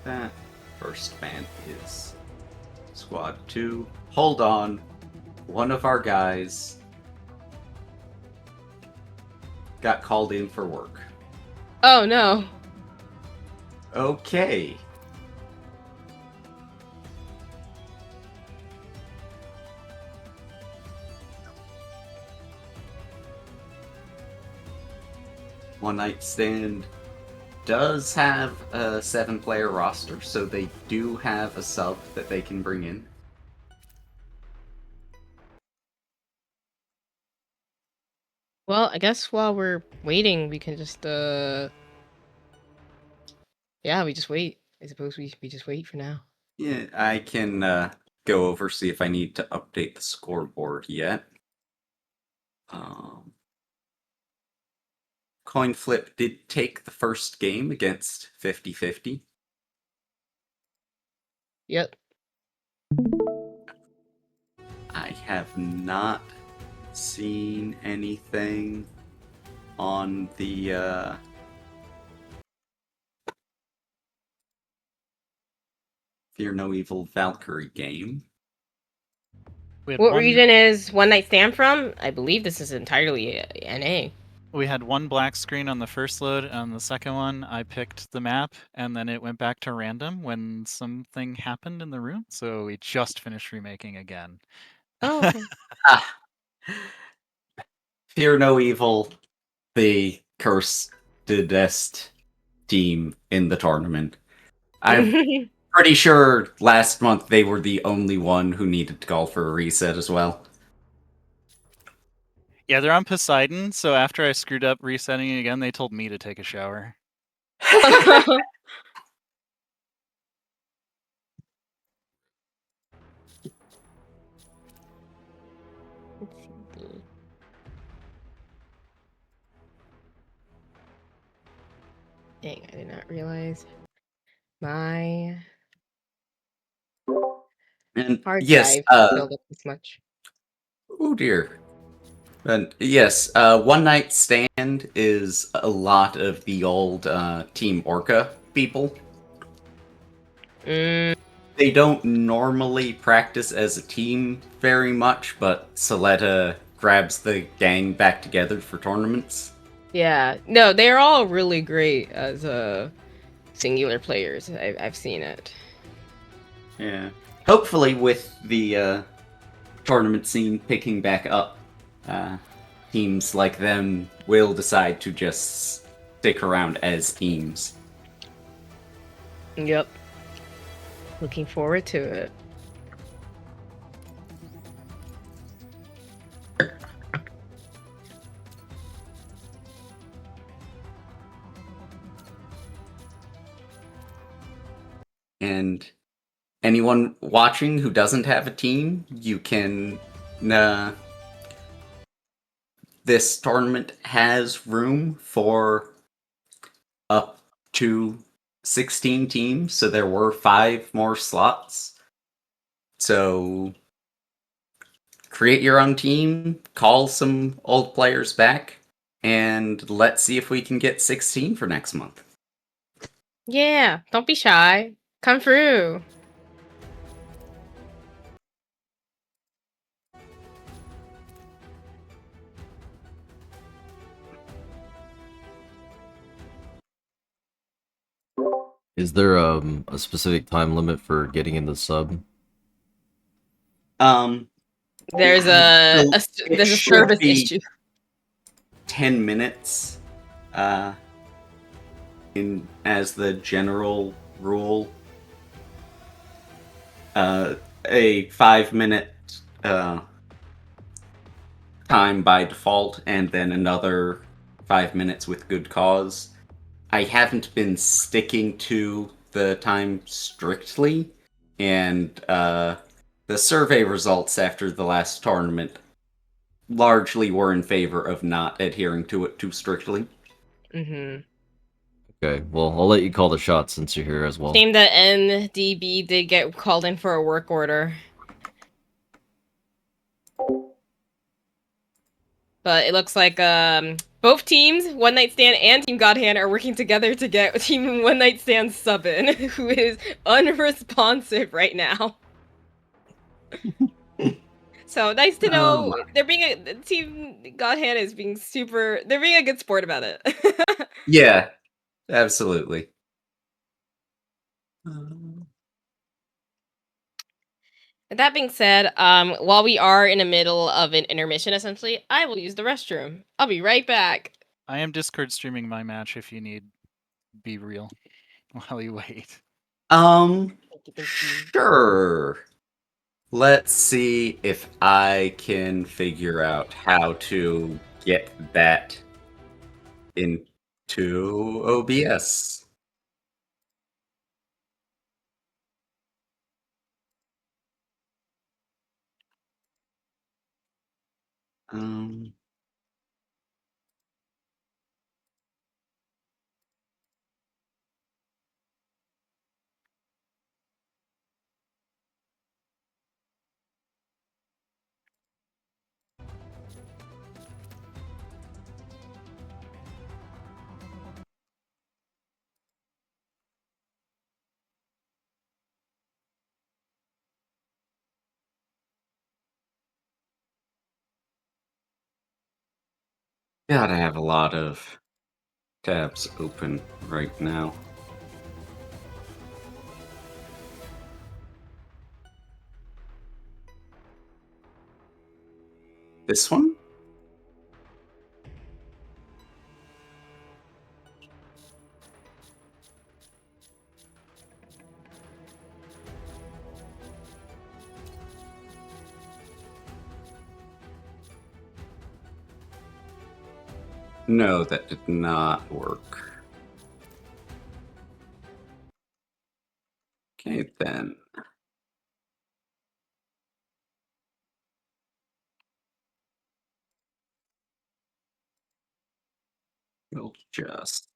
That first man is Squad 2. Hold on. One of our guys got called in for work. Oh no. Okay. One Night Stand does have a 7-player roster, so they do have a sub that they can bring in. Well, I guess while we're waiting, we can just yeah, we just wait. I suppose we just wait for now. Yeah, I can go over, see if I need to update the scoreboard yet. Coin Flip did take the first game against 50-50. Yep. I have not seen anything on the Fear No Evil Valkyrie game. What region is One Night Stand from? I believe this is entirely NA. We had one black screen on the first load. On the second one, I picked the map, and then it went back to random when something happened in the room. So we just finished remaking again. Oh, okay. Fear No Evil, the cursed team in the tournament. I'm pretty sure last month they were the only one who needed to call for a reset as well. Yeah, they're on Poseidon, so after I screwed up resetting it again, they told me to take a shower. Dang, I did not realize my And hard yes, drive filled up this much. Oh dear. And yes, One Night Stand is a lot of the old Team Orca people. They don't normally practice as a team very much, but Soletta grabs the gang back together for tournaments. Yeah, no, they're all really great as singular players. I've seen it. Yeah. Hopefully with the tournament scene picking back up, teams like them will decide to just stick around as teams. Yep. Looking forward to it. And anyone watching who doesn't have a team, you can this tournament has room for up to 16 teams, so there were 5 more slots. So create your own team, call some old players back, and let's see if we can get 16 for next month. Yeah, don't be shy. Come through. Is there a specific time limit for getting in the sub? There's So there's a should service be issue. 10 minutes in as the general rule. A 5-minute time by default, and then another 5 minutes with good cause. I haven't been sticking to the time strictly, and the survey results after the last tournament largely were in favor of not adhering to it too strictly. Mm-hmm. Okay, well, I'll let you call the shots since you're here as well. Shame that NDB did get called in for a work order. But it looks like both teams, One Night Stand and Team Godhand, are working together to get Team One Night Stand sub in, who is unresponsive right now. So nice to know they're being Team Godhand is being super. They're being a good sport about it. Yeah, absolutely. That being said, while we are in the middle of an intermission, essentially, I will use the restroom. I'll be right back. I am Discord streaming my match if you need. Be real while you wait. Sure. Let's see if I can figure out how to get that into OBS. God, I have a lot of tabs open right now. This one? No, that did not work. Okay, then. We'll just...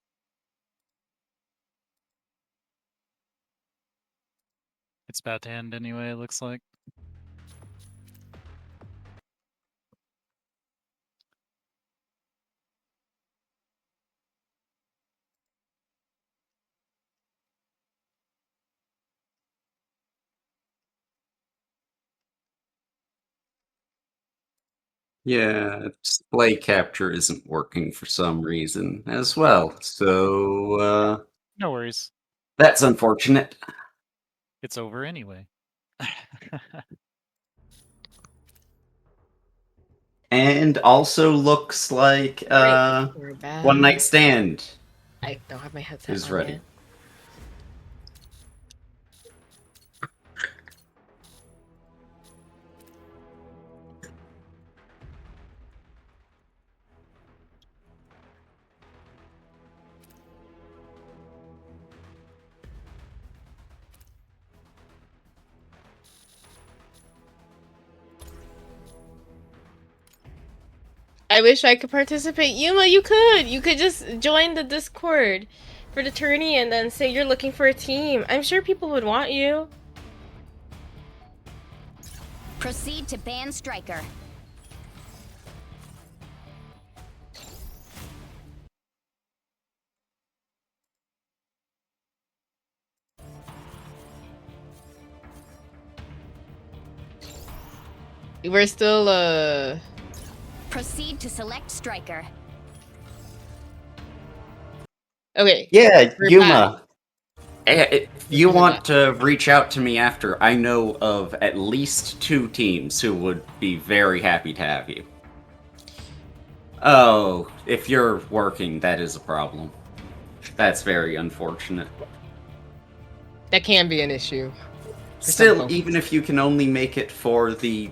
It's bad to end anyway, it looks like. Yeah, display capture isn't working for some reason as well, so, No worries. that's unfortunate. It's over anyway. And also looks like, One Night Stand I don't have my headset is on ready. yet. I wish I could participate. Yuma, you could. You could just join the Discord for the tourney and then say you're looking for a team. I'm sure people would want you. Proceed to ban striker. We're still Proceed to select striker. Okay. Yeah, we're Yuma. If you want to reach out to me after, I know of at least 2 teams who would be very happy to have you. Oh, if you're working, that is a problem. That's very unfortunate. That can be an issue. Still, even if you can only make it for the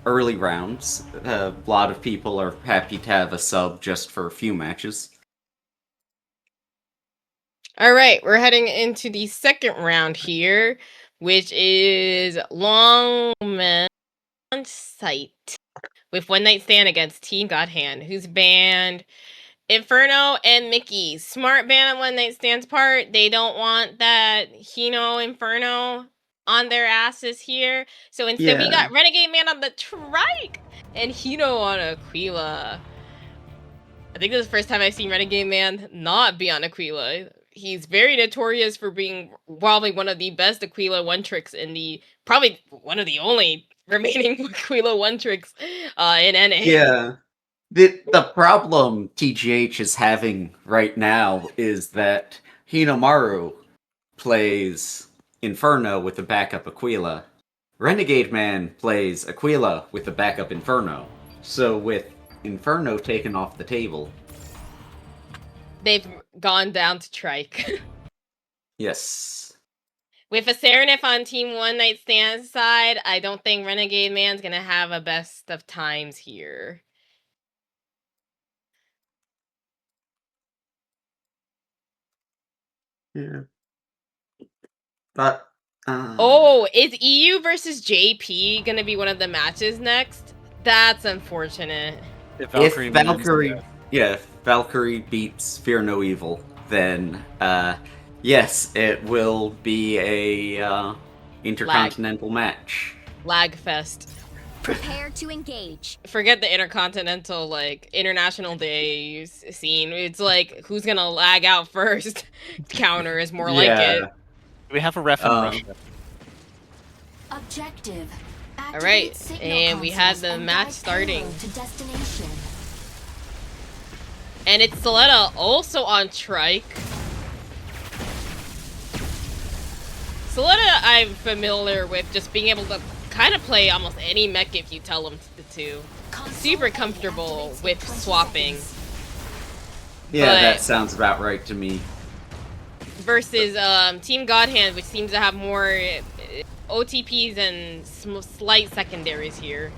early rounds, a lot of people are happy to have a sub just for a few matches. All right, we're heading into the second round here, which is Longman on site with One Night Stand against Team Godhand, who's banned Inferno and Mickey. Smart ban on One Night Stand's part. They don't want that Hino Inferno on their asses here. So instead we got Renegade Man on the trike and Hino on Aquila. I think this is the first time I've seen Renegade Man not be on Aquila. He's very notorious for being probably one of the best Aquila one-tricks in the... Probably one of the only remaining Aquila one-tricks in NA. Yeah. The problem TGH is having right now is that Hinomaru plays Inferno with a backup Aquila. Renegade Man plays Aquila with a backup Inferno. So with Inferno taken off the table... They've gone down to trike. Yes. With a Serenif on Team One Night Stand side, I don't think Renegade Man's gonna have a best of times here. Yeah. But Oh, is EU versus JP gonna be one of the matches next? That's unfortunate. If Valkyrie beats Fear No Evil, then yes, it will be a intercontinental match. Lagfest. Prepare to engage. Forget the intercontinental, like, international days scene. It's like, who's gonna lag out first? Counter is more like it. We have a ref in Russia. Objective. Alright, and we had the match starting. To destination. And it's Soletta also on trike. Soletta I'm familiar with just being able to kind of play almost any mech if you tell him to. Super comfortable with swapping. Yeah, that sounds about right to me. Versus Team Godhand, which seems to have more OTPs and slight secondaries here.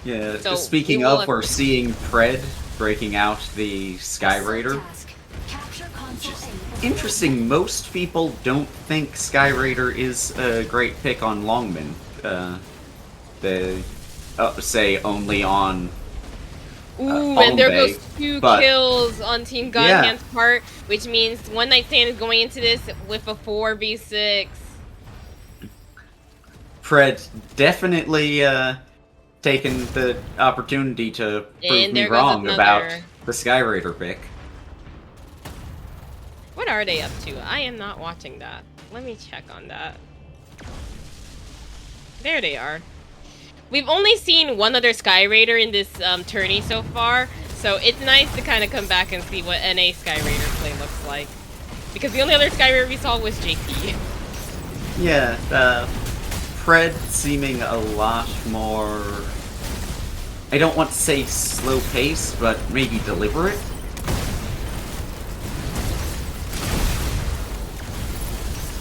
Yeah, So speaking of, we're seeing Pred breaking out the Sky Raider. Interesting, most people don't think Sky Raider is a great pick on Longman. They say only on and there goes 2 kills on Team Godhand's part, which means One Night Stand is going into this with a 4v6. Pred definitely taking the opportunity to prove me wrong about the Sky Raider pick. What are they up to? I am not watching that. Let me check on that. There they are. We've only seen one other Sky Raider in this tourney so far, so it's nice to kind of come back and see what NA Sky Raider play looks like. Because the only other Sky Raider we saw was JP. Yeah, Pred seeming a lot more... I don't want to say slow pace, but maybe deliberate.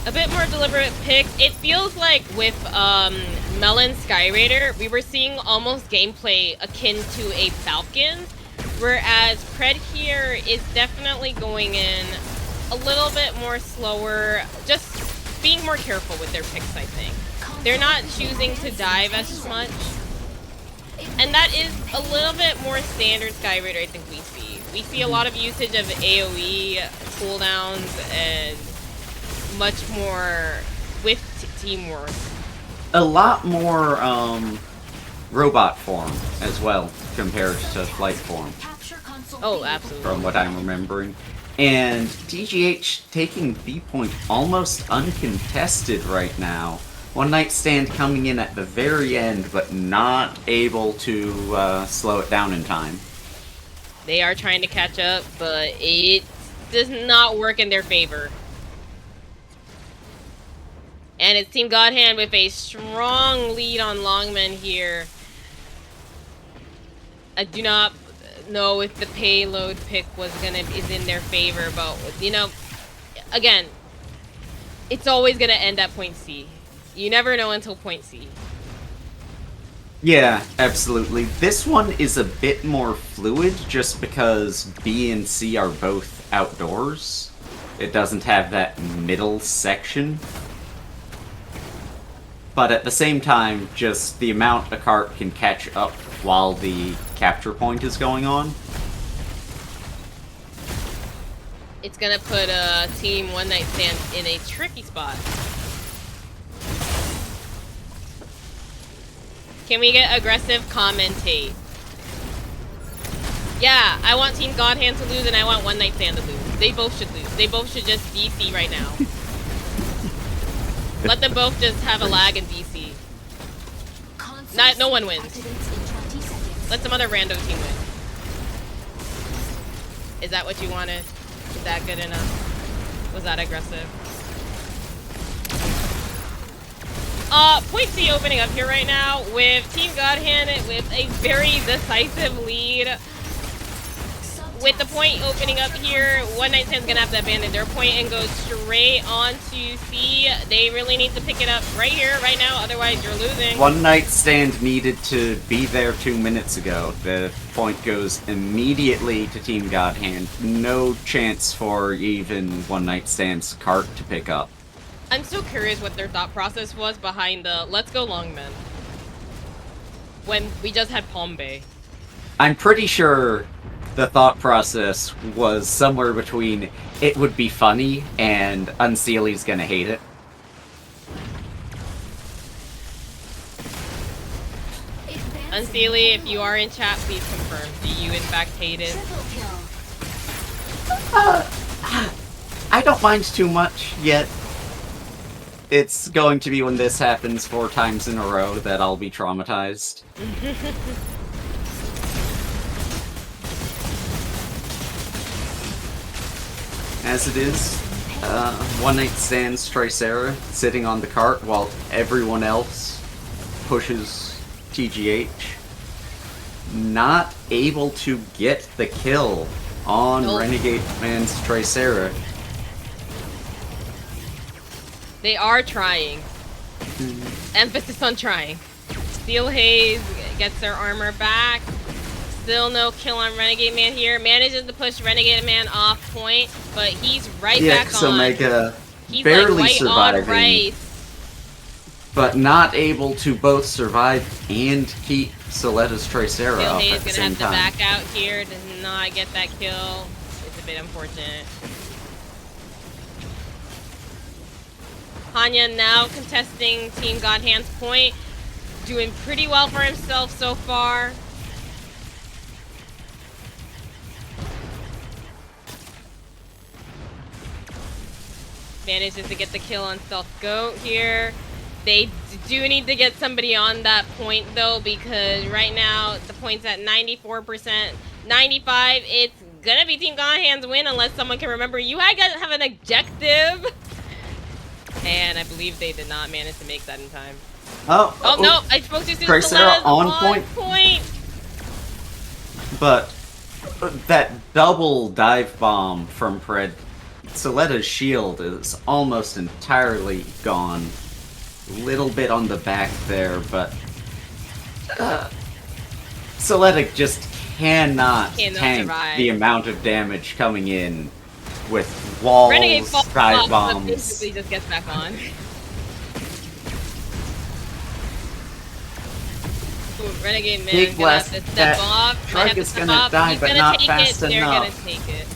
A bit more deliberate pick. It feels like with Melon Sky Raider, we were seeing almost gameplay akin to a Falcon, whereas Pred here is definitely going in a little bit more slower, just being more careful with their picks, I think. They're not choosing to dive as much. And that is a little bit more standard Skyraider I think we see. We see a lot of usage of AoE cooldowns and much more with teamwork. A lot more robot form as well compared to flight form. Oh, absolutely. From what I'm remembering. And TGH taking B point almost uncontested right now. One Night Stand coming in at the very end, but not able to slow it down in time. They are trying to catch up, but it does not work in their favor. And it's Team Godhand with a strong lead on Longman here. I do not know if the payload pick is in their favor, but you know, again, it's always gonna end at point C. You never know until point C. Yeah, absolutely. This one is a bit more fluid just because B and C are both outdoors. It doesn't have that middle section. But at the same time, just the amount a cart can catch up while the capture point is going on. It's gonna put Team One Night Stand in a tricky spot. Can we get aggressive commentate? Yeah, I want Team Godhand to lose and I want One Night Stand to lose. They both should lose. They both should just DC right now. Let them both just have a lag in DC. No one wins. Let some other rando team win. Is that what you wanted? Is that good enough? Was that aggressive? Point C opening up here right now with Team Godhand with a very decisive lead. With the point opening up here, One Night Stand's gonna have to abandon their point and go straight on to C. They really need to pick it up right here, right now, otherwise you're losing. One Night Stand needed to be there 2 minutes ago. The point goes immediately to Team Godhand. No chance for even One Night Stand's cart to pick up. I'm so curious what their thought process was behind the let's go Longmen when we just had Palm Bay. I'm pretty sure the thought process was somewhere between it would be funny and Unseelie's gonna hate it. Unseelie, if you are in chat, please confirm. Do you in fact hate it? I don't mind too much yet. It's going to be when this happens 4 times in a row that I'll be traumatized. As it is, One Night Stand's Tricera sitting on the cart while everyone else pushes TGH. Not able to get the kill on Renegade Man's Tricera. They are trying. Emphasis on trying. Steel Haze gets their armor back. Still no kill on Renegade Man here. Manages to push Renegade Man off point, but he's right back on. Omega He's barely like surviving, on rice. but not able to both survive and keep Soletta's Tricera Steel up Haze at the gonna same have to time. back out here. Does not get that kill. It's a bit unfortunate. Hanya now contesting Team Godhand's point. Doing pretty well for himself so far. Manages to get the kill on Stealth Goat here. They do need to get somebody on that point though, because right now the point's at 94%, 95. It's gonna be Team Godhand's win unless someone can remember. You guys have an objective. And I believe they did not manage to make that in time. Oh no, I spoke too soon. Tricera on point. But that double dive bomb from Pred, Soletta's shield is almost entirely gone. Little bit on the back there, but Soletta just cannot tank survive the amount of damage coming in with walls, dive bombs. Basically just gets back on. Renegade Man Big gonna have blast. to step That off. truck Might have is to step gonna off. die, He's but gonna not take fast it. They're gonna enough. take it.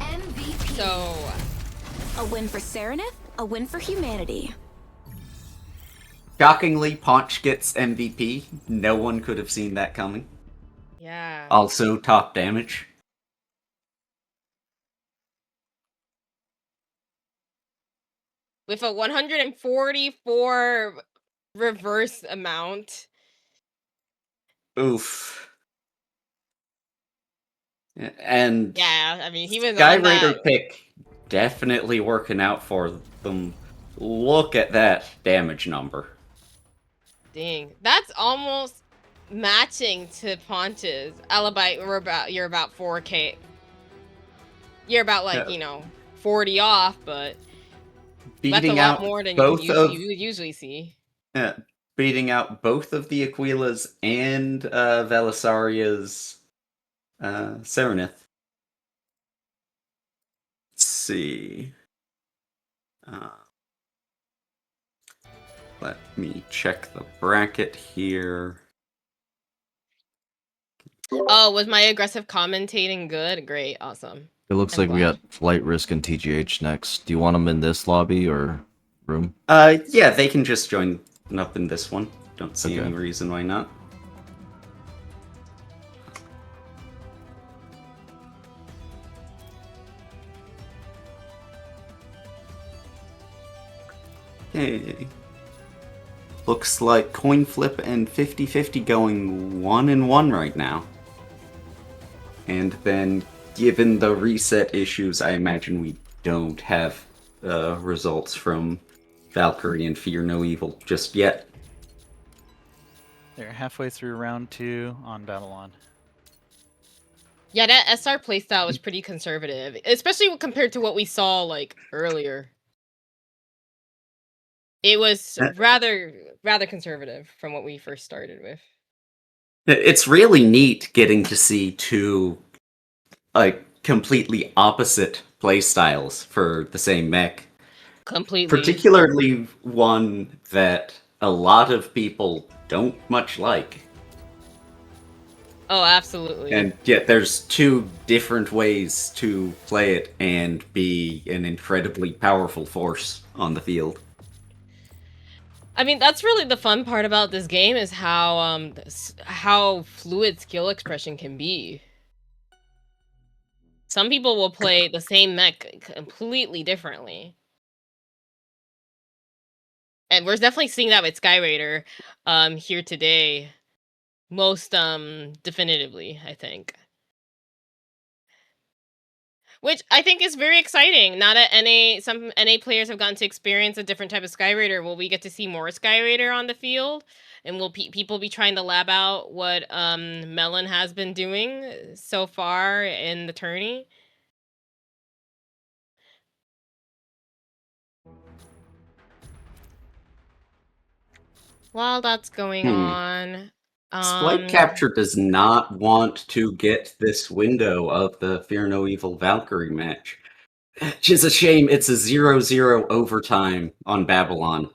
MVP. So, A win for Serenith, a win for humanity. Shockingly, Paunch gets MVP. No one could have seen that coming. yeah. Also, top damage. With a 144 reverse amount. Oof. And Yeah, I mean, he was Sky on Raider that. pick definitely working out for them. Look at that damage number. Dang. That's almost matching to Ponch's. Alibi, you're about 4K. You're about, like, Yeah. 40 off, but that's a Beating lot out more than both you would usually see. beating out both of the Aquilas and Velisaria's Serenith. Let's see. Let me check the bracket here. Oh, was my aggressive commentating good? Great, awesome. It looks I'm like we glad. got Flight Risk and TGH next. Do you want them in this lobby or room? Yeah, they can just join up in this one. Don't see Okay. any reason why not. Okay. Looks like coin flip and 50-50 going 1-1 right now. And then, given the reset issues, I imagine we don't have results from Valkyrie and Fear No Evil just yet. They're halfway through round 2 on Babylon. Yeah, that SR playstyle was pretty conservative, especially compared to what we saw, like, earlier. It was rather conservative from what we first started with. It's really neat getting to see two completely opposite playstyles for the same mech. Completely. Particularly one that a lot of people don't much like. Oh, absolutely. And yet there's two different ways to play it and be an incredibly powerful force on the field. I mean, that's really the fun part about this game is how fluid skill expression can be. Some people will play the same mech completely differently. And we're definitely seeing that with Sky Raider here today. Most definitively, I think. Which I think is very exciting. Not at some NA players have gotten to experience a different type of Sky Raider. Will we get to see more Sky Raider on the field? And will people be trying to lab out what Melon has been doing so far in the tourney? While that's going on, Flight Capture does not want to get this window of the Fear No Evil Valkyrie match. Which is a shame. It's a 0-0 overtime on Babylon.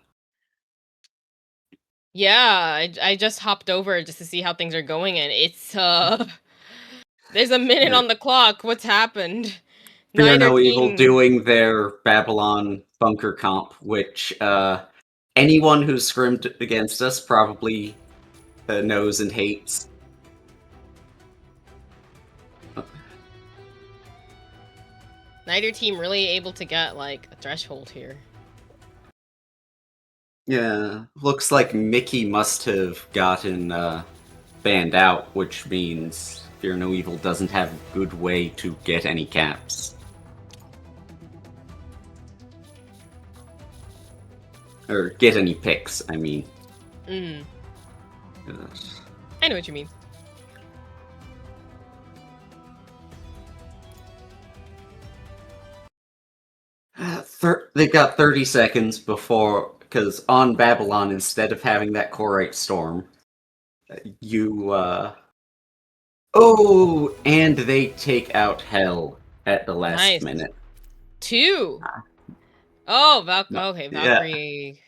yeah, I just hopped over just to see how things are going, and it's there's a minute on the clock. What's happened? Fear Neither No Evil team. doing their Babylon bunker comp, which anyone who's scrimmed against us probably knows and hates. Neither team really able to get like a threshold here. Yeah, looks like Mickey must have gotten banned out, which means Fear No Evil doesn't have a good way to get any caps. Or get any picks, I mean. Mm. Yes. I know what you mean. They've got 30 seconds before, because on Babylon, instead of having that Core 8 Storm, You, Oh, and they take out Hell at the last Nice. minute. 2. Oh, okay, Yeah. Valkyrie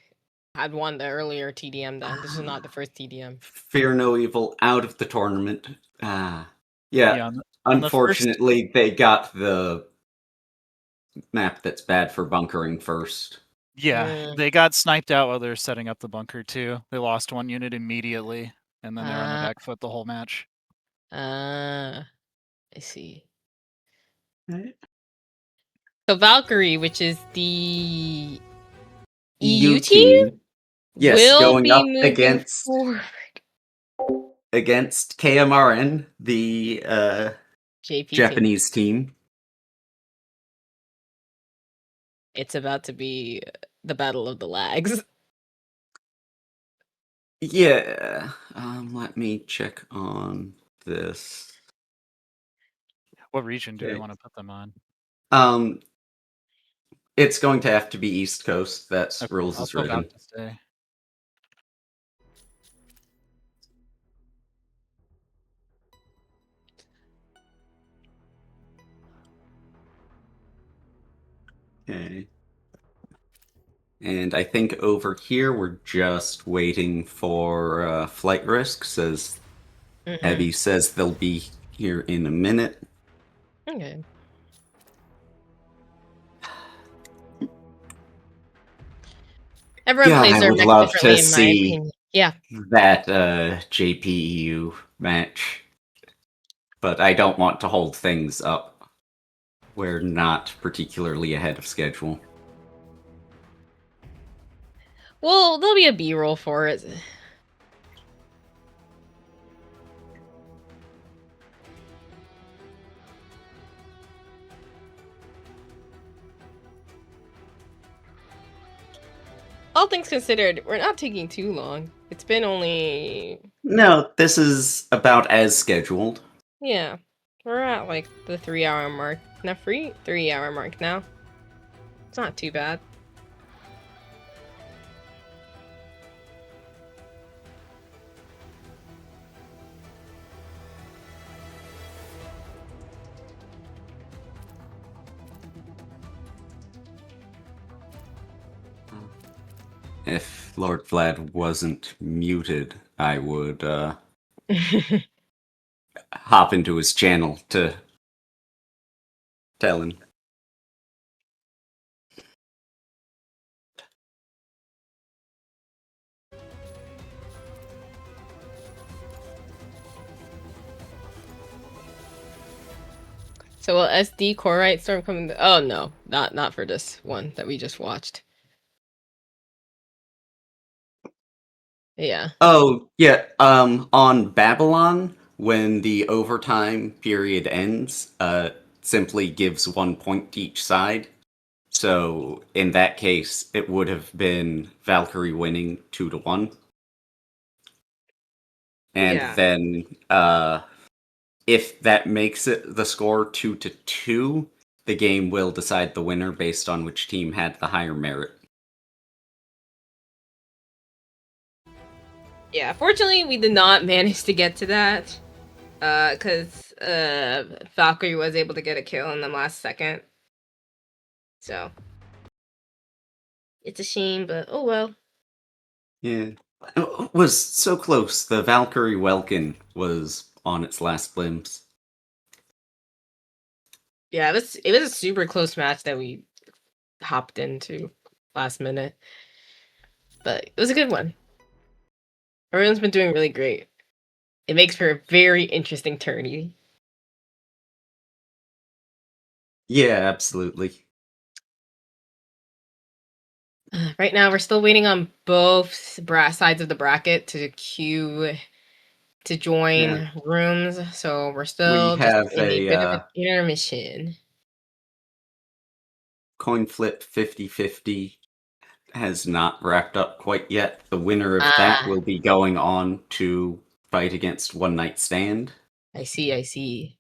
had won the earlier TDM then. This is not the first TDM. Fear no evil out of the tournament. Yeah, Yeah, on the first- unfortunately, they got the map that's bad for bunkering first. Yeah, they got sniped out while they were setting up the bunker too. They lost 1 unit immediately, and then they were on the back foot the whole match. I see. So Valkyrie, which is the EU team, Yes, will going be up moving against forward. KMRN, the JP Japanese team. It's about to be the battle of the lags. Yeah, let me check on this. What region do we Okay. want to put them on? It's going to have to be East Coast. That's Okay, rules I'll is tell Val written. to stay. Okay. And I think over here we're just waiting for flight risks, as Abby says they'll be here in a minute. Okay. Everyone plays I their would mech love differently, to in my see opinion. Yeah. that JPU match, but I don't want to hold things up. We're not particularly ahead of schedule. Well, there'll be a B-roll for it. All things considered, we're not taking too long. It's been only... No, this is about as scheduled. Yeah. We're at, like, the 3-hour mark. Not 3-hour mark now. It's not too bad. If Lord Vlad wasn't muted, I would hop into his channel to tell him. So will SD Core Storm coming? Oh no, not for this one that we just watched. Yeah. Oh, yeah, on Babylon, when the overtime period ends, simply gives 1 point to each side. So, in that case, it would have been Valkyrie winning 2-1. And Yeah. then, if that makes it the score 2-2, the game will decide the winner based on which team had the higher merit. Yeah, fortunately, we did not manage to get to that. Because Valkyrie was able to get a kill in the last second. So. It's a shame, but oh well. Yeah. It was so close. The Valkyrie Welkin was on its last limbs. Yeah, it was a super close match that we hopped into last minute. But it was a good one. Everyone's been doing really great. It makes for a very interesting tourney. Yeah, absolutely. Right now, we're still waiting on both sides of the bracket to queue to join rooms. So we're still just have in a bit of an a intermission. coin flip 50-50 has not wrapped up quite yet. The winner of that will be going on to fight against One Night Stand. I see.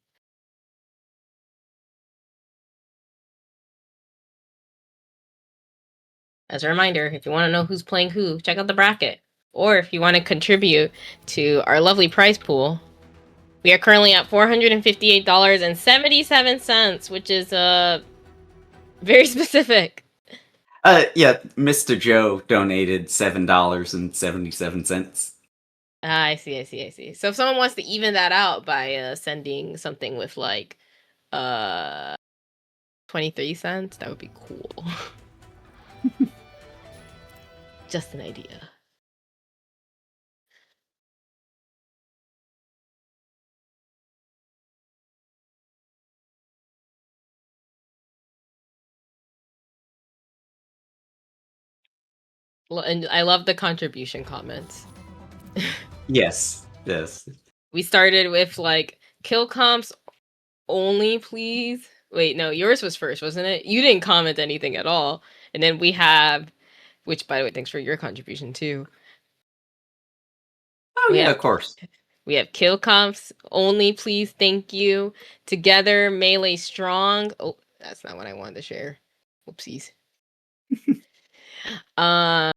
As a reminder, if you want to know who's playing who, check out the bracket. or if you want to contribute to our lovely prize pool, we are currently at $458.77, which is very specific. Yeah, Mr. Joe donated $7.77. I see. So if someone wants to even that out by sending something with like 23 cents, that would be cool. Just an idea. And I love the contribution comments. Yes. We started with like kill comps only, please. Wait, no, yours was first, wasn't it? You didn't comment anything at all. And then we have, which by the way, thanks for your contribution too. Oh yeah, of course. We have kill comps only, please, thank you. Together, melee strong. Oh, that's not what I wanted to share. Whoopsies. To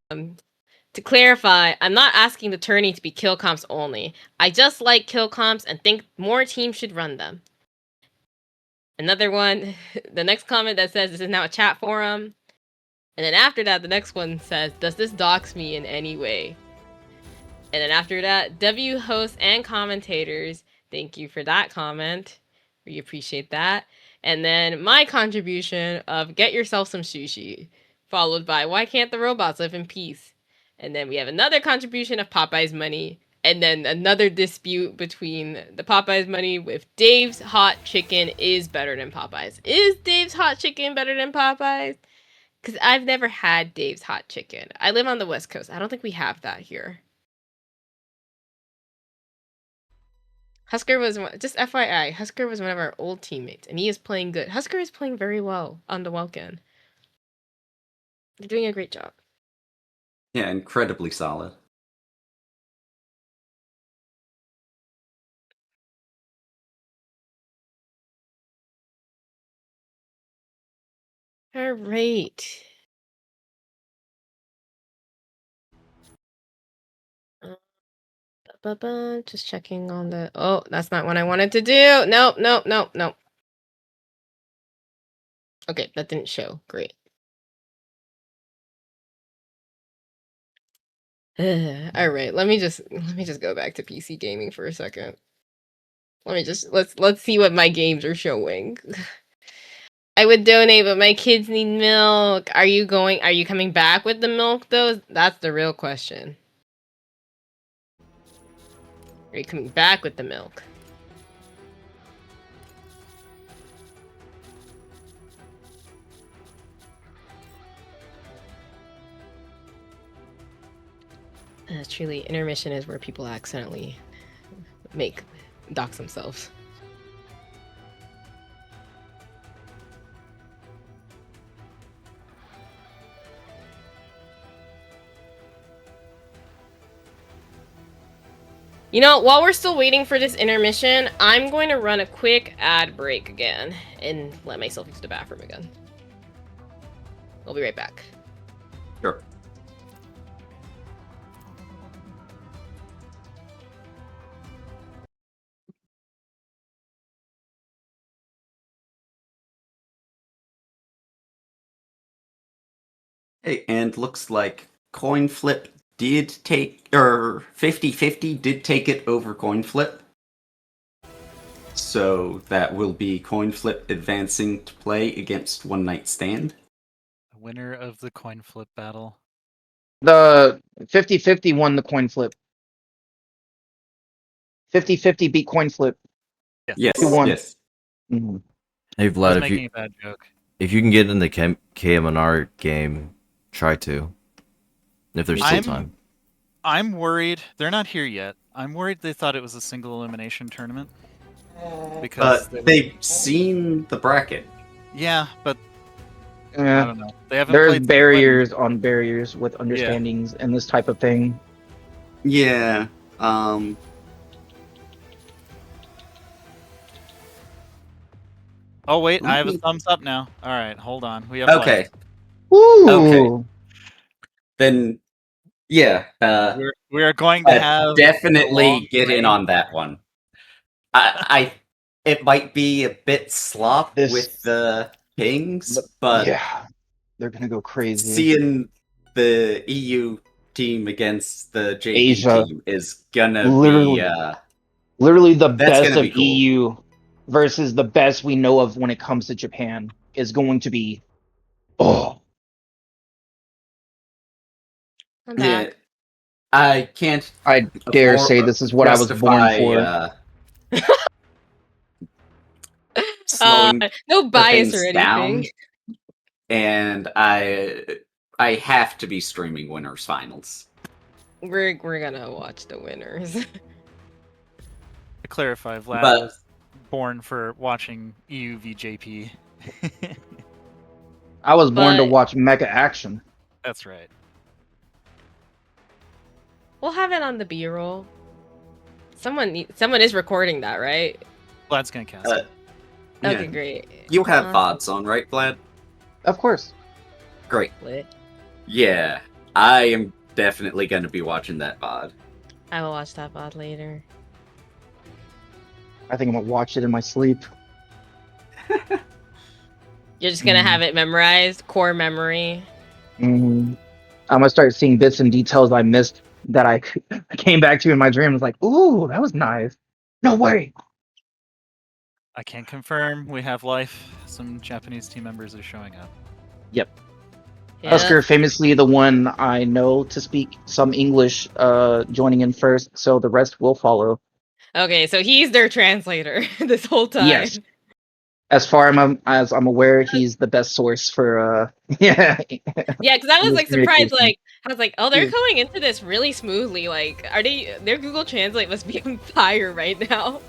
clarify, I'm not asking the tourney to be kill comps only. I just like kill comps and think more teams should run them. Another one, the next comment that says this is now a chat forum. And then after that, the next one says, does this dox me in any way? And then after that, W hosts and commentators, thank you for that comment. We appreciate that. And then my contribution of get yourself some sushi, followed by why can't the robots live in peace? And then we have another contribution of Popeye's money, and then another dispute between the Popeye's money with Dave's hot chicken is better than Popeye's. Is Dave's hot chicken better than Popeye's? Because I've never had Dave's hot chicken. I live on the West Coast. I don't think we have that here. Husker was, just FYI, Husker was one of our old teammates, and he is playing good. Husker is playing very well on the welkin. They're doing a great job. Yeah, incredibly solid. All right. Just checking on the... Oh, that's not what I wanted to do. Nope. Okay, that didn't show. Great. All right, let me just go back to PC gaming for a second. Let's see what my games are showing. I would donate, but my kids need milk. Are you coming back with the milk though? That's the real question. Are you coming back with the milk? Truly, intermission is where people accidentally dox themselves. You know, while we're still waiting for this intermission, I'm going to run a quick ad break again and let myself use the bathroom again. I'll be right back. Sure. Hey, and looks like coin flip did take, or 50-50 did take it over coin flip. So that will be coin flip advancing to play against One Night Stand. The winner of the coin flip battle. The 50-50 won the coin flip. 50-50 beat coin flip. Yes. 2-1. Yes. Mm-hmm. Hey I was Vlad, making a bad joke. if you can get in the KMNR game, try to. If there's still time. I'm worried they're not here yet. I'm worried they thought it was a single elimination tournament. Because they've seen the bracket. Yeah, but I Yeah. don't know. They haven't There's played barriers on barriers with understandings and this type of thing. Yeah. Oh wait, I have a thumbs up now. All right, hold on. We have Okay. light. Ooh. Okay. Then Yeah, We are going to have definitely long get in reign. on that one. It might be a bit slop with the pings, but yeah, they're gonna go crazy. seeing the EU team against the JP Asia. team is gonna Literally. be Literally the that's best gonna of be cool. EU versus the best we know of when it comes to Japan is going to be. Oh, I'm Yeah, back. I can't. I dare say this is what I was born for. Slowing No the bias things or down, anything. and I have to be streaming winners finals. We're gonna watch the winners. To clarify, Vlad But- was born for watching EU v JP. I was born to But- watch Mecha action. That's right. We'll have it on the B-roll. Someone is recording that, right? Vlad's gonna cast it. Okay, Yeah. great. You have Awesome. VODs on, right, Vlad? Of course. Great. Lit. Yeah, I am definitely going to be watching that VOD. I will watch that VOD later. I think I'm gonna watch it in my sleep. You're just gonna have it memorized, core memory. I'm gonna start seeing bits and details I missed that I came back to in my dream. I was like, ooh, that was nice. No way. I can confirm we have life. Some Japanese team members are showing up. Yep. Yeah. Husker, famously the one I know to speak some English, joining in first, so the rest will follow. Okay, so he's their translator this whole time. Yes. As far as I'm aware, he's the best source for yeah. Yeah, because I was like surprised. Communication. Like I was like, oh, they're Yeah. going into this really smoothly. Like, are they? Their Google Translate must be on fire right now.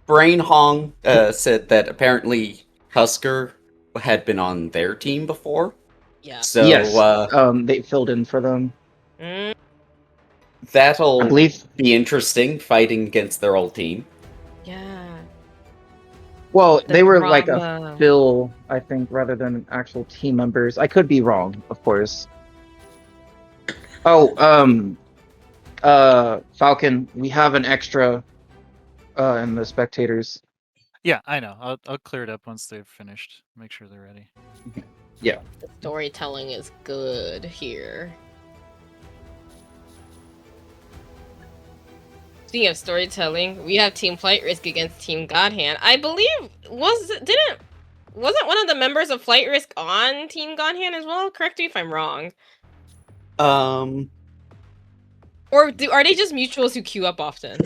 Brain Hong said that apparently Husker had been on their team before. Yeah. So yes. They filled in for them. That'll I believe. be interesting, fighting against their old team. Yeah. Well, The they were like drama. a fill, I think, rather than actual team members. I could be wrong, of course. Oh, Falcon, we have an extra in the spectators. Yeah, I know. I'll clear it up once they've finished. Make sure they're ready. Yeah. The storytelling is good here. Speaking of storytelling, we have Team Flight Risk against Team Godhand. I believe wasn't one of the members of Flight Risk on Team Godhand as well? Correct me if I'm wrong. Or are they just mutuals who queue up often?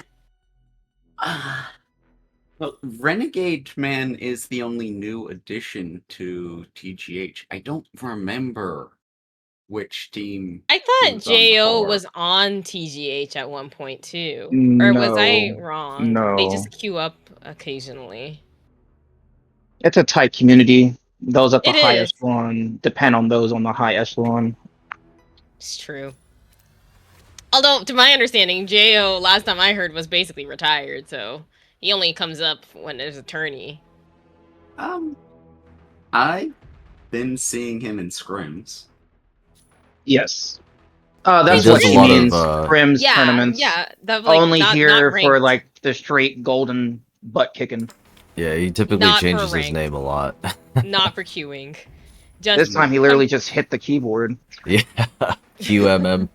Well, Renegade Man is the only new addition to TGH. I don't remember which team. I he thought was on Jo before. was on TGH at one point too. Or was I No. wrong? No. They just queue up occasionally. It's a tight community. Those at the It high is. echelon depend on those on the high echelon. It's true. Although, to my understanding, Jo, last time I heard, was basically retired, so he only comes up when there's a tourney. I've been seeing him in scrims. Yes. That's He what does a he lot of, means. Scrims Yeah, tournaments. yeah. Like, Only not here for ranked. like the straight golden butt kicking. Yeah, he typically Not for changes his ranked. name a lot. Not for queuing. Just This time he literally just hit the keyboard. Yeah. QMMKEX,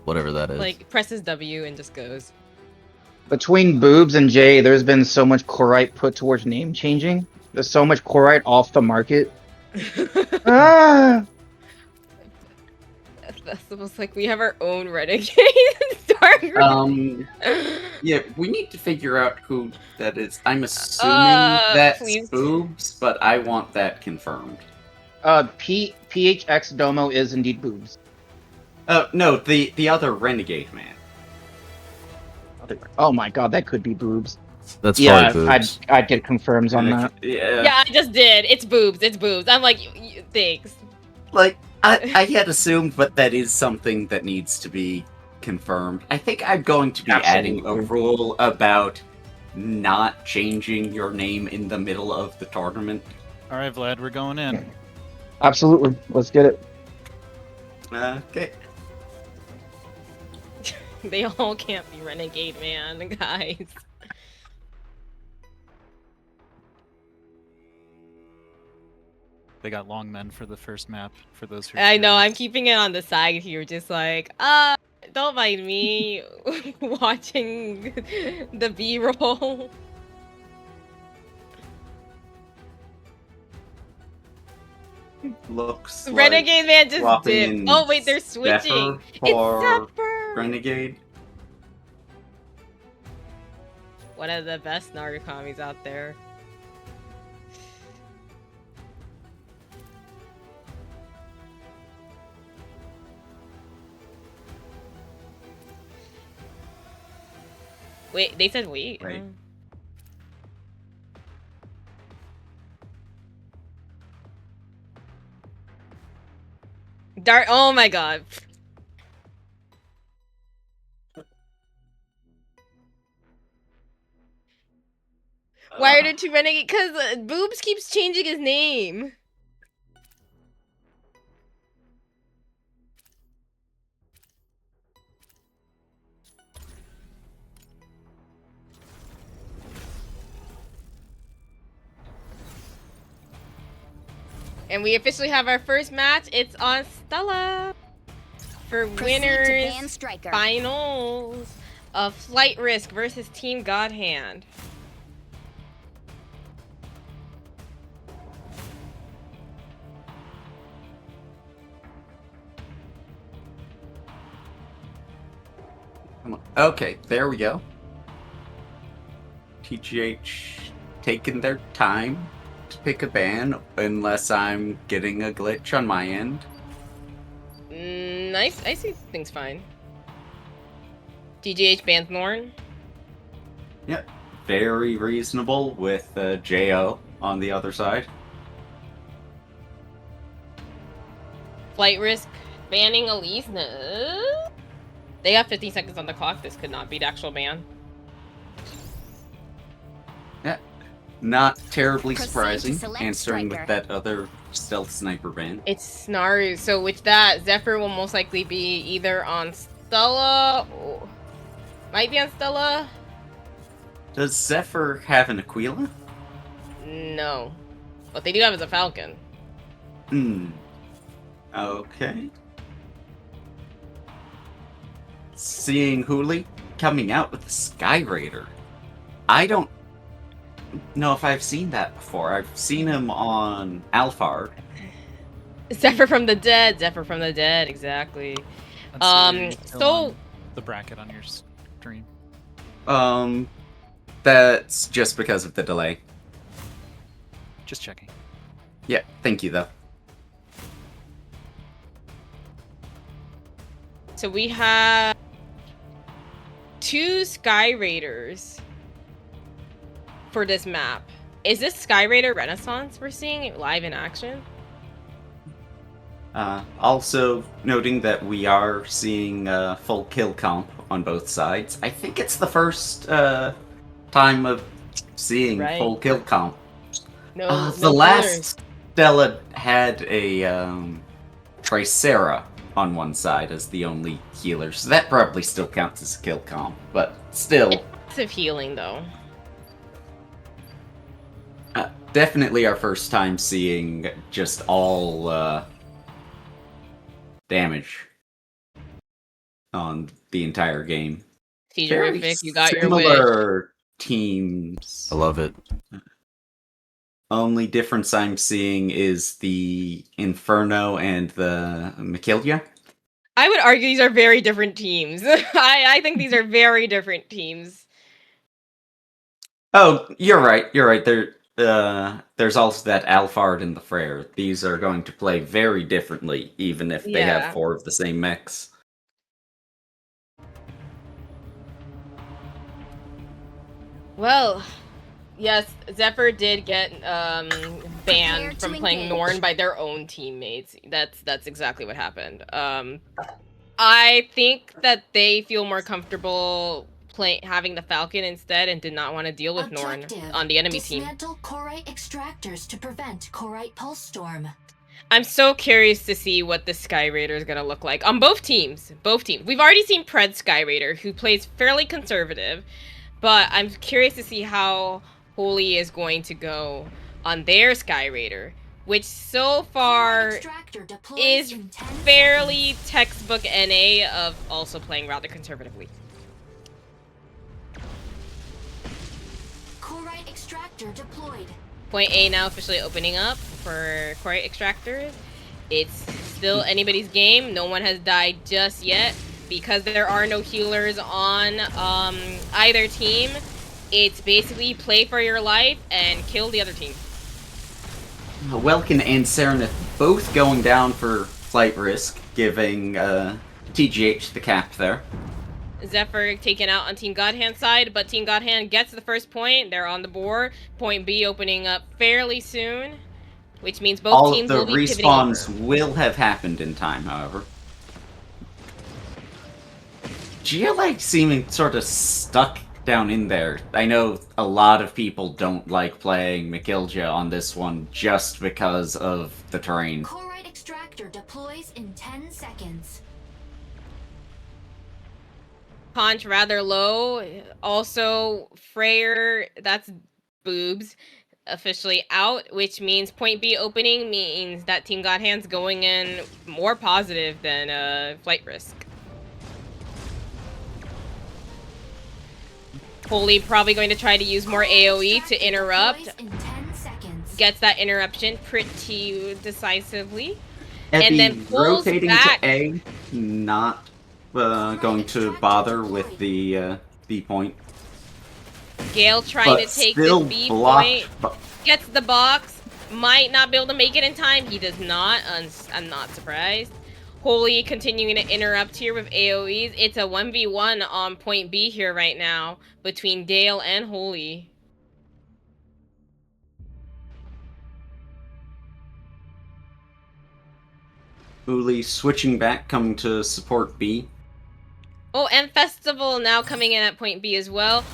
whatever that is. like presses W and just goes. Between Boobs and Jay, there's been so much Corite put towards name changing. There's so much Corite off the market. Ah! That's almost like we have our own renegade Star Group. Yeah, we need to figure out who that is. I'm assuming that's please. Boobs, but I want that confirmed. PHX Domo is indeed Boobs. No, the other Renegade Man. Oh my god, that could be Boobs. That's Yeah, probably Boobs. I'd get confirms on that. Yeah, I just did. It's boobs. It's boobs. I'm like, thanks. Like, I had assumed, but that is something that needs to be confirmed. I think I'm going to be adding a rule about not changing your name in the middle of the tournament. All right, Vlad, we're going in. Absolutely. Let's get it. Okay. They all can't be Renegade Man, guys. They got long men for the first map, for those who I know, curious. I'm keeping it on the side here, just like, don't mind me watching the B-roll. Looks like Renegade Man just swapping dipped. in Oh wait, they're switching. Zephyr It's for Zephyr! Renegade. One of the best Narukamis out there. Wait, they said wait? Right. Dart, oh my god. Why are there two Renegade? Because Boobs keeps changing his name. And we officially have our first match. It's on Stella for Proceed to ban winners striker. finals of Flight Risk versus Team God Hand. Come on. Okay, there we go. TGH taking their time to pick a ban, unless I'm getting a glitch on my end. Nice. I see things fine. TGH bans Norn. Yep, very reasonable with JO on the other side. Flight Risk banning Elise. No. They have 15 seconds on the clock. This could not be the actual ban. Yeah, not terribly Proceed to surprising, select answering striker. with that other stealth sniper ban. It's Snaru. So with that, Zephyr will most likely be either on Stella or might be on Stella. Does Zephyr have an Aquila? No. What they do have is a Falcon. Hmm. Okay. Seeing Hooli coming out with the Sky Raider. I don't know if I've seen that before. I've seen him on Alphard. Zephyr from the dead. Zephyr from the dead. Exactly. Unseelie, you're still So on the bracket on your stream. That's just because of the delay. Just checking. Yeah, thank you though. So we have 2 Sky Raiders for this map. Is this Sky Raider Renaissance we're seeing live in action? Also noting that we are seeing full kill comp on both sides. I think it's the first time of seeing Right. full kill comp. No, The last Stella had a Tricera on one side as the only healer, so that probably still counts as a kill comp, but still. Massive healing though. Definitely our first time seeing just all damage on the entire game. Terrific, you got your wish. Similar teams. I love it. Only difference I'm seeing is the Inferno and the Makilia. I would argue these are very different teams. I think these are very different teams. Oh, you're right. You're right. There's also that Alphard and the Frere. These are going to play very differently, even if they Yeah. have 4 of the same mechs. Well, yes, Zephyr did get banned to from playing engage. Norn by their own teammates. That's exactly what happened. I think that they feel more comfortable having the Falcon instead and did not want to deal with Norn Objective. on the enemy team. Dismantle Corite extractors to prevent Corite pulse storm. I'm so curious to see what the Sky Raider is going to look like on both teams. Both teams. We've already seen Pred Sky Raider, who plays fairly conservative, but I'm curious to see how Holy is going to go on their Sky Raider, which so far is fairly textbook NA of also playing rather conservatively. Corite extractor deployed. Point A now officially opening up for Corite extractors. It's still anybody's game. No one has died just yet because there are no healers on either team. It's basically play for your life and kill the other team. Welkin and Serenith both going down for flight risk, giving TGH the cap there. Zephyr taken out on Team Godhand's side, but Team Godhand gets the first point. They're on the board. Point B opening up fairly soon, which means both All teams of will the be pivoting respawns over. will have happened in time, however. GLA seeming sort of stuck down in there. I know a lot of people don't like playing Mikilja on this one just because of the terrain. Corite extractor deploys in 10 seconds. Punch rather low. Also, Freyr, that's boobs, officially out, which means point B opening means that Team Godhand's going in more positive than flight risk. Holy probably going to try to use more AoE to interrupt. Gets that interruption pretty decisively. And then pulls rotating back. to A, not going to bother with the B point. Gale trying But to take still the B blocked point. Gets the box. Might not be able to make it in time. He does not. I'm not surprised. Holy continuing to interrupt here with AoEs. It's a 1v1 on point B here right now between Dale and Holy. Uli switching back, coming to support B. Oh, and Festival now coming in at point B as well.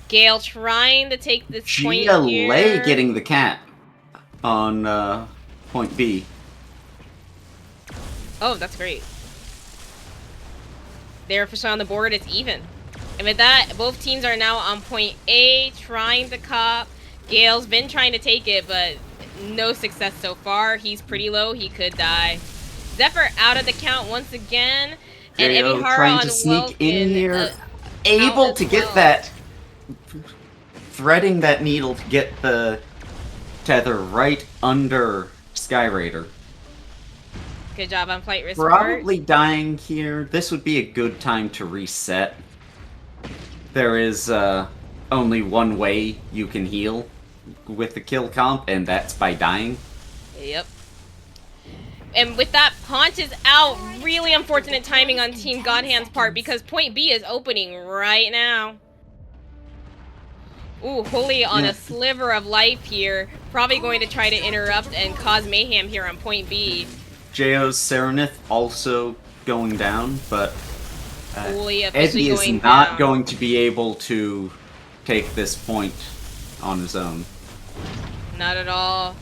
Gale trying to take this point here. GLA getting the cap on point B. Oh, that's great. They're officially on the board. It's even. And with that, both teams are now on point A, trying to cop. Gale's been trying to take it, but no success so far. He's pretty low. He could die. Zephyr out of the count once again. And Jayo Ebihara trying on to sneak in Welkin, here. Able out to as get well. that. Threading that needle to get the tether right under Sky Raider. Good job on flight risk. Probably dying here. This would be a good time to reset. There is only one way you can heal with the kill comp, and that's by dying. Yep. And with that, Ponch is out. Really unfortunate timing on Team Godhand's part because point B is opening right now. Ooh, Holy on a sliver of life here. Probably going to try to interrupt and cause mayhem here on point B. Jayo's Serenith also going down, but Holy officially Eddie is going not down. going to be able to take this point on his own. Not at all.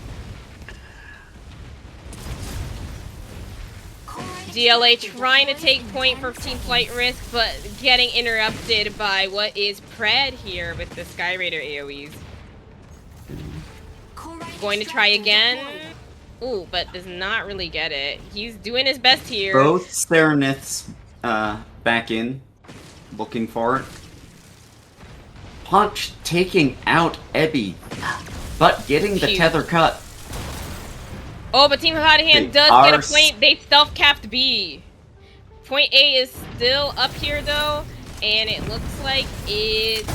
GLA trying to take point for Team Flight Risk, but getting interrupted by what is Pred here with the Sky Raider AoEs. Going to try again. Ooh, but does not really get it. He's doing his best here. Both Sereniths back in, looking for it. Punch taking out Ebby, but getting the Cute. tether cut. Oh, but Team Godhand They does are get a point. They self-capped B. Point A is still up here, though, and it looks like it's...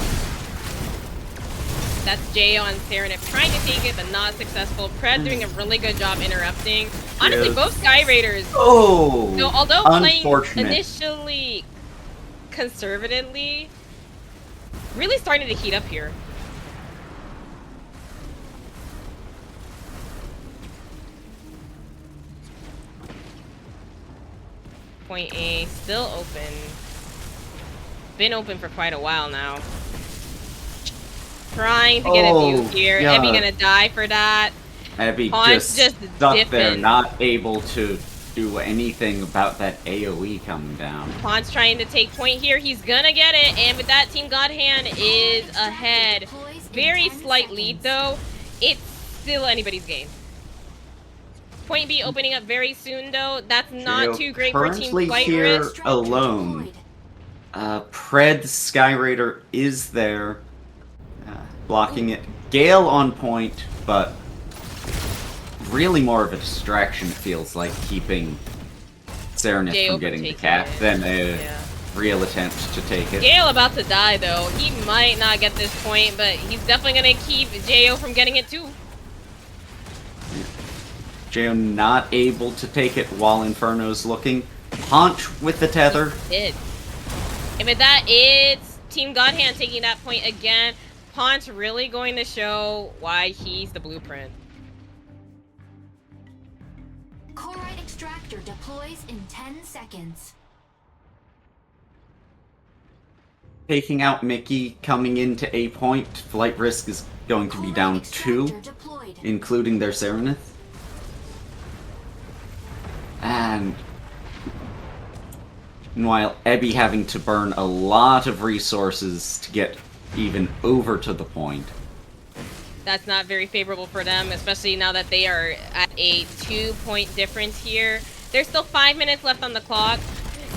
That's Jayo and Serenith trying to take it, but not successful. Pred doing a really good job interrupting. Honestly, Yes. both Sky Raiders... Oh, So, although playing unfortunate. initially conservatively, really starting to heat up here. Point A still open. Been open for quite a while now. Trying to get a view here. yeah. Ebby gonna die for that. Abby Pawn's just stuck there, dipping. not able to do anything about that AoE coming down. Pawn's trying to take point here. He's gonna get it, and with that, Team Godhand is ahead. Very slight lead, though. It's still anybody's game. Point B opening up very soon, though. That's not too great for Team Currently Flight here Risk. alone. Pred Skyraider is there, blocking it. Gale on point, but really more of a distraction, it feels like, keeping Serenith from getting the cap than a real attempt to take it. Gale about to die, though. He might not get this point, but he's definitely gonna keep Jo from getting it, too. Jo not able to take it while Inferno's looking. Punch with the tether. Did. And with that, it's Team Godhand taking that point again. Ponch really going to show why he's the blueprint. Corite extractor deploys in 10 seconds. Taking out Mickey, coming into A point. Flight Risk is going to be down 2, including their Serenith. And meanwhile, Ebby having to burn a lot of resources to get even over to the point. That's not very favorable for them, especially now that they are at a 2-point difference here. There's still 5 minutes left on the clock.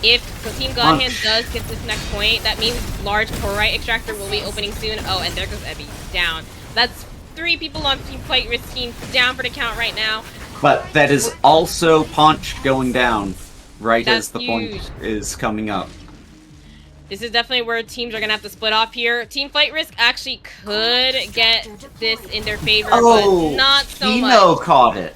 If Team Godhand does get this next point, that means large Corite extractor will be opening soon. Oh, and there goes Ebby, down. That's 3 people on Team Flight Risk team down for the count right now. But that is also Punch going down right as the huge. point is coming up. This is definitely where teams are going to have to split off here. Team Flight Risk actually could get this in their favor, but not so Kingyo much. caught it.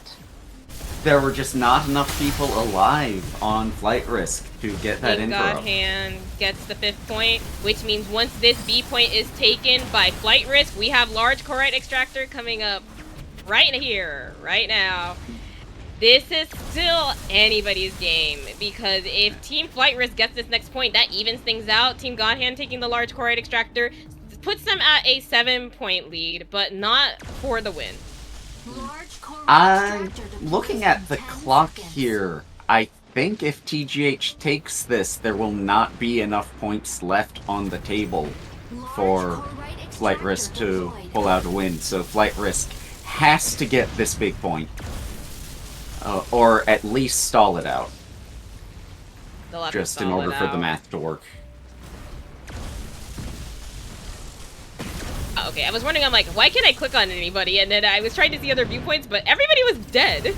There were just not enough people alive on Flight Risk to get that Team interrupt. Godhand gets the 5th point, which means once this B point is taken by Flight Risk, we have large Corite extractor coming up right here, right now. This is still anybody's game, because if Team Flight Risk gets this next point, that evens things out. Team Godhand taking the large Corite extractor puts them at a 7-point lead, but not for the win. I'm looking at the clock here. I think if TGH takes this, there will not be enough points left on the table for Flight Risk to pull out a win. So Flight Risk has to get this big point. Or at least stall it out. Just in order for the math to work. Okay, I was wondering, I'm like, why can't I click on anybody? And then I was trying to see other viewpoints, but everybody was dead.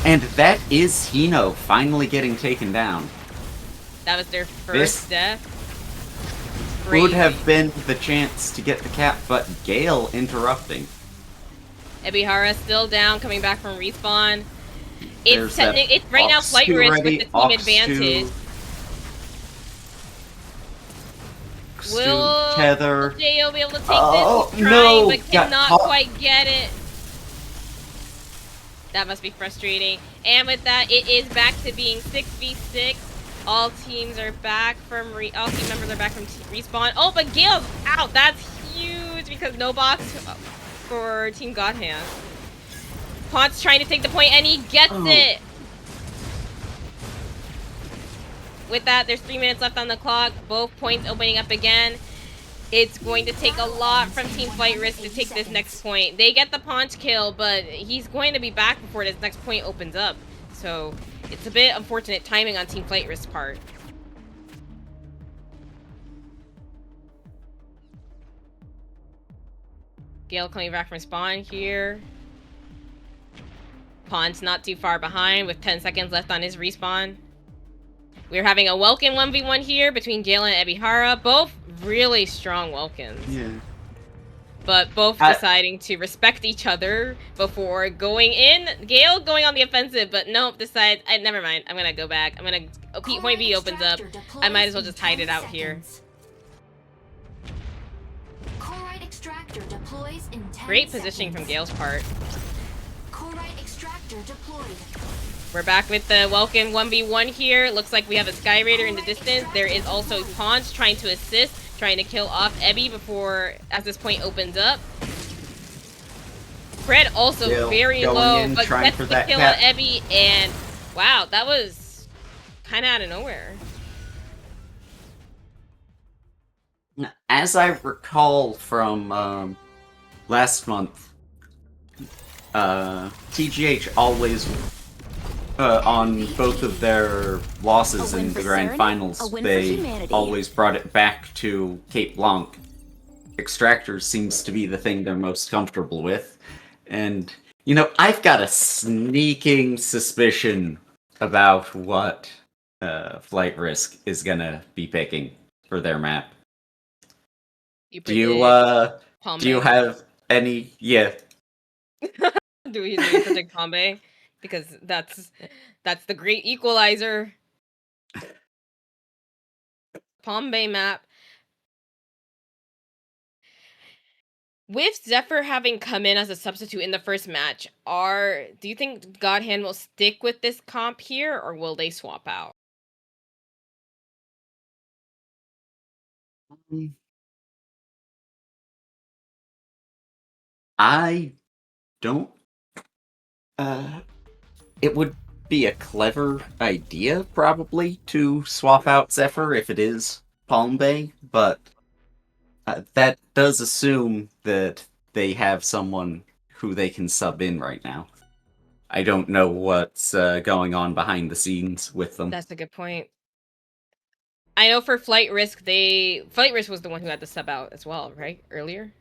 And that is Hino finally getting taken down. That was their first death. Would have been the chance to get the cap, but Gale interrupting. Ebihara still down, coming back from respawn. It's There's it's right now Flight Ox2 Risk ready, with the team advantage. Will tether. Jo be able to take Oh, this? He's trying, no, but got cannot caught. quite get it. That must be frustrating. And with that, it is back to being 6v6. All teams are back from all team members are back from respawn. Oh, but Gale's out. That's huge because no box for Team Godhand. Pont's trying to take the point and he gets it. With that, there's 3 minutes left on the clock. Both points opening up again. It's going to take a lot from Team Flight Risk to take this next point. They get the Ponch kill, but he's going to be back before this next point opens up. So it's a bit unfortunate timing on Team Flight Risk's part. Gale coming back from spawn here. Ponch not too far behind with 10 seconds left on his respawn. We're having a welkin 1v1 here between Gale and Ebihara. Both really strong welkins. Yeah. But both deciding to respect each other before going in. Gale going on the offensive, but nope, decides, never mind. I'm gonna go back. I'm gonna, point B opens up. I might as well just hide it out here. Great positioning from Gale's part. We're back with the welkin 1v1 here. Looks like we have a Sky Raider in the distance. There is also Ponch trying to assist, trying to kill off Ebby before, as this point opens up. Fred also Still very going low, in, but trying gets for the that kill cap. on Ebby, and wow, that was kind of out of nowhere. As I recall from last month, TGH always, on both of their losses A win in for the grand Serenity, finals, a win for they humanity. always brought it back to Cape Blanc. Extractors seems to be the thing they're most comfortable with. And, you know, I've got a sneaking suspicion about what Flight Risk is gonna be picking for their map. Do you Palm have any? Yeah. Do you predict Palm? Because that's the great equalizer. Palm Bay map. With Zephyr having come in as a substitute in the first match, do you think Godhand will stick with this comp here, or will they swap out? I don't. It would be a clever idea, probably, to swap out Zephyr if it is Palm Bay, but that does assume that they have someone who they can sub in right now. I don't know what's going on behind the scenes with them. That's a good point. I know for Flight Risk, Flight Risk was the one who had to sub out as well, right? Earlier?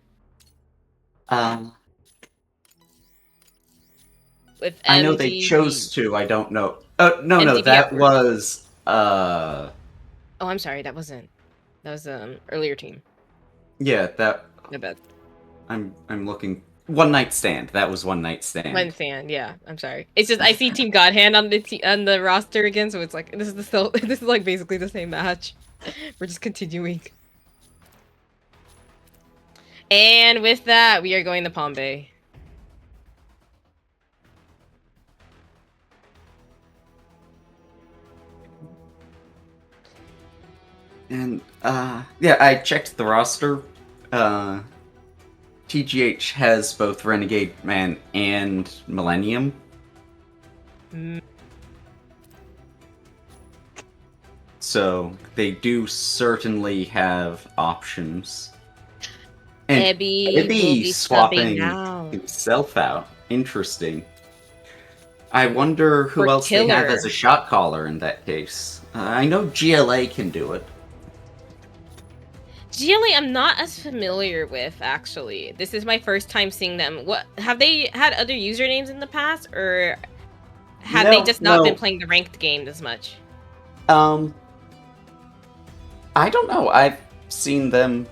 With I know they chose to, I don't know. No, that was Oh, I'm sorry, that wasn't. That was earlier team. Yeah, that I bet. I'm looking. One Night Stand. That was One Night Stand. One Stand, yeah. I'm sorry. It's just I see Team Godhand on the roster again, so it's like this is like basically the same match. We're just continuing. And with that, we are going to Palm Bay. And yeah, I checked the roster. TGH has both Renegade Man and Millennium. So they do certainly have options. And Ebby will be swapping out. himself out. Interesting. I wonder who For else they have killer. as a shot caller in that case. I know GLA can do it. GLA, I'm not as familiar with, actually. This is my first time seeing them. What have they had other usernames in the past, or have they just not been playing the ranked game as much? I don't know. I've seen them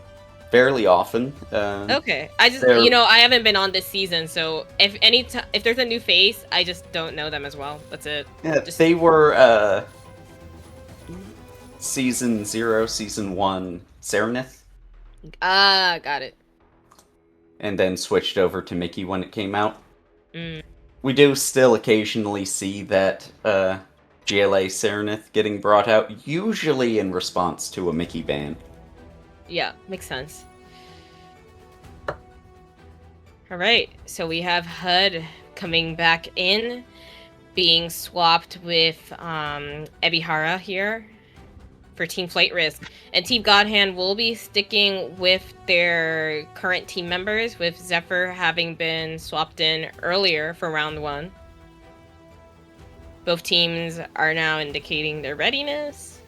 fairly often. Okay, I just I haven't been on this season, so if there's a new face, I just don't know them as well. That's it. Yeah, they were Season 0, Season 1 Serenith. Got it. And then switched over to Mickey when it came out. Mm. We do still occasionally see that GLA Serenith getting brought out, usually in response to a Mickey ban. Yeah, makes sense. Alright, so we have HUD coming back in, being swapped with Ebihara here for Team Flight Risk. And Team Godhand will be sticking with their current team members, with Zephyr having been swapped in earlier for round 1. Both teams are now indicating their readiness.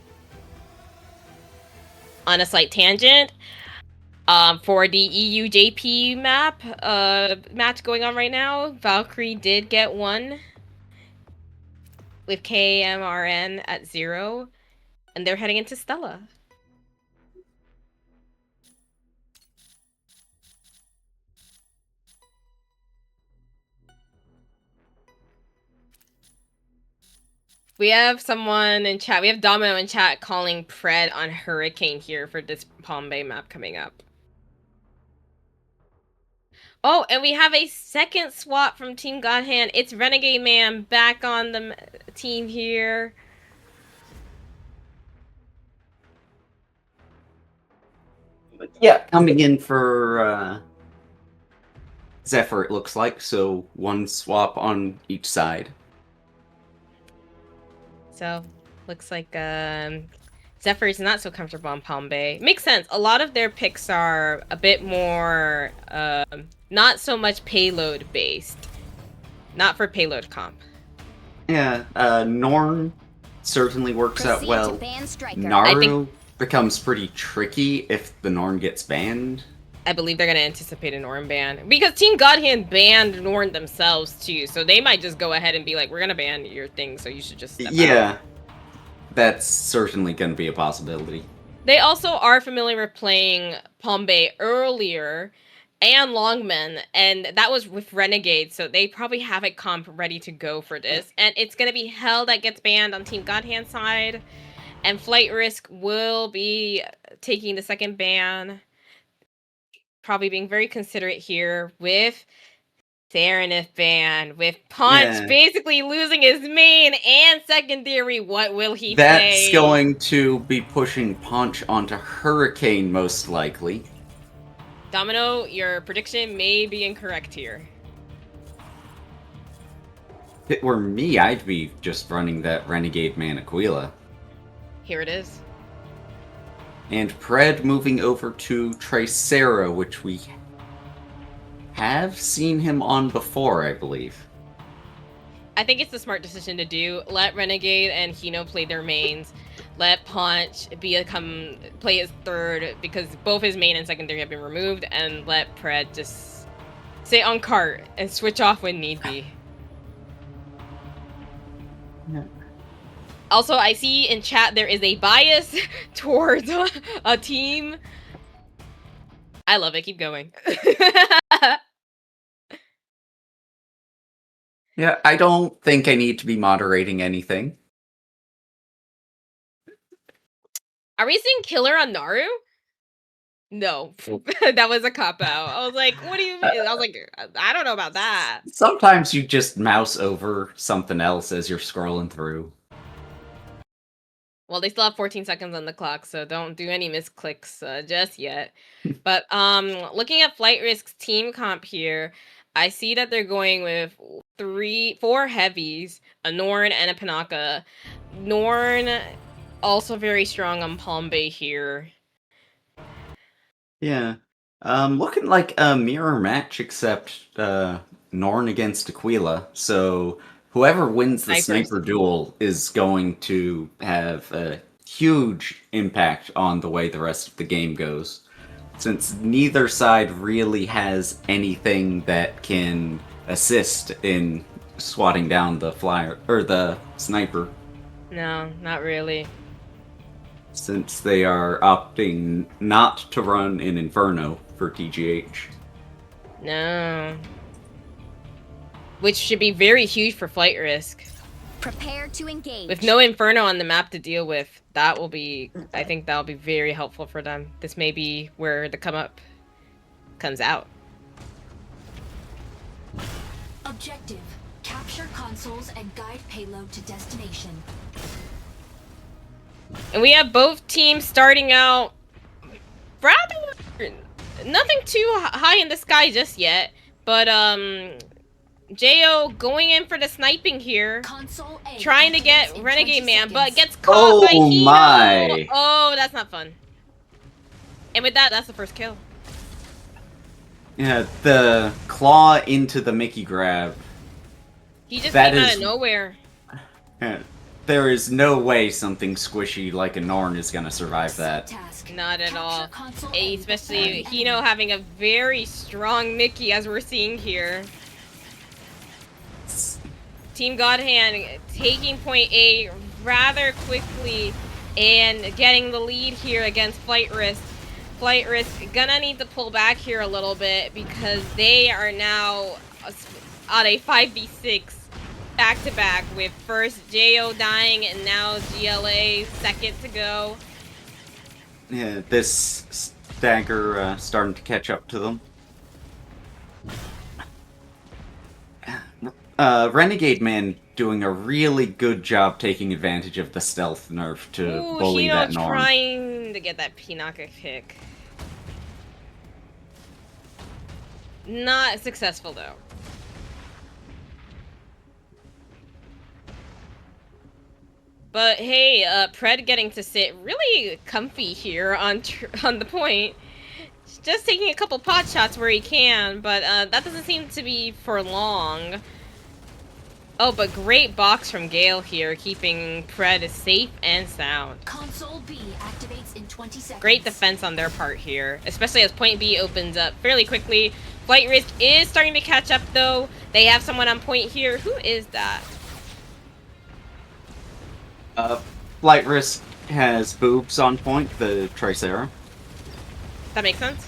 On a slight tangent, for the EU JP map match going on right now, Valkyrie did get 1 with KMRN at 0, and they're heading into Stella. We have someone in chat. We have Domino in chat calling Pred on Hurricane here for this Palm Bay map coming up. Oh, and we have a second swap from Team Godhand. It's Renegade Man back on the team here. Yeah, coming in for Zephyr, it looks like, so one swap on each side. So, looks like Zephyr is not so comfortable on Palm Bay. Makes sense. A lot of their picks are a bit more not so much payload based. Not for payload comp. Yeah, Norn certainly works out Proceed well. to ban Striker. Naru becomes pretty tricky if the Norn gets banned. I believe they're going to anticipate a Norn ban. Because Team Godhand banned Norn themselves, too. So they might just go ahead and be like, we're going to ban your thing, so you should just step out. That's certainly going to be a possibility. They also are familiar with playing Palm Bay earlier and Longmen, and that was with Renegade, so they probably have a comp ready to go for this. And it's going to be Hell that gets banned on Team Godhand side, and Flight Risk will be taking the second ban. Probably being very considerate here with Serenith ban, with Punch basically losing his main and secondary. What will he That's play? going to be pushing Punch onto Hurricane, most likely. Domino, your prediction may be incorrect here. If it were me, I'd be just running that Renegade Man Aquila. Here it is. And Pred moving over to Tricera, which we have seen him on before, I believe. I think it's the smart decision to do. Let Renegade and Hino play their mains. Let Punch play his third, because both his main and secondary have been removed, and let Pred just stay on cart and switch off when need be. Yeah. Also, I see in chat there is a bias towards a team. I love it. Keep going. Yeah, I don't think I need to be moderating anything. Are we seeing Killer on Naru? No. That was a cop-out. I was like, what do you mean? I was like, I don't know about that. Sometimes you just mouse over something else as you're scrolling through. Well, they still have 14 seconds on the clock, so don't do any misclicks just yet. But looking at Flight Risk's team comp here, I see that they're going with 4 heavies, a Norn and a Panaka. Norn also very strong on Palm Bay here. Yeah. Looking like a mirror match, except Norn against Aquila. So whoever wins the sniper duel is going to have a huge impact on the way the rest of the game goes. Since neither side really has anything that can assist in swatting down the flyer or the sniper. No, not really. Since they are opting not to run an Inferno for TGH. No. Which should be very huge for Flight Risk. Prepare to engage. With no Inferno on the map to deal with, that will be, I think that'll be very helpful for them. This may be where the come up comes out. Objective: capture consoles and guide payload to destination. And we have both teams starting out rather nothing too high in the sky just yet, but Jo going in for the sniping here, trying to get Renegade Man, but gets caught by Hino. My. Oh, that's not fun. And with that, that's the first kill. Yeah, the claw into the Mickey grab. He just came out of nowhere. Yeah, there is no way something squishy like a Norn is gonna survive that. Not at all. Especially Hino having a very strong Mickey, as we're seeing here. Team Godhand taking point A rather quickly and getting the lead here against Flight Risk. Flight Risk gonna need to pull back here a little bit because they are now on a 5v6 back-to-back with first Jo dying and now GLA second to go. Yeah, this stagger starting to catch up to them. Renegade Man doing a really good job taking advantage of the stealth nerf to bully Hino that Norn. Trying to get that Pinaka kick. Not successful though. But hey, Pred getting to sit really comfy here on the point. Just taking a couple pot shots where he can, but that doesn't seem to be for long. Oh, but great box from Gale here, keeping Pred safe and sound. Console B activates in 20 seconds. Great defense on their part here, especially as point B opens up fairly quickly. Flight Risk is starting to catch up though. They have someone on point here. Who is that? Flight Risk has boobs on point, the Tricera. That makes sense.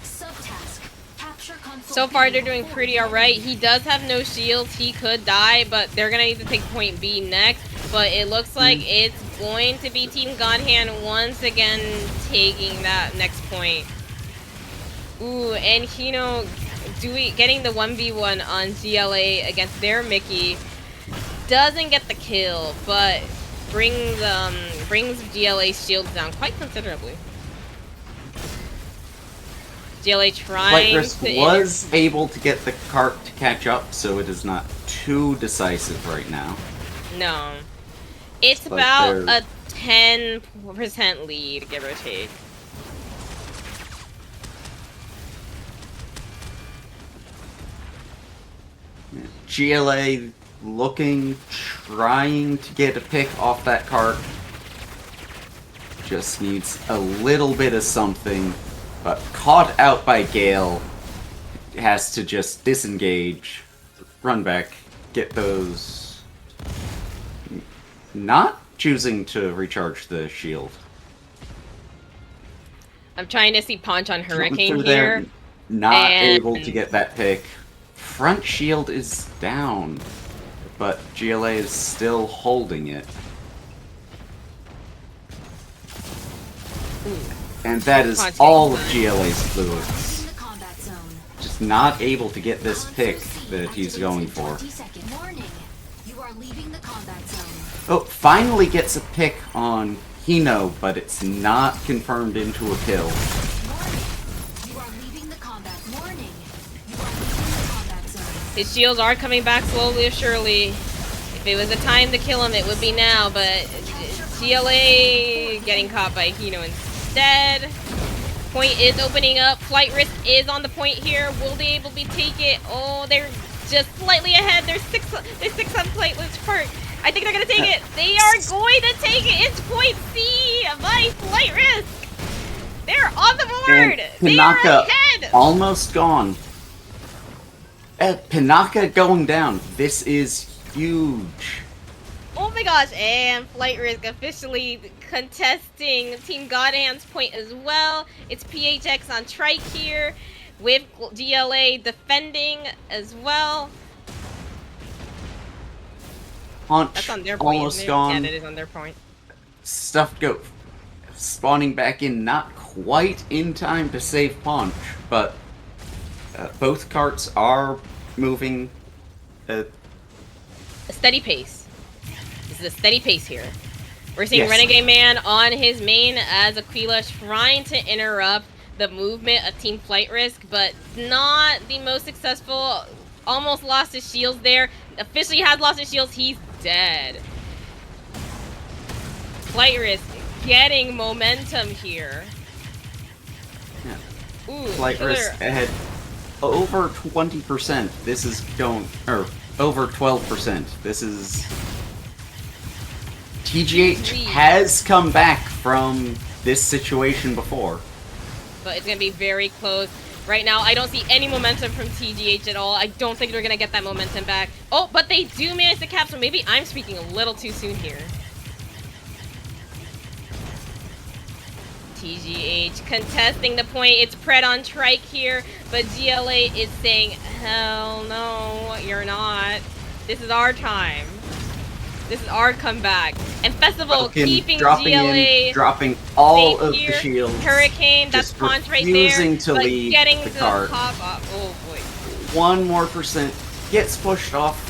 Subtask. Capture console So far, B they're doing pretty alright. He does have no shields. He could die, but they're gonna need to take point B next. But it looks like it's going to be Team Godhand once again taking that next point. Ooh, and Hino getting the 1v1 on GLA against their Mickey. Doesn't get the kill, but brings GLA's shields down quite considerably. GLA trying Flight Risk to was able to get the cart to catch up, so it is not too decisive right now. No. It's But about they're- a 10% lead, give or take. GLA looking, trying to get a pick off that cart. Just needs a little bit of something, but caught out by Gale. Has to just disengage, run back, get those. Not choosing to recharge the shield. I'm trying to see Punch on Hurricane Through there, here. not and- able to get that pick. Front shield is down, but GLA is still holding it. And that is Punch all of taking GLA's fluids. in the combat zone. Just not able to get this Console pick C that he's activates going in for. 20 seconds. Warning. You are leaving the combat zone. Oh, finally gets a pick on Hino, but it's not confirmed into a kill. Warning. You are leaving the combat. Warning. You are leaving the combat zone. His shields are coming back slowly or surely. If it was a time to kill him, it would be now, but GLA getting caught by Hino instead. Point is opening up. Flight Risk is on the point here. Will they able to take it? Oh, they're just slightly ahead. They're six on Flight Risk part. I think they're gonna take it. They are going to take it. It's point C by Flight Risk. They're on the board. And They are Pinaka ahead. almost gone. Pinaka going down. This is huge. Oh my gosh, and Flight Risk officially contesting Team Godhand's point as well. It's PHX on Trike here, with GLA defending as well. Punch That's on their point, almost isn't it? gone. Yeah, that is on their point. Stuff go spawning back in, not quite in time to save Punch, but both carts are moving. A steady pace. This is a steady pace here. We're seeing Yes. Renegade Man on his main as Aquila trying to interrupt the movement of Team Flight Risk, but not the most successful. Almost lost his shields there. Officially has lost his shields. He's dead. Flight Risk getting momentum here. Yeah. Ooh, Flight killer. Risk ahead over 20%. This is going, or over 12%. This is TGH has come back from this situation before. But it's gonna be very close. Right now, I don't see any momentum from TGH at all. I don't think they're gonna get that momentum back. Oh, but they do manage to cap, so maybe I'm speaking a little too soon here. TGH contesting the point. It's Pred on Trike here, but GLA is saying, hell no, you're not. This is our time. This is our comeback. And Festival Welkin keeping dropping GLA in, dropping all safe of here. the shields. Hurricane, that's just Ponch right there. refusing to but leave getting the the cart. pop up. Oh boy. 1 more percent gets pushed off.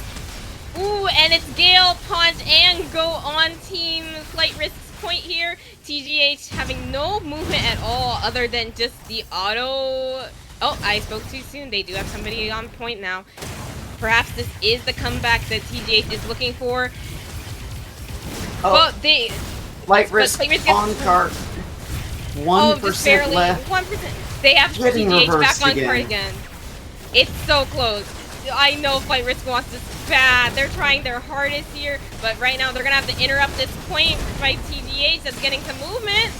Ooh, and it's Gale, Ponch, and Go on Team Flight Risk's point here. TGH having no movement at all other than just the auto Oh, I spoke too soon. They do have somebody on point now. Perhaps this is the comeback that TGH is looking for. Oh, Well, they... Flight risk on cart. 1% just barely. left. 1%. They have Getting TGH reversed back on cart again. again. It's so close. I know Flight Risk wants this bad. They're trying their hardest here, but right now they're gonna have to interrupt this point by TGH that's getting some movement.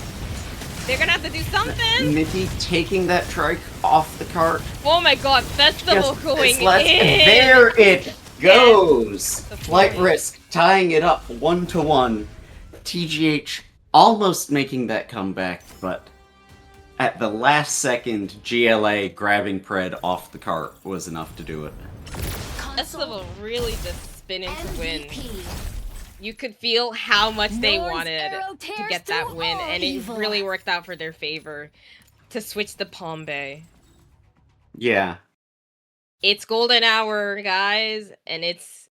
They're gonna have to do something. Mickey taking that trike off the cart. Oh my god, festival going in. There it goes. The Flight point. risk tying it up 1-1. TGH almost making that comeback, but at the last second, GLA grabbing Pred off the cart was enough to do it. Festival really just spinning to win. MVP. You could feel how much they North wanted arrow to tears get that through win, all and it evil. really worked out for their favor to switch the Palm Bay. Yeah. It's golden hour, guys, and it's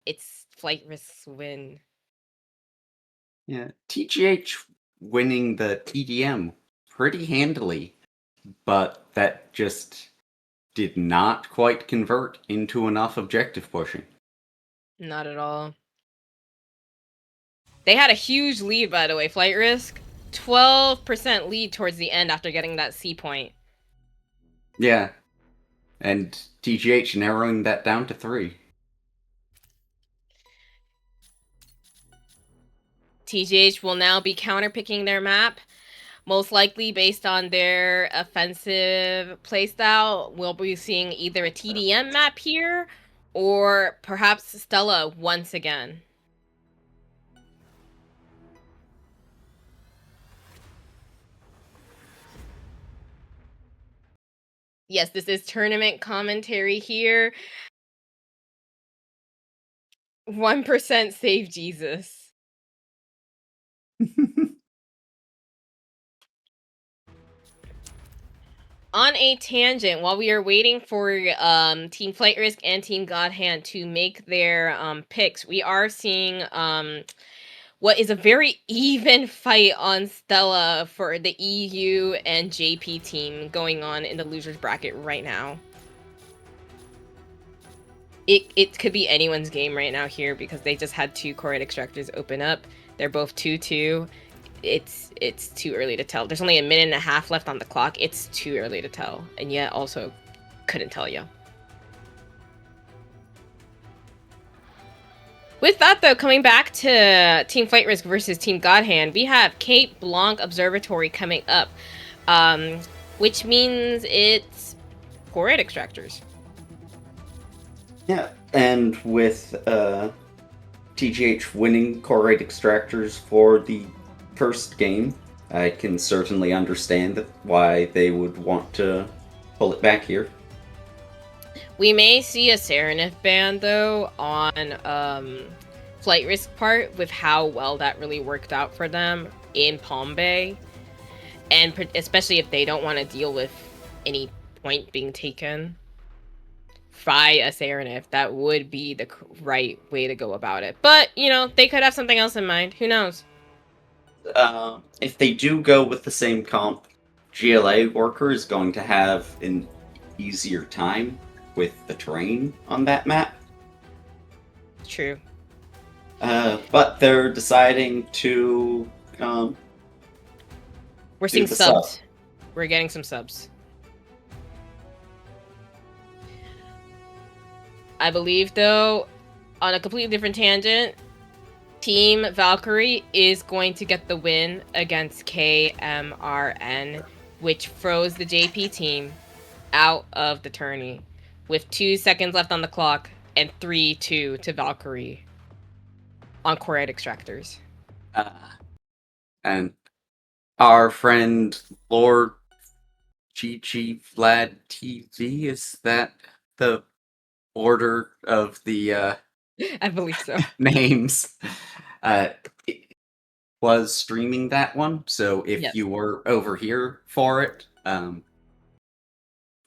Flight Risk's win. Yeah. TGH winning the TDM pretty handily, but that just did not quite convert into enough objective pushing. Not at all. They had a huge lead, by the way, Flight Risk. 12% lead towards the end after getting that C point. Yeah. And TGH narrowing that down to 3. TGH will now be counterpicking their map. Most likely based on their offensive playstyle, we'll be seeing either a TDM map here or perhaps Stella once again. Yes, this is tournament commentary here. 1% save Jesus. On a tangent, while we are waiting for Team Flight Risk and Team Godhand to make their picks, we are seeing what is a very even fight on Stella for the EU and JP team going on in the losers bracket right now. It could be anyone's game right now here because they just had 2 Correct Extractors open up. They're both 2-2. It's too early to tell. There's only a minute and a half left on the clock. It's too early to tell, and yet also couldn't tell you. With that, though, coming back to Team Flight Risk versus Team Godhand, we have Cape Blanc Observatory coming up, which means it's Correct Extractors. Yeah, and with TGH winning Correct Extractors for the first game, I can certainly understand why they would want to pull it back here. We may see a Serenif ban, though, on Flight Risk part with how well that really worked out for them in Palm Bay. And especially if they don't want to deal with any point being taken by a Serenif, that would be the right way to go about it. But, you know, they could have something else in mind. Who knows? If they do go with the same comp, GLA Worker is going to have an easier time with the terrain on that map. True. But they're deciding to We're seeing the subs. sub. We're getting some subs. I believe, though, on a completely different tangent, Team Valkyrie is going to get the win against KMRN, which froze the JP team out of the tourney with 2 seconds left on the clock and 3-2 to Valkyrie on Correct Extractors. And our friend Lord GG Vlad TV, is that the order of the I believe so. names? Was streaming that one, so if Yes. you were over here for it,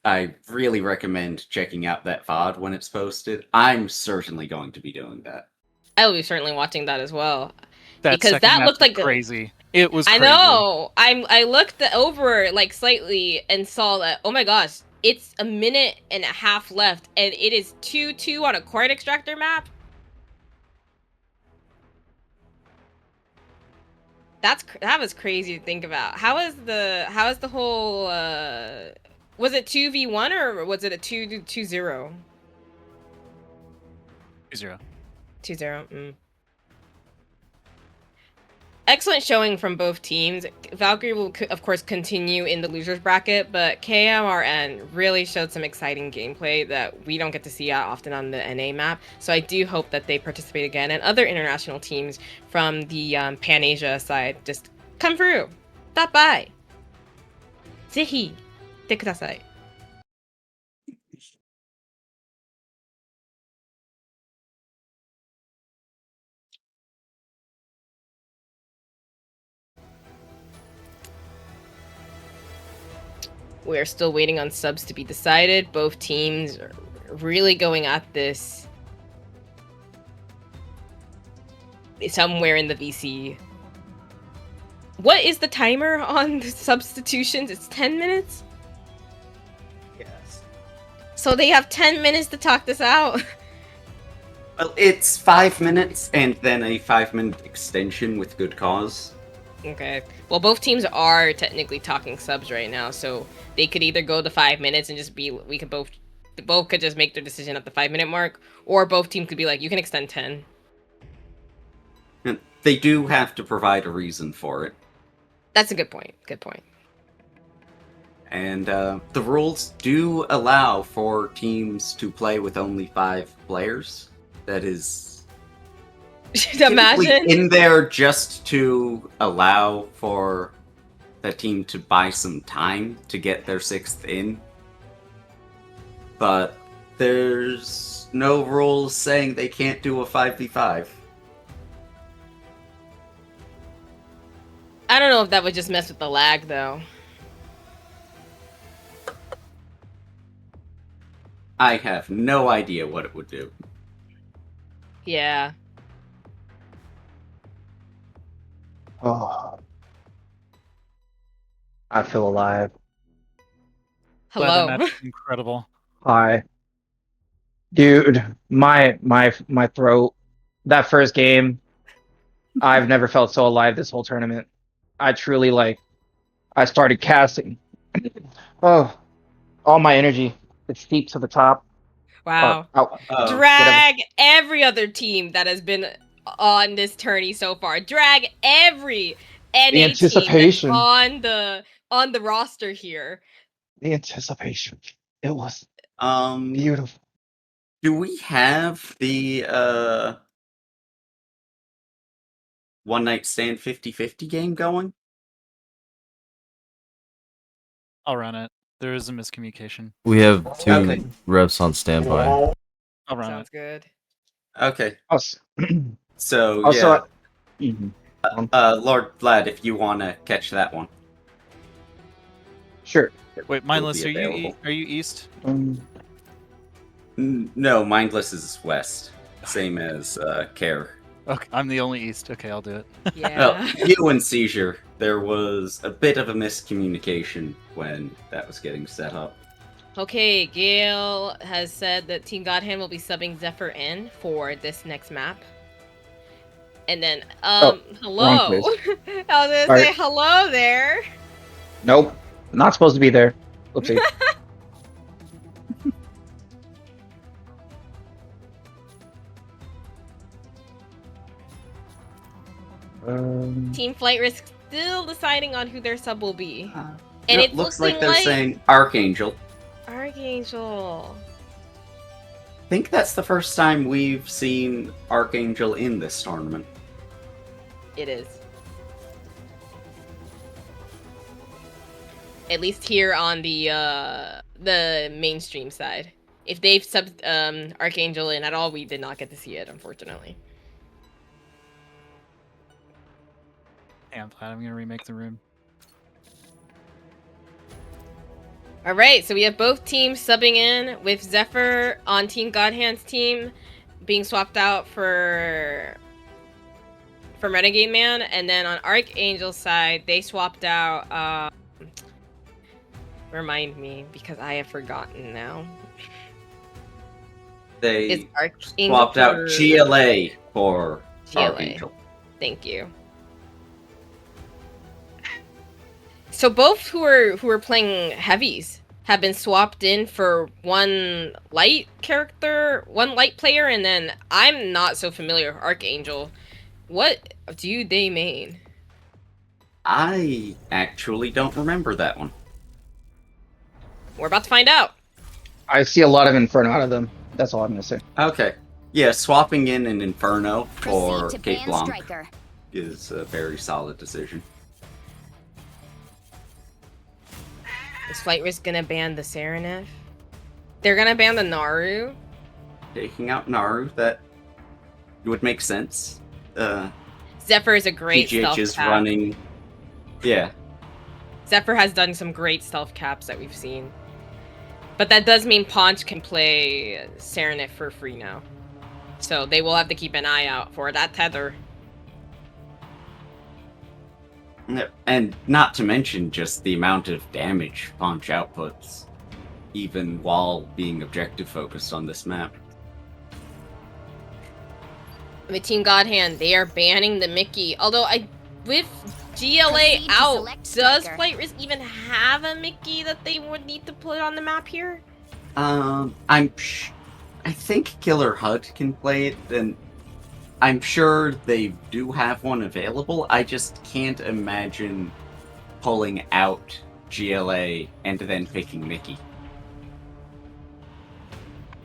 I really recommend checking out that VOD when it's posted. I'm certainly going to be doing that. I will be certainly watching that as well. That Because second that map looked was like crazy. It was I crazy. know. I looked over like slightly and saw that, oh my gosh, It's a minute and a half left, and it is 2-2 on a coin extractor map. That was crazy to think about. How is the whole was it 2v1 or was it a 2-0? 2-0. 2-0. Excellent showing from both teams. Valkyrie will, of course, continue in the losers bracket, but KMRN really showed some exciting gameplay that we don't get to see often on the NA map. So I do hope that they participate again, and other international teams from the Pan-Asia side just come through. Stop by. ぜひ来てください. We're still waiting on subs to be decided. Both teams are really going at this somewhere in the VC. What is the timer on the substitutions? It's 10 minutes? Yes. So they have 10 minutes to talk this out. Well, it's 5 minutes and then a 5-minute extension with good cause. Okay. Well, both teams are technically talking subs right now, so they could either go the 5 minutes and just be, we could both could just make their decision at the 5-minute mark, or both teams could be like, you can extend 10. And they do have to provide a reason for it. That's a good point. Good point. And the rules do allow for teams to play with only 5 players. That is Imagine in there just to allow for the team to buy some time to get their 6th in. But there's no rules saying they can't do a 5v5. I don't know if that would just mess with the lag, though. I have no idea what it would do. Yeah. Oh, I feel alive. Hello. Vlad, that's incredible. Hi, dude. My throat. That first game, I've never felt so alive this whole tournament. I truly I started casting. Oh, all my energy. It's steeped to the top. Wow. Drag every other team that has been on this tourney so far. Drag every NA anticipation team that's on the roster here. The anticipation. It was beautiful. Do we have the one night stand 50-50 game going? I'll run it. There is a miscommunication. We have 2 reps on standby. I'll run Sounds it. good. Okay. So Also, yeah. Lord Vlad, if you want to catch that one. Sure. Wait, Mindless, are you east? No, Mindless is west. Same as Care. Okay, I'm the only east. Okay, I'll do it. Yeah. Well, you and Seizure, there was a bit of a miscommunication when that was getting set up. Okay, Gale has said that Team Godhand will be subbing Zephyr in for this next map. And then, hello. I was gonna say hello there. Nope. Not supposed to be there. Oopsie. Team Flight Risk still deciding on who their sub will be. And it looks like they're saying Archangel. Archangel. I think that's the first time we've seen Archangel in this tournament. It is. At least here on the mainstream side. If they've subbed Archangel in at all, we did not get to see it, unfortunately. Damn, Vlad, I'm gonna remake the room. Alright, so we have both teams subbing in, with Zephyr on Team Godhand's team being swapped out for Renegade Man, and then on Archangel's side, they swapped out Remind me, because I have forgotten now. They Is Archangel swapped out for- GLA for GLA. Archangel. Thank you. So both who are playing heavies have been swapped in for one light player, and then I'm not so familiar with Archangel. What do they main? I actually don't remember that one. We're about to find out. I see a lot of Inferno out of them. That's all I'm gonna say. Okay. Yeah, swapping in an Inferno for Proceed to Cape ban Blanc Striker. is a very solid decision. Is Flight Risk gonna ban the Serenif? They're gonna ban the Naru. Taking out Naru, that would make sense. Zephyr is a great PGH stealth is cap. running. Yeah. Zephyr has done some great stealth caps that we've seen. But that does mean Paunch can play Serenif for free now. So they will have to keep an eye out for that tether. And not to mention just the amount of damage Paunch outputs, even while being objective focused on this map. With Team Godhand, they are banning the Mickey. Although with GLA Proceed to out, select does striker. Flight Risk even have a Mickey that they would need to put on the map here? I think Killer HUD can play it, and I'm sure they do have one available. I just can't imagine pulling out GLA and then picking Mickey.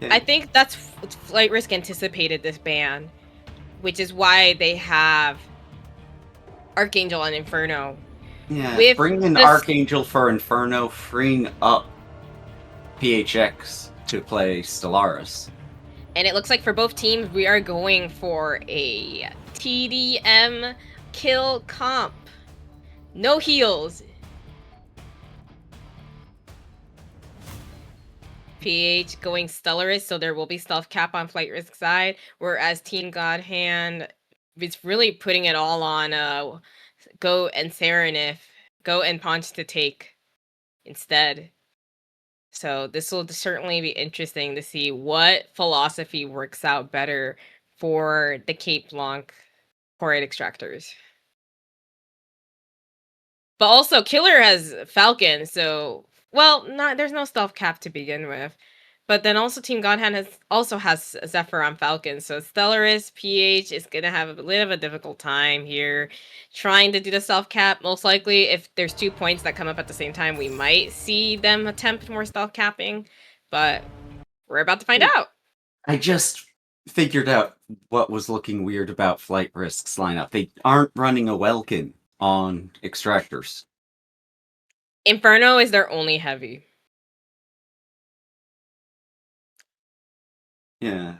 I think that's Flight Risk anticipated this ban, which is why they have Archangel and Inferno. Yeah, With bring in this- Archangel for Inferno, freeing up PHX to play Stellaris. And it looks like for both teams, we are going for a TDM kill comp. No heals. PH going Stellaris, so there will be stealth cap on Flight Risk side, whereas Team Godhand is really putting it all on Go and Serenif, Go and Paunch to take instead. So this will certainly be interesting to see what philosophy works out better for the Cape Blanc Horrid Extractors. But also, Killer has Falcon, so there's no stealth cap to begin with. But then also Team Godhand has Zephyr on Falcon, so Stellaris PH is gonna have a bit of a difficult time here trying to do the stealth cap. Most likely, if there's 2 points that come up at the same time, we might see them attempt more stealth capping. But we're about to find out. I just figured out what was looking weird about Flight Risk's lineup. They aren't running a Welkin on Extractors. Inferno is their only heavy. Yeah.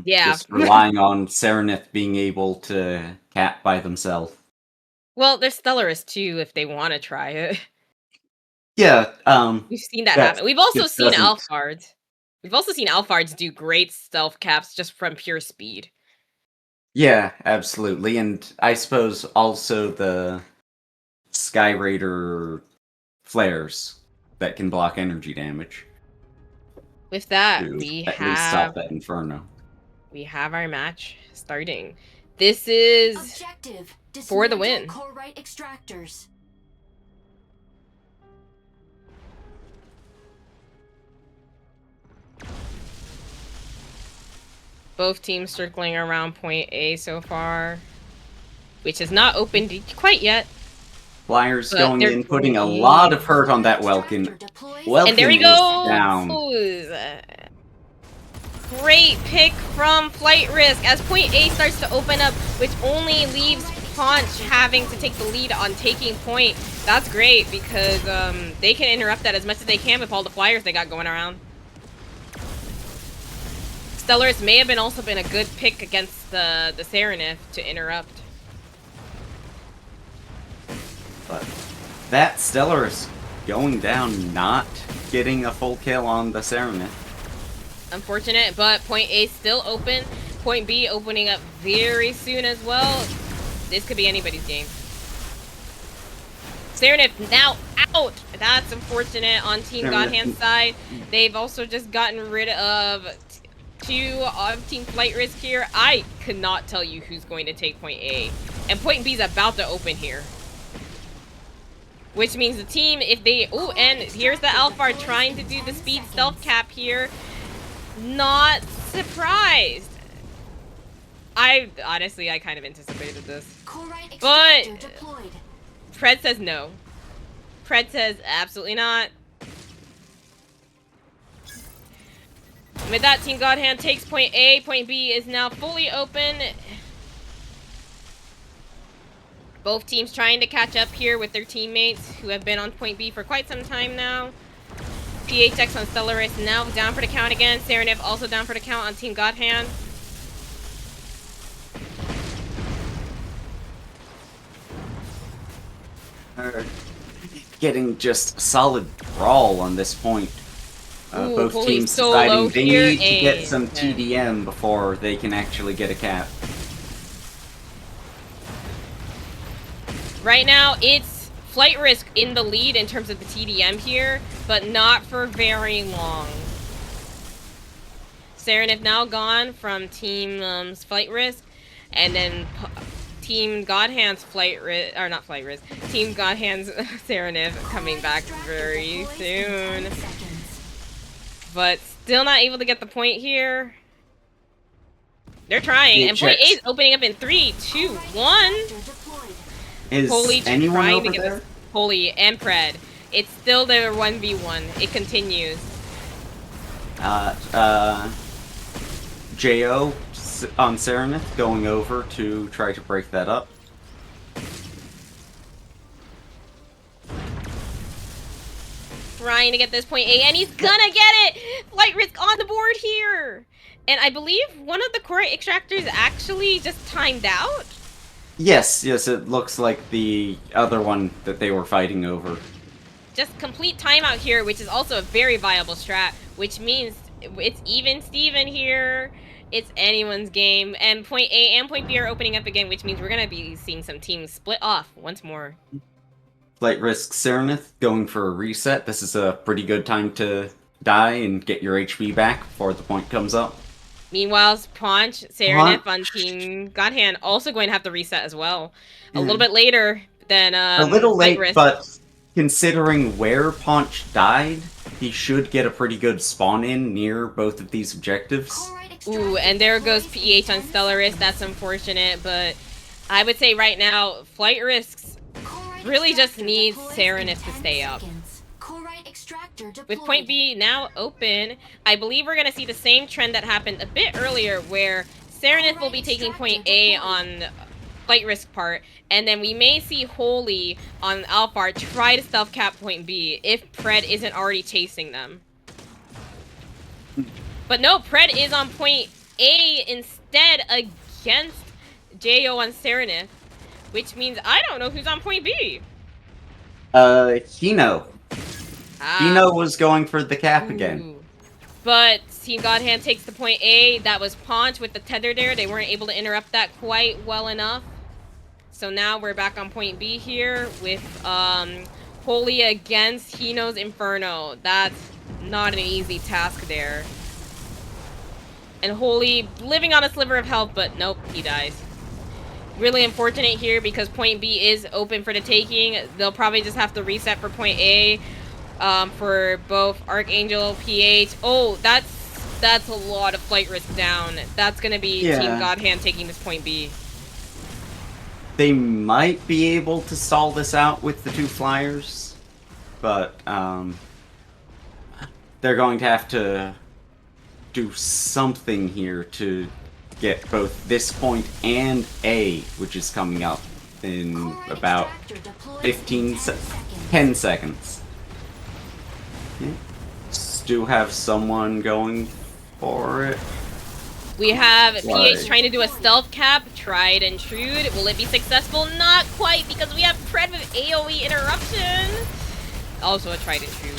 Yeah. Just relying on Serenith being able to cap by themselves. Well, there's Stellaris too if they want to try it. Yeah. We've seen that That happen. We've also just seen doesn't- Alphards. We've also seen Alphards do great stealth caps just from pure speed. Yeah, absolutely. And I suppose also the Sky Raider flares that can block energy damage. With that, to we at least stop have that Inferno. our match starting. This is Objective. for the Dismantle win. Core right extractors. Both teams circling around point A so far, which is not opened quite yet. Flyers But going they're in, putting a going lot in. of hurt on that Welkin. Extractor deploys. Welkin And there we is go. down. Great pick from Flight Risk as point A starts to open up, which only leaves Paunch having to take the lead on taking point. That's great because they can interrupt that as much as they can with all the flyers they got going around. Stellaris may have also been a good pick against the Serenith to interrupt. But that Stellaris going down, not getting a full kill on the Serenith. Unfortunate, but point A still open. Point B opening up very soon as well. This could be anybody's game. Serenif now out. That's unfortunate on Team Serenif. Godhand's side. They've also just gotten rid of two of Team Flight Risk here. I could not tell you who's going to take point A. And point B is about to open here. Which means the team, if they... Ooh, and here's the Alphard trying to do the speed stealth cap here. Not surprised. Honestly, I kind of anticipated this. But Pred says no. Pred says absolutely not. With that, Team Godhand takes point A. Point B is now fully open. Both teams trying to catch up here with their teammates who have been on point B for quite some time now. PHX on Stellaris now down for the count again. Serenif also down for the count on Team Godhand. Getting just a solid brawl on this point. Ooh, both Holy teams so deciding low they here, need to get and- some TDM before they can actually get a cap. Right now, it's Flight Risk in the lead in terms of the TDM here, but not for very long. Serenif now gone from Team Flight Risk, and then Team Godhand's Flight Risk, or not Flight Risk, Team Godhand's Serenif coming back very soon. But still not able to get the point here. They're trying, and point A is opening up in 3, 2, 1. Is Holy anyone trying over to get there? this. Holy and Pred. It's still their 1v1. It continues. Jo on Serenith going over to try to break that up. Trying to get this point A, and he's gonna get it! Flight Risk on the board here! And I believe one of the core extractors actually just timed out? Yes, it looks like the other one that they were fighting over. Just complete timeout here, which is also a very viable strat, which means it's even Steven here. It's anyone's game, and point A and point B are opening up again, which means we're gonna be seeing some teams split off once more. Flight Risk Serenith going for a reset. This is a pretty good time to die and get your HP back before the point comes up. Meanwhile, Ponch, Serenif on Team Godhand also going to have to reset as well. A little bit later than a little Flight late, Risk. but considering where Ponch died, he should get a pretty good spawn in near both of these objectives. Ooh, and there goes PH on Stellaris. That's unfortunate, but I would say right now, Flight Risks really just needs Serenif to stay up. With point B now open, I believe we're going to see the same trend that happened a bit earlier, where Serenif will be taking point A on Flight Risk part, and then we may see Holy on Alphard try to stealth cap point B if Pred isn't already chasing them. But no, Pred is on point A instead against Jo on Serenif, which means I don't know who's on point B. Hino. Hino was going for the cap again. But Team Godhand takes the point A. That was Ponch with the tether there. They weren't able to interrupt that quite well enough. So now we're back on point B here with Holy against Hino's Inferno. That's not an easy task there. And Holy living on a sliver of health, but nope, he dies. Really unfortunate here because point B is open for the taking. They'll probably just have to reset for point A. For both Archangel, PH. Oh, that's a lot of Flight Risk down. That's gonna be Team Godhand taking this point B. They might be able to stall this out with the two flyers, but they're going to have to do something here to get both this point and A, which is coming up in about 10 seconds. Do have someone going for it. We have PH trying to do a stealth cap, tried and true. Will it be successful? Not quite, because we have Pred with AoE interruption. Also a tried and true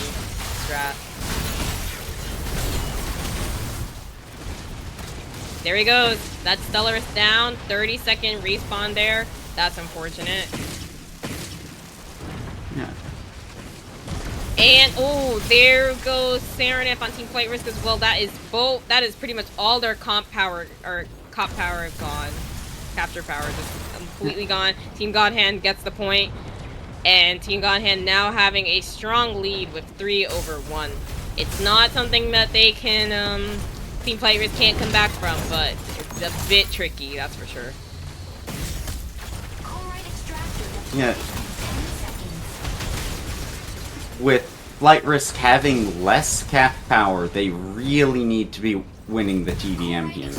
strat. There he goes. That's Stellaris down. 30-second respawn there. That's unfortunate. And oh, there goes Serenif on Team Flight Risk as well. That is both. That is pretty much all their comp power or cop power gone. Capture power just completely gone. Team Godhand gets the point, and Team Godhand now having a strong lead with 3-1. It's not something that they can Team Flight Risk can't come back from, but it's a bit tricky, that's for sure. Yeah. With Flight Risk having less cap power, they really need to be winning the TDM here.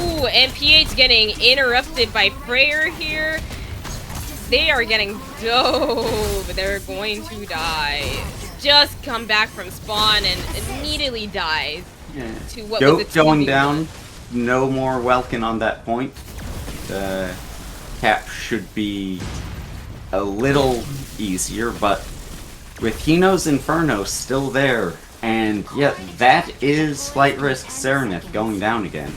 Ooh, and PH getting interrupted by Freyr here. They are getting dove. They're going to die. Just come back from spawn and immediately dies. Yeah. To what Goat was a going TV. down. No more welkin on that point. The cap should be a little easier, but with Hino's Inferno still there, and yeah, that is Flight Risk Serenif going down again.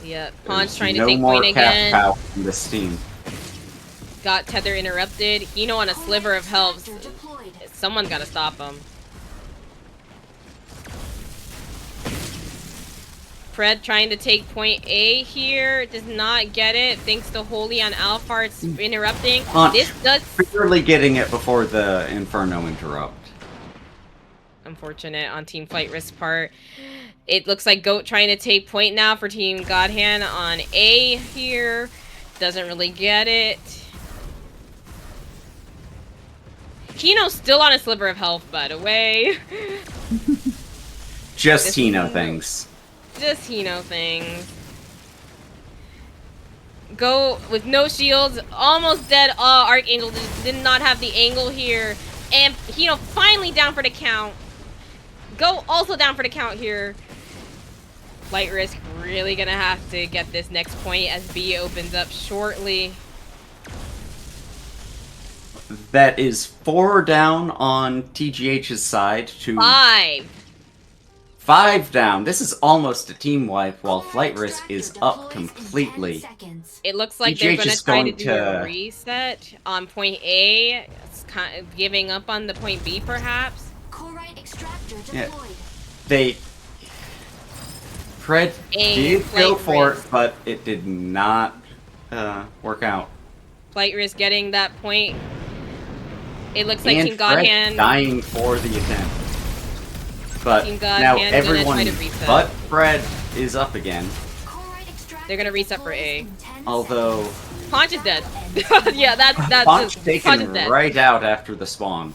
Yeah, Ponch There's trying to no take more point cap again. power from this team. Got Tether interrupted. Hino on a sliver of health. Someone's gotta stop him. Fred trying to take point A here. Does not get it. Thanks to Holy on Alpha. It's interrupting. Ponch This does... barely getting it before the Inferno interrupt. Unfortunate on Team Flight Risk part. It looks like Goat trying to take point now for Team Godhand on A here. Doesn't really get it. Hino's still on a sliver of health, by the way. Just Hino things. Just Hino things. Go with no shields, almost dead. Archangel did not have the angle here. And Hino finally down for the count. Go also down for the count here. Flight Risk really gonna have to get this next point as B opens up shortly. That is 4 down on TGH's side to 5 down. This is almost a team wipe, while Flight Risk is up completely. It looks like TGH they're gonna is try to going do a to- reset on point A. It's kind of giving up on the point B, perhaps. Yeah, they... Fred did go for it, but it did not work out. Flight Risk getting that point. It looks like And Team Fred Godhand dying for the attempt. But Team now Godhand gonna everyone try to reset. but Fred is up again. They're gonna reset for A. Although Ponch is dead. Yeah, that's Ponch Ponch taken is dead. right out after the spawn.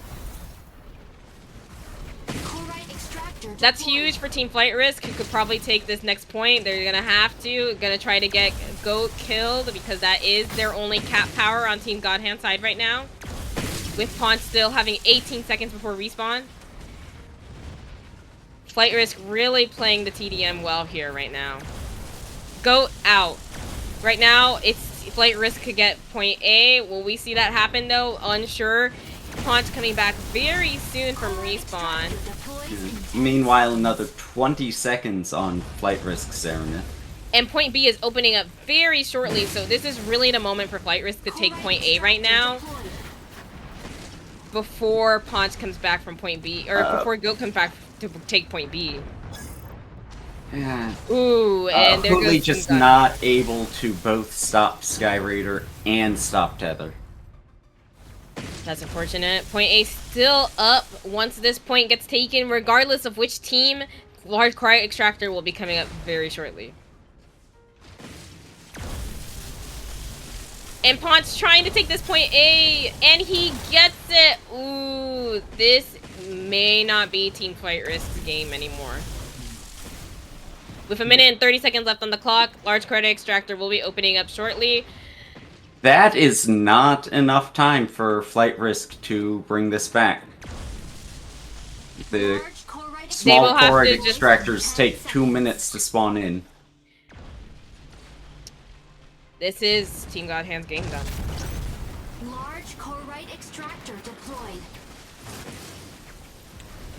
That's huge for Team Flight Risk, who could probably take this next point. They're gonna have to. Gonna try to get Goat killed, because that is their only cap power on Team Godhand side right now. With Ponch still having 18 seconds before respawn. Flight Risk really playing the TDM well here right now. Goat out. Right now, it's Flight Risk could get point A. Will we see that happen though? Unsure. Ponch coming back very soon from respawn. Meanwhile, another 20 seconds on Flight Risk Serenif. And point B is opening up very shortly, so this is really the moment for Flight Risk to take point A right now. Before Ponch comes back from point B, or before Goat comes back to take point B. Yeah. Ooh, and there Hoodly goes just Team not able to both stop Sky Raider and stop Tether. That's unfortunate. Point A still up once this point gets taken, regardless of which team. Large Cryo Extractor will be coming up very shortly. And Ponch trying to take this point A, and he gets it. Ooh, this may not be Team Flight Risk's game anymore. With a minute and 30 seconds left on the clock, Large Cryo Extractor will be opening up shortly. That is not enough time for Flight Risk to bring this back. The small will have core to just- extractors take 2 minutes to spawn in. This is Team Godhand's game done. Large Corite Extractor deployed.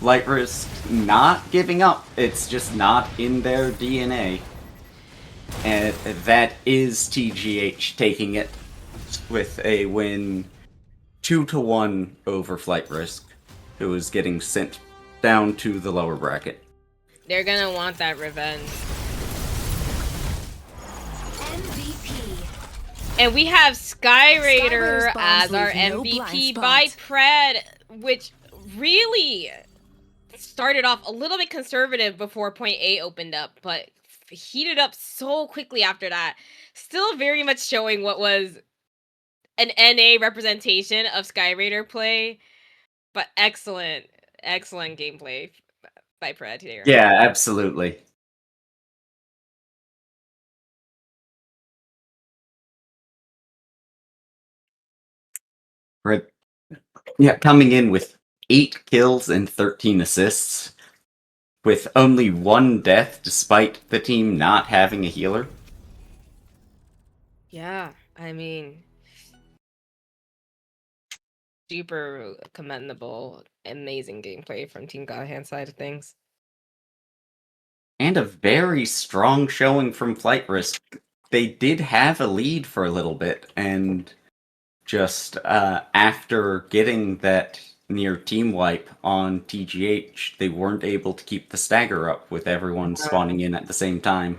Flight Risk not giving up. It's just not in their DNA. And that is TGH taking it. With a win 2-1 over Flight Risk. who was getting sent down to the lower bracket. They're gonna want that revenge. MVP. And we have Sky Raider Raider's bombs as our leave no MVP blind by spots. Pred, which really started off a little bit conservative before point A opened up, but heated up so quickly after that. Still very much showing what was an NA representation of Sky Raider play, but excellent gameplay by Pred here. Yeah, absolutely. Right. Yeah, coming in with 8 kills and 13 assists, with only 1 death despite the team not having a healer. Yeah, I mean, super commendable, amazing gameplay from Team Godhand side of things. And a very strong showing from Flight Risk. They did have a lead for a little bit, and just after getting that near team wipe on TGH, they weren't able to keep the stagger up with everyone spawning in at the same time.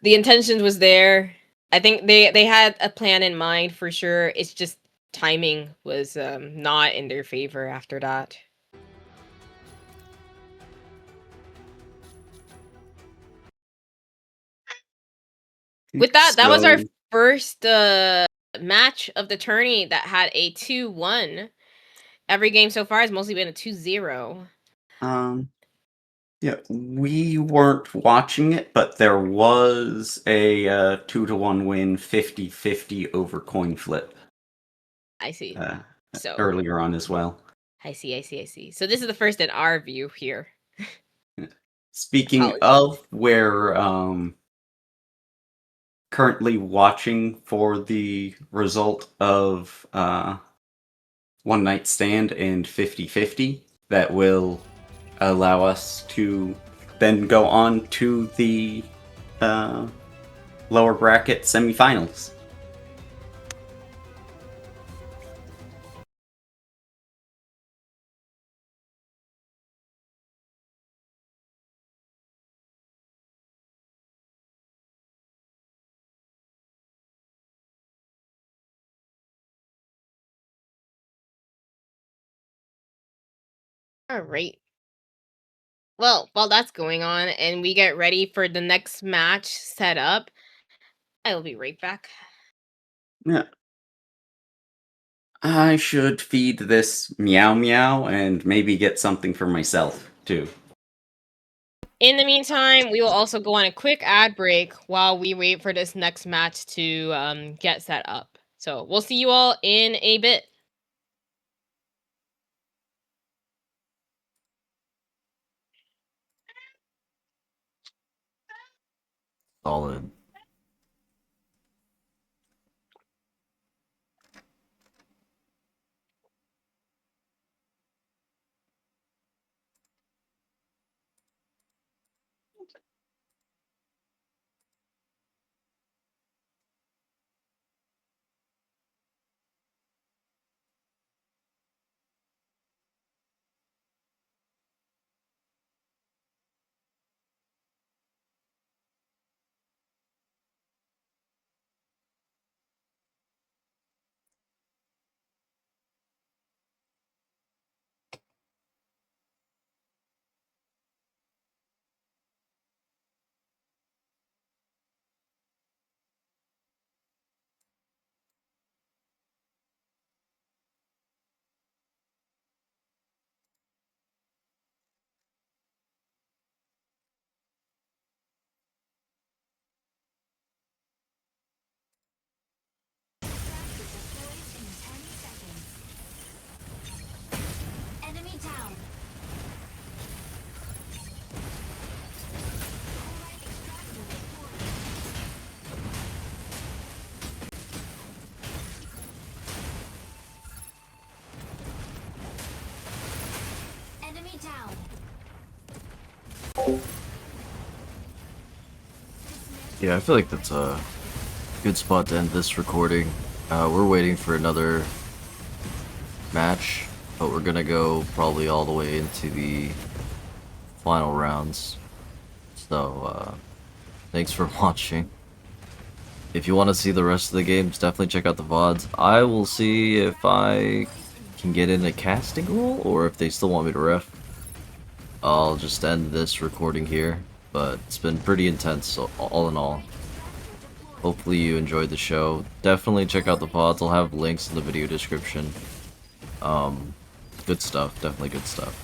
The intentions was there. I think they had a plan in mind for sure. It's just timing was not in their favor after that. With that, that was our So- first match of the tourney that had a 2-1. Every game so far has mostly been a 2-0. Yeah, we weren't watching it, but there was a 2-1 win, 50-50 over coin flip. I see. So Earlier on as well. I see. So this is the first in our view here. Speaking of, we're currently watching for the result of One Night Stand and 50-50 that will allow us to then go on to the lower bracket semifinals. All right. Well, while that's going on and we get ready for the next match set up, I will be right back. Yeah. I should feed this meow meow and maybe get something for myself, too. In the meantime, we will also go on a quick ad break while we wait for this next match to get set up. So we'll see you all in a bit. Solid. Enemy down. Enemy down. Yeah, I feel like that's a good spot to end this recording. We're waiting for another match, but we're gonna go probably all the way into the final rounds. So, thanks for watching. If you want to see the rest of the games, definitely check out the VODs. I will see if I can get in a casting role, or if they still want me to ref. I'll just end this recording here, but it's been pretty intense, so all in all. Hopefully you enjoyed the show. Definitely check out the VODs. I'll have links in the video description. Good stuff, definitely good stuff.